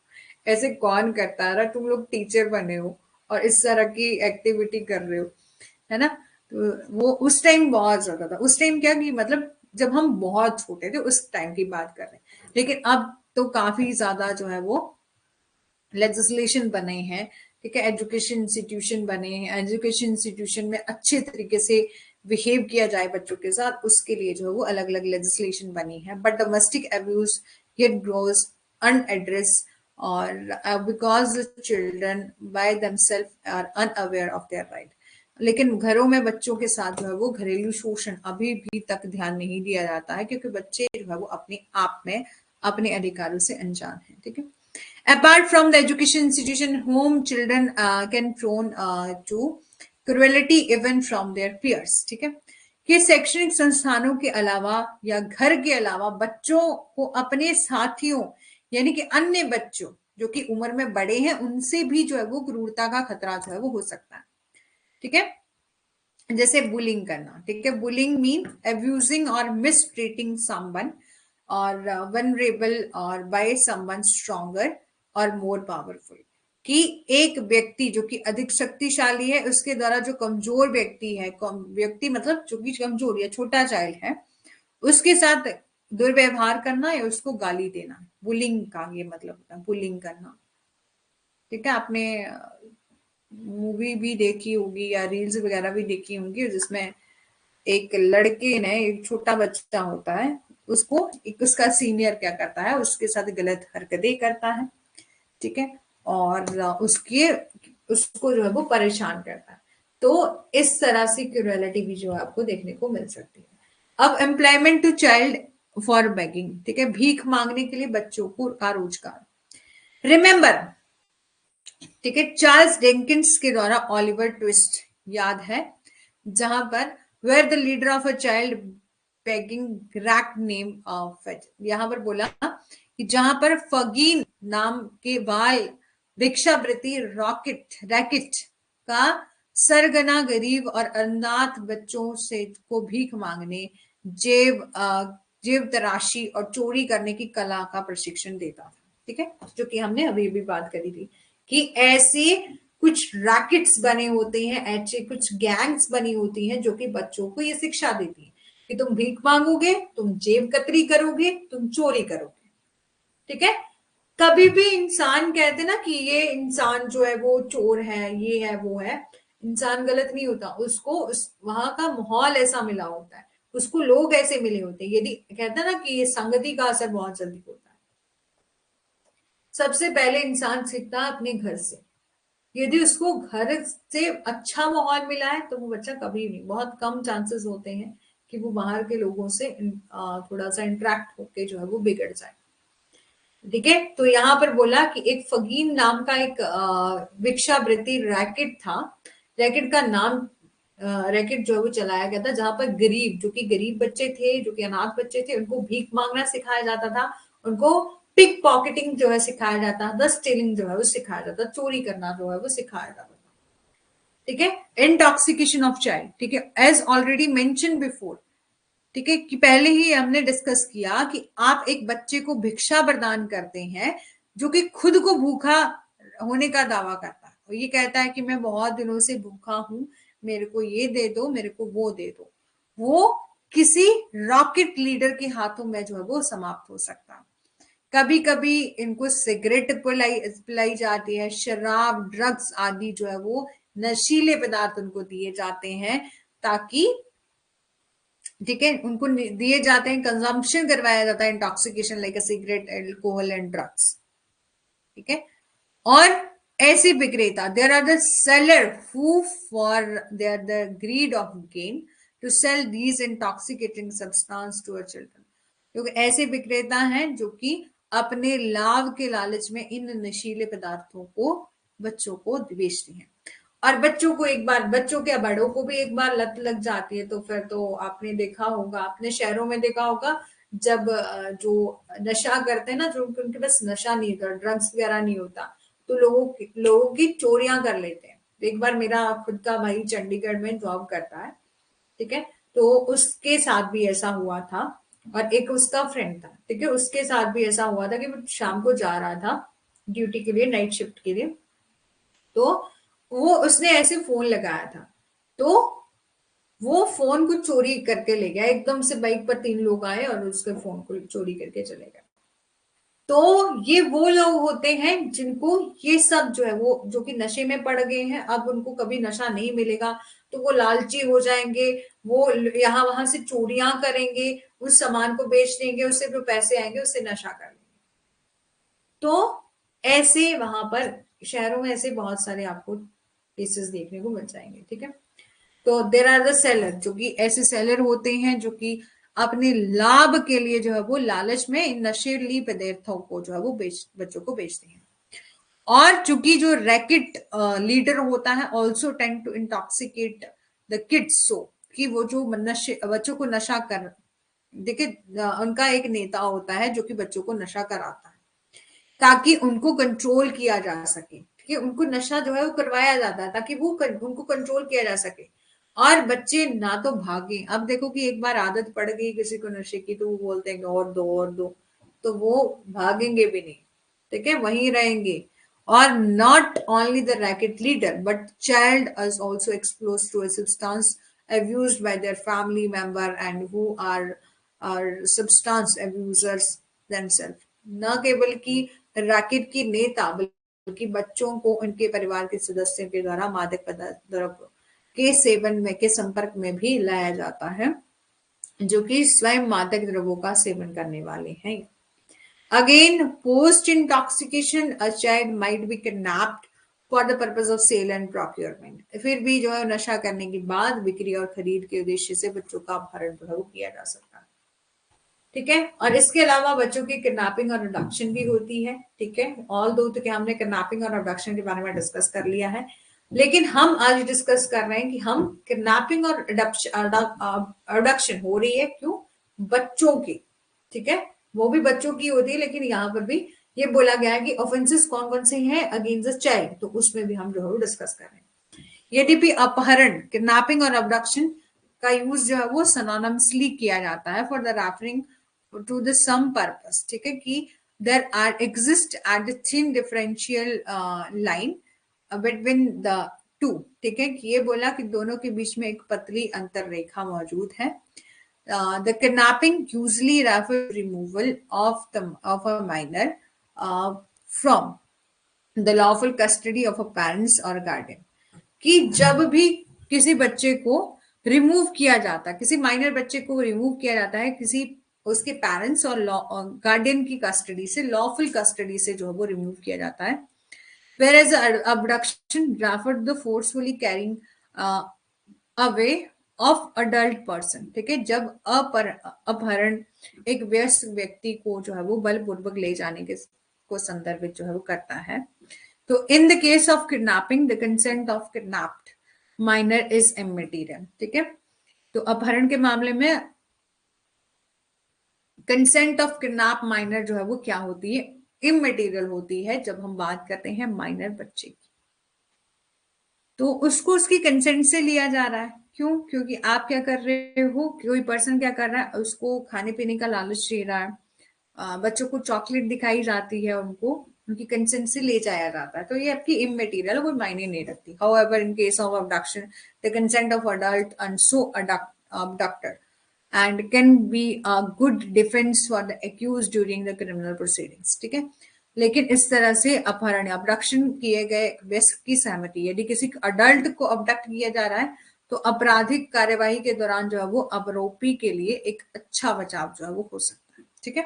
ऐसे कौन करता है, तुम लोग टीचर बने हो और इस तरह की एक्टिविटी कर रहे हो, है ना। तो वो उस टाइम बहुत ज्यादा था। उस टाइम क्या कि मतलब जब हम बहुत छोटे थे उस टाइम की बात कर रहे हैं, लेकिन अब तो काफी ज्यादा जो है वो लेजिस्लेशन बने हैं, ठीक है, एजुकेशन इंस्टीट्यूशन बने हैं, एजुकेशन इंस्टीट्यूशन में अच्छे तरीके से बिहेव किया जाए बच्चों के साथ, उसके लिए जो है वो अलग अलग लेजिस्लेशन बनी है। But domestic abuse yet grows unaddressed or because the children by themselves are unaware of their right. लेकिन घरों में बच्चों के साथ जो है वो घरेलू शोषण अभी भी तक ध्यान नहीं दिया जाता है, क्योंकि बच्चे जो है वो अपने आप में अपने अधिकारों से अनजान है, ठीक है। Apart from the education institution, home children can prone to cruelty even from their peers, ठीक है। कि शैक्षणिक संस्थानों के अलावा या घर के अलावा बच्चों को अपने साथियों यानी कि अन्य बच्चों जो कि उम्र में बड़े हैं उनसे भी जो है वो क्रूरता का खतरा जो है वो हो सकता है, ठीक है। जैसे बुलिंग करना, ठीक है, बुलिंग मीन अब्यूजिंग और मिसट्रीटिंग समवन और वनरेबल और बाय समवन स्ट्रॉन्गर और मोर पावरफुल। कि एक व्यक्ति जो कि अधिक शक्तिशाली है उसके द्वारा जो कमजोर व्यक्ति है, व्यक्ति मतलब जो कि कमजोर या छोटा चाइल्ड है, उसके साथ दुर्व्यवहार करना या उसको गाली देना, बुलिंग का ये मतलब होता है, बुलिंग करना, ठीक है। आपने मूवी भी देखी होगी या रील्स वगैरह भी देखी होंगी जिसमें एक लड़के ने, एक छोटा बच्चा होता है, उसको एक उसका सीनियर क्या करता है, उसके साथ गलत हरकतें करता है, ठीक है, और उसके उसको जो है वो परेशान करता है। तो इस तरह से क्रूरलिटी भी जो है आपको देखने को मिल सकती है। अब employment to child for begging, ठीक है, भीख मांगने के लिए बच्चों को का रोजगार। रिमेंबर, ठीक है, चार्ल्स डिकेंस के द्वारा ओलिवर ट्विस्ट याद है, जहां पर where the leader of a child begging rack name of it, यहां पर बोला कि जहां पर फगीन नाम के बाल भिक्षावृत्ति रॉकेट रैकेट का सरगना गरीब और अनाथ बच्चों से को भीख मांगने, जेब तराशी और चोरी करने की कला का प्रशिक्षण देता था, ठीक है, जो कि हमने अभी भी बात करी थी कि ऐसे कुछ रैकेट्स बने होते हैं, ऐसे कुछ गैंग्स बनी होती हैं जो कि बच्चों को ये शिक्षा देती है कि तुम भीख मांगोगे, तुम जेब कतरी करोगे, तुम चोरी करोगे, ठीक है। कभी भी इंसान कहते ना कि ये इंसान जो है वो चोर है, ये है वो है, इंसान गलत नहीं होता, उसको वहां का माहौल ऐसा मिला होता है, उसको लोग ऐसे मिले होते हैं। यदि कहते हैं ना कि ये संगति का असर बहुत जल्दी होता है। सबसे पहले इंसान सीखता है अपने घर से, यदि उसको घर से अच्छा माहौल मिला है तो वो बच्चा कभी नहीं, बहुत कम चांसेस होते हैं कि वो बाहर के लोगों से थोड़ा सा इंटरेक्ट होके जो है वो बिगड़ जाए। ठीक है, तो यहाँ पर बोला कि एक फगीन नाम का एक भिक्षावृत्ति रैकेट था। रैकेट का नाम रैकेट जो है वो चलाया गया था, जहां पर गरीब, जो कि गरीब बच्चे थे, जो कि अनाथ बच्चे थे, उनको भीख मांगना सिखाया जाता था, उनको पिक पॉकेटिंग जो है सिखाया जाता था, स्टीलिंग जो है वो सिखाया जाता, चोरी करना जो है वो सिखाया जाता था। ठीक है, इंटॉक्सिकेशन ऑफ चाइल्ड। ठीक है, एज ऑलरेडी मेंशन बिफोर, ठीक है, कि पहले ही हमने डिस्कस किया कि आप एक बच्चे को भिक्षा प्रदान करते हैं जो कि खुद को भूखा होने का दावा करता है, और ये कहता है कि मैं बहुत दिनों से भूखा हूं, मेरे को ये दे दो, मेरे को वो दे दो, वो किसी रॉकेट लीडर के हाथों में जो है वो समाप्त हो सकता है। कभी कभी इनको सिगरेट पिलाई जाती है, शराब, ड्रग्स आदि जो है वो नशीले पदार्थ उनको दिए जाते हैं, ताकि, ठीक है, उनको दिए जाते हैं, कंजम्पशन करवाया जाता है, intoxication like cigarette, alcohol and drugs. ठीक है, और ऐसे विक्रेता, there are the seller who for their the greed of gain to sell these intoxicating substance to our children. क्योंकि ऐसे विक्रेता हैं जो कि अपने लाभ के लालच में इन नशीले पदार्थों को बच्चों को बेचते हैं। और बच्चों को एक बार, बच्चों के बड़ों को भी एक बार लत लग जाती है, तो फिर तो आपने देखा होगा, अपने शहरों में देखा होगा, जब जो नशा करते हैं ना, जो उनके पास नशा नहीं होता, ड्रग्स वगैरह नहीं होता, तो लोगों की चोरियां कर लेते हैं। एक बार मेरा खुद का भाई चंडीगढ़ में जॉब करता है, ठीक है, तो उसके साथ भी ऐसा हुआ था, और एक उसका फ्रेंड था, ठीक है, उसके साथ भी ऐसा हुआ था कि वो शाम को जा रहा था ड्यूटी के लिए, नाइट शिफ्ट के लिए, तो वो उसने ऐसे फोन लगाया था, तो वो फोन को चोरी करके ले गया, एकदम से बाइक पर 3 लोग आए और उसके फोन को चोरी करके चले गए। तो ये वो लोग होते हैं जिनको ये सब जो है वो, जो कि नशे में पड़ गए हैं, अब उनको कभी नशा नहीं मिलेगा तो वो लालची हो जाएंगे, वो यहाँ वहां से चोरियां करेंगे, उस सामान को बेच देंगे, उससे जो पैसे आएंगे उससे नशा कर लेंगे। तो ऐसे वहां पर शहरों में ऐसे बहुत सारे आपको केसेस देखने को मिल जाएंगे। ठीक है, तो देर आर द सेलर, जो कि ऐसे सेलर होते हैं जो कि अपने लाभ के लिए जो है वो लालच में इन नशीली पदार्थों को जो है वो बच्चों को बेचते हैं। और चूंकि जो रैकेट लीडर होता है also tend to intoxicate the kids, so कि वो जो नशे बच्चों को नशा कर, देखिए उनका एक नेता होता है जो कि बच्चों को नशा कराता है ताकि उनको कंट्रोल किया जा सके। ठीक है, उनको नशा जो है वो करवाया जाता है ताकि उनको कंट्रोल किया जा सके, और बच्चे ना तो भागे। अब देखो कि एक बार आदत पड़ गई किसी को नशे की, तो वो बोलते हैं कि और दो और दो, तो वो भागेंगे भी नहीं, ठीक है, वहीं रहेंगे। और not only the racket leader but child is also expose to a substance abused by their family member and who are substance abusers themselves। न केवल कि रैकेट की नेता, बल्कि बच्चों को उनके परिवार के सदस्यों के द्वारा मादक पदार्थ द्रव्य के सेवन में के संपर्क में भी लाया जाता है, जो कि स्वयं मादक द्रव्यों का सेवन करने वाले हैं। Again, post intoxication a child might be kidnapped for the purpose of sale and procurement. फिर भी जो है नशा करने के बाद बिक्री और खरीद के उद्देश्य से बच्चों का अपहरण जो है वो किया जा सकता है। ठीक है, और इसके अलावा बच्चों की किडनैपिंग और अबडक्शन भी होती है। ठीक है, ऑल दो तो क्या हमने किडनैपिंग और अबडक्शन के बारे में डिस्कस कर लिया है, लेकिन हम आज डिस्कस कर रहे हैं कि हम किडनैपिंग और अबडक्शन हो रही है क्यों, बच्चों की। ठीक है, वो भी बच्चों की होती है, लेकिन यहाँ पर भी ये बोला गया है कि ऑफेंसेस कौन कौन से हैं अगेंस्ट द चाइल्ड, तो उसमें भी हम जो है डिस्कस कर रहे हैं। यद्यपि अपहरण, किडनैपिंग और अबडक्शन का यूज जो है वो सिनोनिमसली किया जाता है for the referring to the same purpose. ठीक है, कि there are exist at the thin differential line between the two. ठीक है, कि ये बोला कि दोनों के बीच में एक पतली अंतर रेखा मौजूद है। The kidnapping usually refers to removal of a minor from the lawful custody of a parents or guardian। कि जब भी किसी बच्चे को रिमूव किया जाता है, किसी माइनर बच्चे को रिमूव किया जाता है किसी उसके पेरेंट्स और गार्डियन की कस्टडी से, लॉफुल कस्टडी से जो है वो रिमूव किया जाता है। Whereas abduction referred the forcefully carrying away of adult person, ठीक है, जब अपहरण एक वयस्क व्यक्ति को जो है वो बलपूर्वक ले जाने के को संदर्भित जो है वो करता है। तो in the case of kidnapping the consent of kidnapped minor is immaterial, ठीक है। तो अपहरण के मामले में कंसेंट ऑफ किडनैप माइनर जो है वो क्या होती है, इममेटीरियल होती है जब हम बात करते हैं माइनर बच्चे की। तो उसको उसकी कंसेंट से लिया जा रहा है। क्यों? क्योंकि आप क्या कर रहे हो, कोई पर्सन क्या कर रहा है, उसको खाने पीने का लालच दे रहा है, बच्चों को चॉकलेट दिखाई जाती है, उनको उनकी कंसेंट से ले जाया जाता है, तो ये आपकी इममेटीरियल कोई मायने नहीं रखती। However in case of abduction the consent of adult and so abducted and can be a good defense for the accused during the criminal proceedings, ठीक है। लेकिन इस तरह से अपहरण अबडक्शन किए गए व्यक्ति की सहमति, यदि किसी अडल्ट को अबडक्ट किया जा रहा है तो आपराधिक कार्यवाही के दौरान जो है वो आरोपी के लिए एक अच्छा बचाव जो है वो हो सकता है, ठीक है,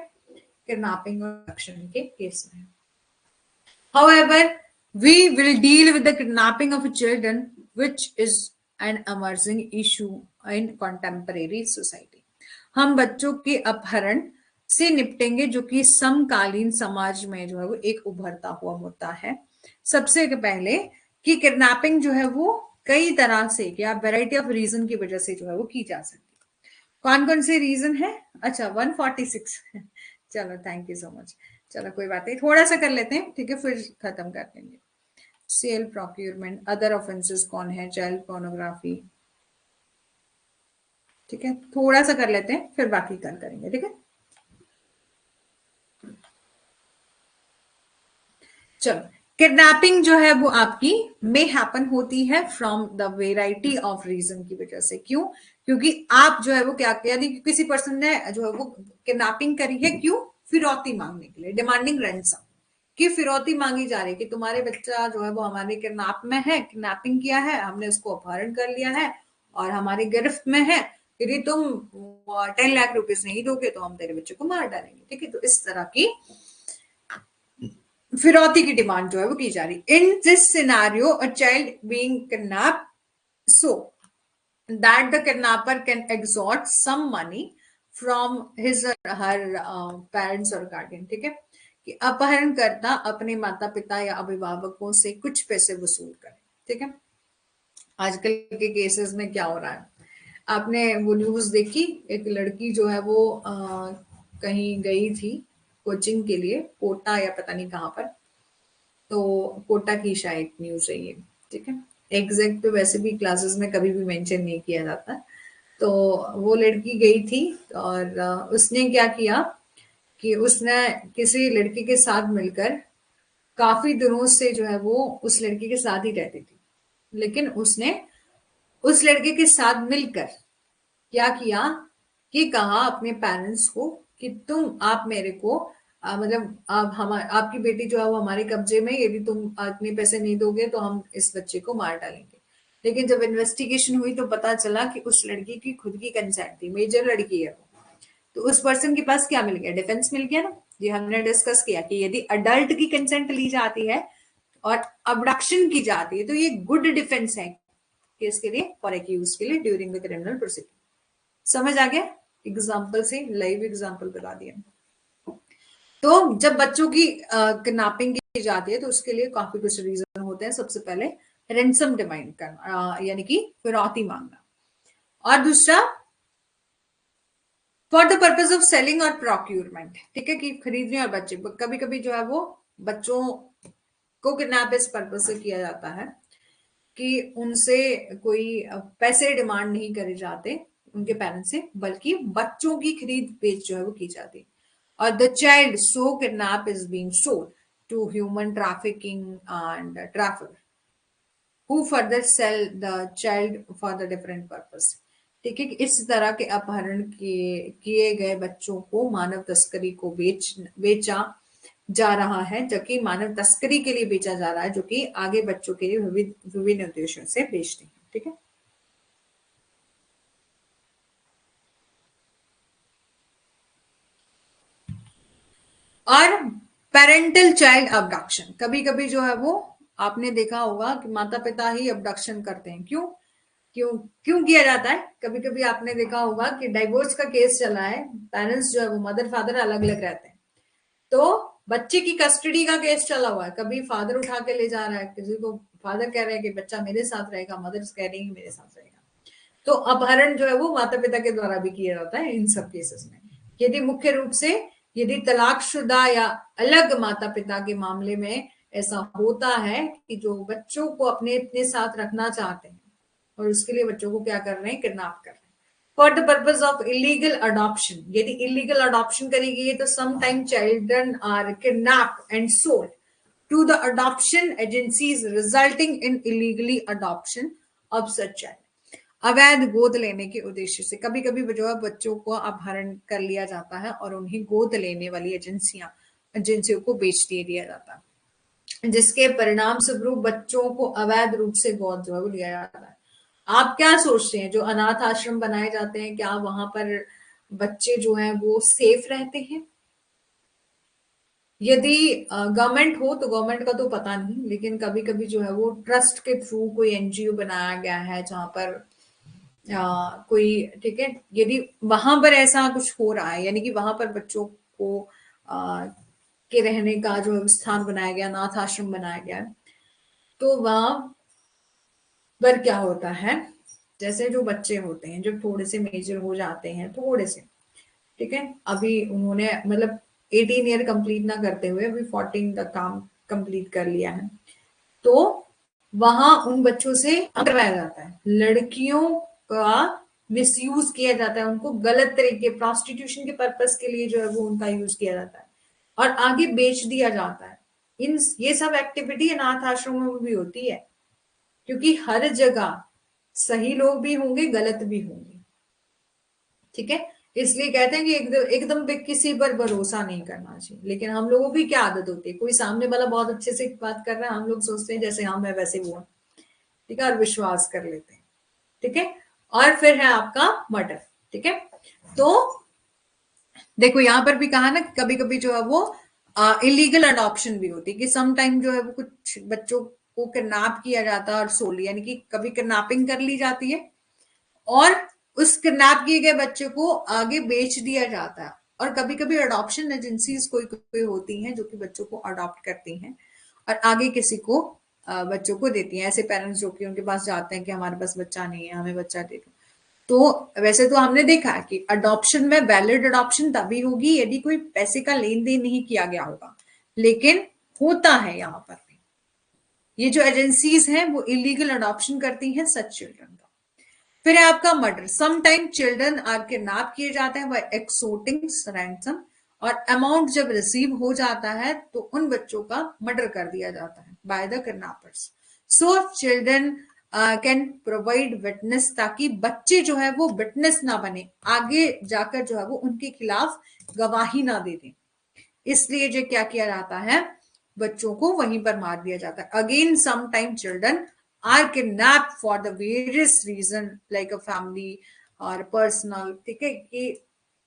किडनैपिंग और अबडक्शन के केस में। However, we will deal with the kidnapping of children, which is an emerging issue in contemporary society. हम बच्चों के अपहरण से निपटेंगे जो कि समकालीन समाज में जो है वो एक उभरता हुआ मुद्दा है। सबसे पहले कि किडनैपिंग जो है वो कई तरह से या वैरायटी ऑफ रीजन की वजह से जो है वो की जा सकती है। कौन कौन से रीजन है? अच्छा 146 चलो थैंक यू सो मच। चलो कोई बात नहीं, थोड़ा सा कर लेते हैं, ठीक है, फिर खत्म कर देंगे। सेल प्रोक्यूरमेंट, अदर ऑफेंसेस कौन है, चाइल्ड पोर्नोग्राफी, ठीक है, थोड़ा सा कर लेते हैं फिर बाकी कल करेंगे, ठीक है। चलो, किडनैपिंग जो है वो आपकी मे हैपन होती है from the variety of reason की वजह से। क्यों? क्योंकि आप जो है वो क्या, यदि किसी पर्सन ने जो है वो किडनैपिंग करी है, क्यों? फिरौती मांगने के लिए, डिमांडिंग रैंसम की फिरौती मांगी जा रही है कि तुम्हारे बच्चा जो है वो हमारे किडनैप में है, किडनैपिंग किया है, हमने उसको अपहरण कर लिया है और हमारी गिरफ्त में है, यदि तुम 10 लाख रुपीज नहीं दोगे तो हम तेरे बच्चे को मार डालेंगे, ठीक है। तो इस तरह की फिरौती की डिमांड जो है वो की जा रही। In this scenario a child being kidnap so that the kidnapper can extort some money from his her parents और गार्डियन, ठीक है, कि अपहरणकर्ता अपने माता पिता या अभिभावकों से कुछ पैसे वसूल करे, ठीक है। आजकल के केसेस में क्या हो रहा है, आपने वो न्यूज देखी, एक लड़की जो है वो कहीं गई थी कोचिंग के लिए, कोटा या पता नहीं कहाँ पर, तो कोटा की शायद न्यूज है ये, ठीक है। एग्जैक्ट तो वैसे भी क्लासेस में कभी भी मेंशन नहीं किया जाता। तो वो लड़की गई थी और उसने क्या किया कि उसने किसी लड़की के साथ मिलकर काफी दिनों से जो है वो उस लड़की के साथ ही रहती थी, लेकिन उसने उस लड़के के साथ मिलकर क्या किया कि कहा अपने पेरेंट्स को कि तुम आप मेरे को मतलब आप आपकी बेटी जो है वो हमारे कब्जे में, यदि तुम इतने पैसे नहीं दोगे तो हम इस बच्चे को मार डालेंगे। लेकिन जब इन्वेस्टिगेशन हुई तो पता चला कि उस लड़की की खुद की कंसेंट थी, मेजर लड़की है वो। तो उस पर्सन के पास क्या मिल गया? डिफेंस मिल गया ना। ये हमने डिस्कस किया कि यदि अडल्ट की कंसेंट ली जाती है और अबडक्शन की जाती है तो ये गुड डिफेंस है केस के लिए, फॉर एक्यूज के लिए ड्यूरिंग द क्रिमिनल प्रोसीडिंग। समझ आ गया? एग्जाम्पल से, लाइव एग्जाम्पल बता दिया। तो जब बच्चों की किडनैपिंग की जाती है तो उसके लिए काफी कुछ रीजन होते हैं। सबसे पहले रेंसम डिमांड करना, यानी कि फिरौती मांगना, और दूसरा for the purpose of selling और प्रोक्यूरमेंट, ठीक है, कि खरीदने और बच्चे, कभी कभी जो है वो बच्चों को किडनैप इस पर्पज से किया जाता है कि उनसे कोई पैसे डिमांड नहीं करे जाते उनके पेरेंट्स से, बल्कि बच्चों की खरीद बेच जो है वो की जाती है। और the child so kidnap is being sold to human trafficking and trafficker who further sell the child for the different purpose, ठीक है। इस तरह के अपहरण किए गए बच्चों को मानव तस्करी को बेचा जा रहा है, जबकि मानव तस्करी के लिए बेचा जा रहा है, जो कि आगे बच्चों के लिए विभिन्न उद्देश्यों से बेचते हैं, ठीक है। और पेरेंटल चाइल्ड अबडक्शन, कभी कभी जो है वो आपने देखा होगा कि माता पिता ही अबडक्शन करते हैं। क्यों? क्यों क्यों किया जाता है? कभी कभी आपने देखा होगा कि डाइवोर्स का केस चला है, पेरेंट्स जो है वो मदर फादर अलग अलग रहते हैं, तो बच्चे की कस्टडी का केस चला हुआ है, कभी फादर उठा के ले जा रहा है, किसी को फादर कह रहे हैं कि बच्चा मेरे साथ रहेगा, मदर कह रही है मेरे साथ रहेगा। तो अपहरण जो है वो माता पिता के द्वारा भी किया जाता है इन सब केसेस में। यदि मुख्य रूप से यदि तलाकशुदा या अलग माता पिता के मामले में ऐसा होता है कि जो बच्चों को अपने साथ रखना चाहते हैं और उसके लिए बच्चों को क्या कर रहे हैं, किडनैप कर रहे हैं for the purpose of illegal adoption. यदि इलीगल अडॉप्शन करेगी तो sometime children are kidnapped and sold to the adoption agencies resulting in illegally adoption of such child। अवैध गोद लेने के उद्देश्य से कभी कभी जो है बच्चों को अपहरण कर लिया जाता है और उन्हें गोद लेने वाली एजेंसियों को बेच दिया जाता है, जिसके परिणाम स्वरूप बच्चों को अवैध रूप से गोद जो है वो लिया जाता है। आप क्या सोचते हैं, जो अनाथ आश्रम बनाए जाते हैं, क्या वहां पर बच्चे जो हैं वो सेफ रहते हैं? यदि गवर्नमेंट हो तो गवर्नमेंट का तो पता नहीं, लेकिन कभी कभी जो है वो ट्रस्ट के थ्रू कोई एनजीओ बनाया गया है जहां पर कोई, ठीक है, यदि वहां पर ऐसा कुछ हो रहा है, यानी कि वहां पर बच्चों को के रहने का जो स्थान बनाया गया, अनाथ आश्रम बनाया गया है, तो वहां पर क्या होता है, जैसे जो बच्चे होते हैं जब थोड़े से मेजर हो जाते हैं, थोड़े से, ठीक है, अभी उन्होंने मतलब 18 ईयर कंप्लीट ना करते हुए अभी 14 तक काम कंप्लीट कर लिया है, तो वहां उन बच्चों से करवाया जाता है, लड़कियों का मिसयूज किया जाता है, उनको गलत तरीके प्रोस्टिट्यूशन के पर्पस के लिए जो है वो उनका यूज किया जाता है और आगे बेच दिया जाता है। इन ये सब एक्टिविटी अनाथ आश्रमों में भी होती है, क्योंकि हर जगह सही लोग भी होंगे, गलत भी होंगे, ठीक है, इसलिए कहते हैं कि एकदम पे किसी पर भरोसा नहीं करना चाहिए। लेकिन हम लोगों की क्या आदत होती है, कोई सामने वाला बहुत अच्छे से बात कर रहा है, हम लोग सोचते हैं जैसे हम है वैसे वो है, ठीक है, और विश्वास कर लेते हैं, ठीक है। और फिर है आपका मर्डर, ठीक है। तो देखो यहां पर भी कहा ना, कभी कभी जो है वो इलीगल अडॉप्शन भी होती है, कि सम टाइम जो है वो कुछ बच्चों को किडनैप किया जाता है और सोल, यानी कि कभी किडनैपिंग कर ली जाती है और उस किडनैप किए गए बच्चे को आगे बेच दिया जाता है। और कभी कभी अडॉप्शन एजेंसीज कोई कोई होती हैं जो कि बच्चों को अडॉप्ट करती हैं और आगे किसी को बच्चों को देती हैं। ऐसे पेरेंट्स जो कि उनके पास जाते हैं कि हमारे पास बच्चा नहीं है, हमें बच्चा दे दो। तो वैसे तो हमने देखा है कि अडॉप्शन में वैलिड अडॉप्शन तभी होगी यदि कोई पैसे का लेन देन नहीं किया गया होगा, लेकिन होता है यहाँ पर भी। ये जो एजेंसीज हैं वो इलीगल अडॉप्शन करती हैं सच चिल्ड्रन का। फिर है आपका murder. Some time children are kidnap किए जाते हैं बाय एक्सोटिंग रैंसम, और अमाउंट जब रिसीव हो जाता है तो उन बच्चों का मर्डर कर दिया जाता है by the kidnappers. So children can provide witness, ताकि बच्चे जो है वो विटनेस ना बने, आगे जाकर जो है वो उनके खिलाफ गवाही ना दे दें, इसलिए जो क्या किया जाता है, बच्चों को वहीं पर मार दिया जाता है। Again some time children are kidnap for the various reason like a family or personal, ठीक है, कि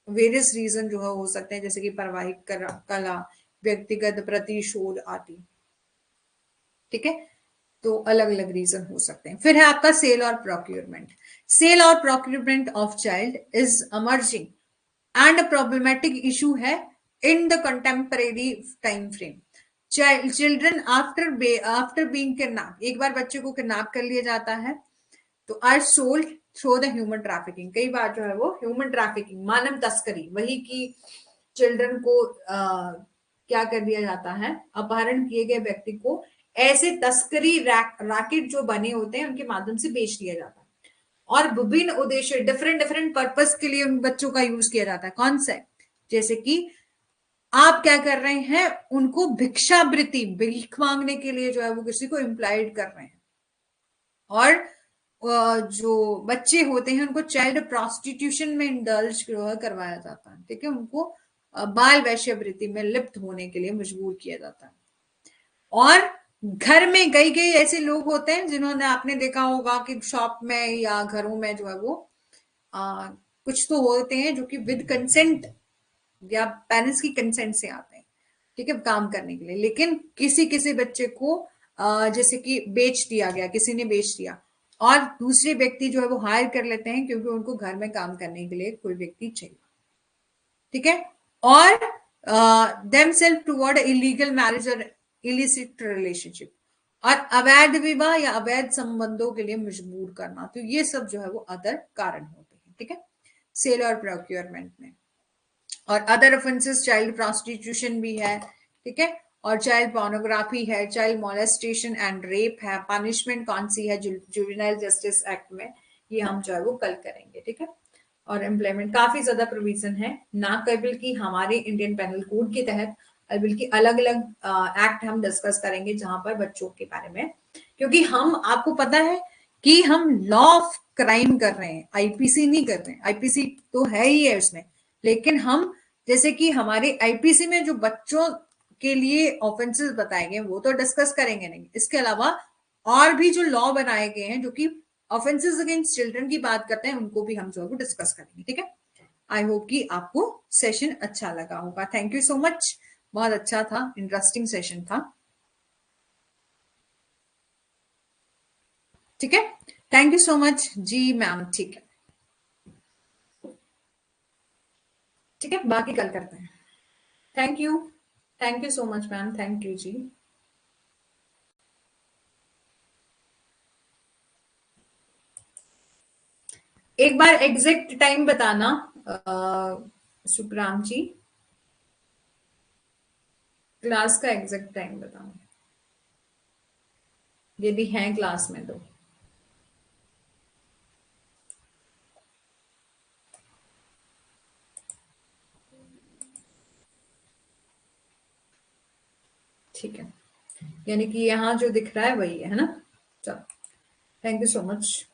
वेरियस रीजन जो है हो सकते हैं, जैसे कि पारिवारिक कला, व्यक्तिगत प्रतिशोध आदि, ठीक है, तो अलग अलग रीजन हो सकते हैं। फिर है आपका सेल और प्रोक्यूरमेंट। सेल और procurement of child is emerging and problematic issue है in the contemporary time frame. Children after being kidnap, एक बार बच्चे को किडनैप कर लिया जाता है तो are sold through the human trafficking. कई बार जो है वो ह्यूमन ट्रैफिकिंग, मानव तस्करी, वही की चिल्ड्रन को क्या कर दिया जाता है, अपहरण किए गए व्यक्ति को ऐसे तस्करी रैकेट जो बने होते हैं उनके माध्यम से बेच दिया जाता है और विभिन्न उद्देश्य, डिफरेंट डिफरेंट पर्पस के लिए उन बच्चों का यूज किया जाता है। कौन सा? जैसे कि आप क्या कर रहे हैं, उनको भिक्षावृत्ति, भीख मांगने के लिए जो है वो किसी को एम्प्लॉयड कर रहे हैं, और जो बच्चे होते हैं उनको चाइल्ड प्रोस्टिट्यूशन में इंडल्ज करवाया जाता है, ठीक है, उनको बाल वैश्यवृत्ति में लिप्त होने के लिए मजबूर किया जाता है। और घर में कई कई ऐसे लोग होते हैं जिन्होंने, आपने देखा होगा कि शॉप में या घरों में जो है वो कुछ तो होते हैं जो कि विद कंसेंट या पेरेंट्स की कंसेंट से आते हैं, ठीक है, काम करने के लिए, लेकिन किसी किसी बच्चे को जैसे कि बेच दिया गया, किसी ने बेच दिया, और दूसरे व्यक्ति जो है वो हायर कर लेते हैं क्योंकि उनको घर में काम करने के लिए कोई व्यक्ति चाहिए, ठीक है। और them self toward illegal marriage और इलिसिट रिलेशनशिप, और अवैध विवाह या अवैध संबंधों के लिए मजबूर करना, तो ये सब जो है वो अदर कारण होते हैं, ठीक है, सेल और प्रोक्योरमेंट में। और अदर ऑफेंसेस चाइल्ड प्रोस्टिट्यूशन भी है, ठीक है, और चाइल्ड पोर्नोग्राफी है, चाइल्ड मोलेस्टेशन एंड रेप है। पनिशमेंट कौन सी है जुवेनाइल जस्टिस एक्ट में, ये हम जो है वो कल करेंगे, ठीक है। और एम्प्लॉयमेंट काफी ज्यादा प्रोविजन है, ना केवल कि हमारे इंडियन पेनल कोड के तहत, बल्कि अलग अलग एक्ट हम डिस्कस करेंगे जहां पर बच्चों के बारे में, क्योंकि हम, आपको पता है कि हम लॉ ऑफ क्राइम कर रहे हैं, आईपीसी नहीं कर रहे हैं। आईपीसी तो है ही है उसमें, लेकिन हम, जैसे कि हमारे आईपीसी में जो बच्चों के लिए ऑफेंसेस बताए गए वो तो डिस्कस करेंगे नहीं, इसके अलावा और भी जो लॉ बनाए गए हैं जो कि ऑफेंसेस अगेंस्ट चिल्ड्रन की बात करते हैं, उनको भी हम जो है डिस्कस करेंगे, ठीक है। आई होप कि आपको सेशन अच्छा लगा होगा। थैंक यू सो मच, बहुत अच्छा था, इंटरेस्टिंग सेशन था, ठीक है। थैंक यू सो मच जी मैम, ठीक है, ठीक है, बाकी कल करते हैं। Thank you, thank you so much ma'am, thank you जी। एक बार एग्जैक्ट टाइम बताना सुखराम जी, क्लास का एग्जैक्ट टाइम बताना, यदि हैं क्लास में तो। ठीक है, यानी कि यहाँ जो दिख रहा है वही है ना। चलो, थैंक यू सो मच।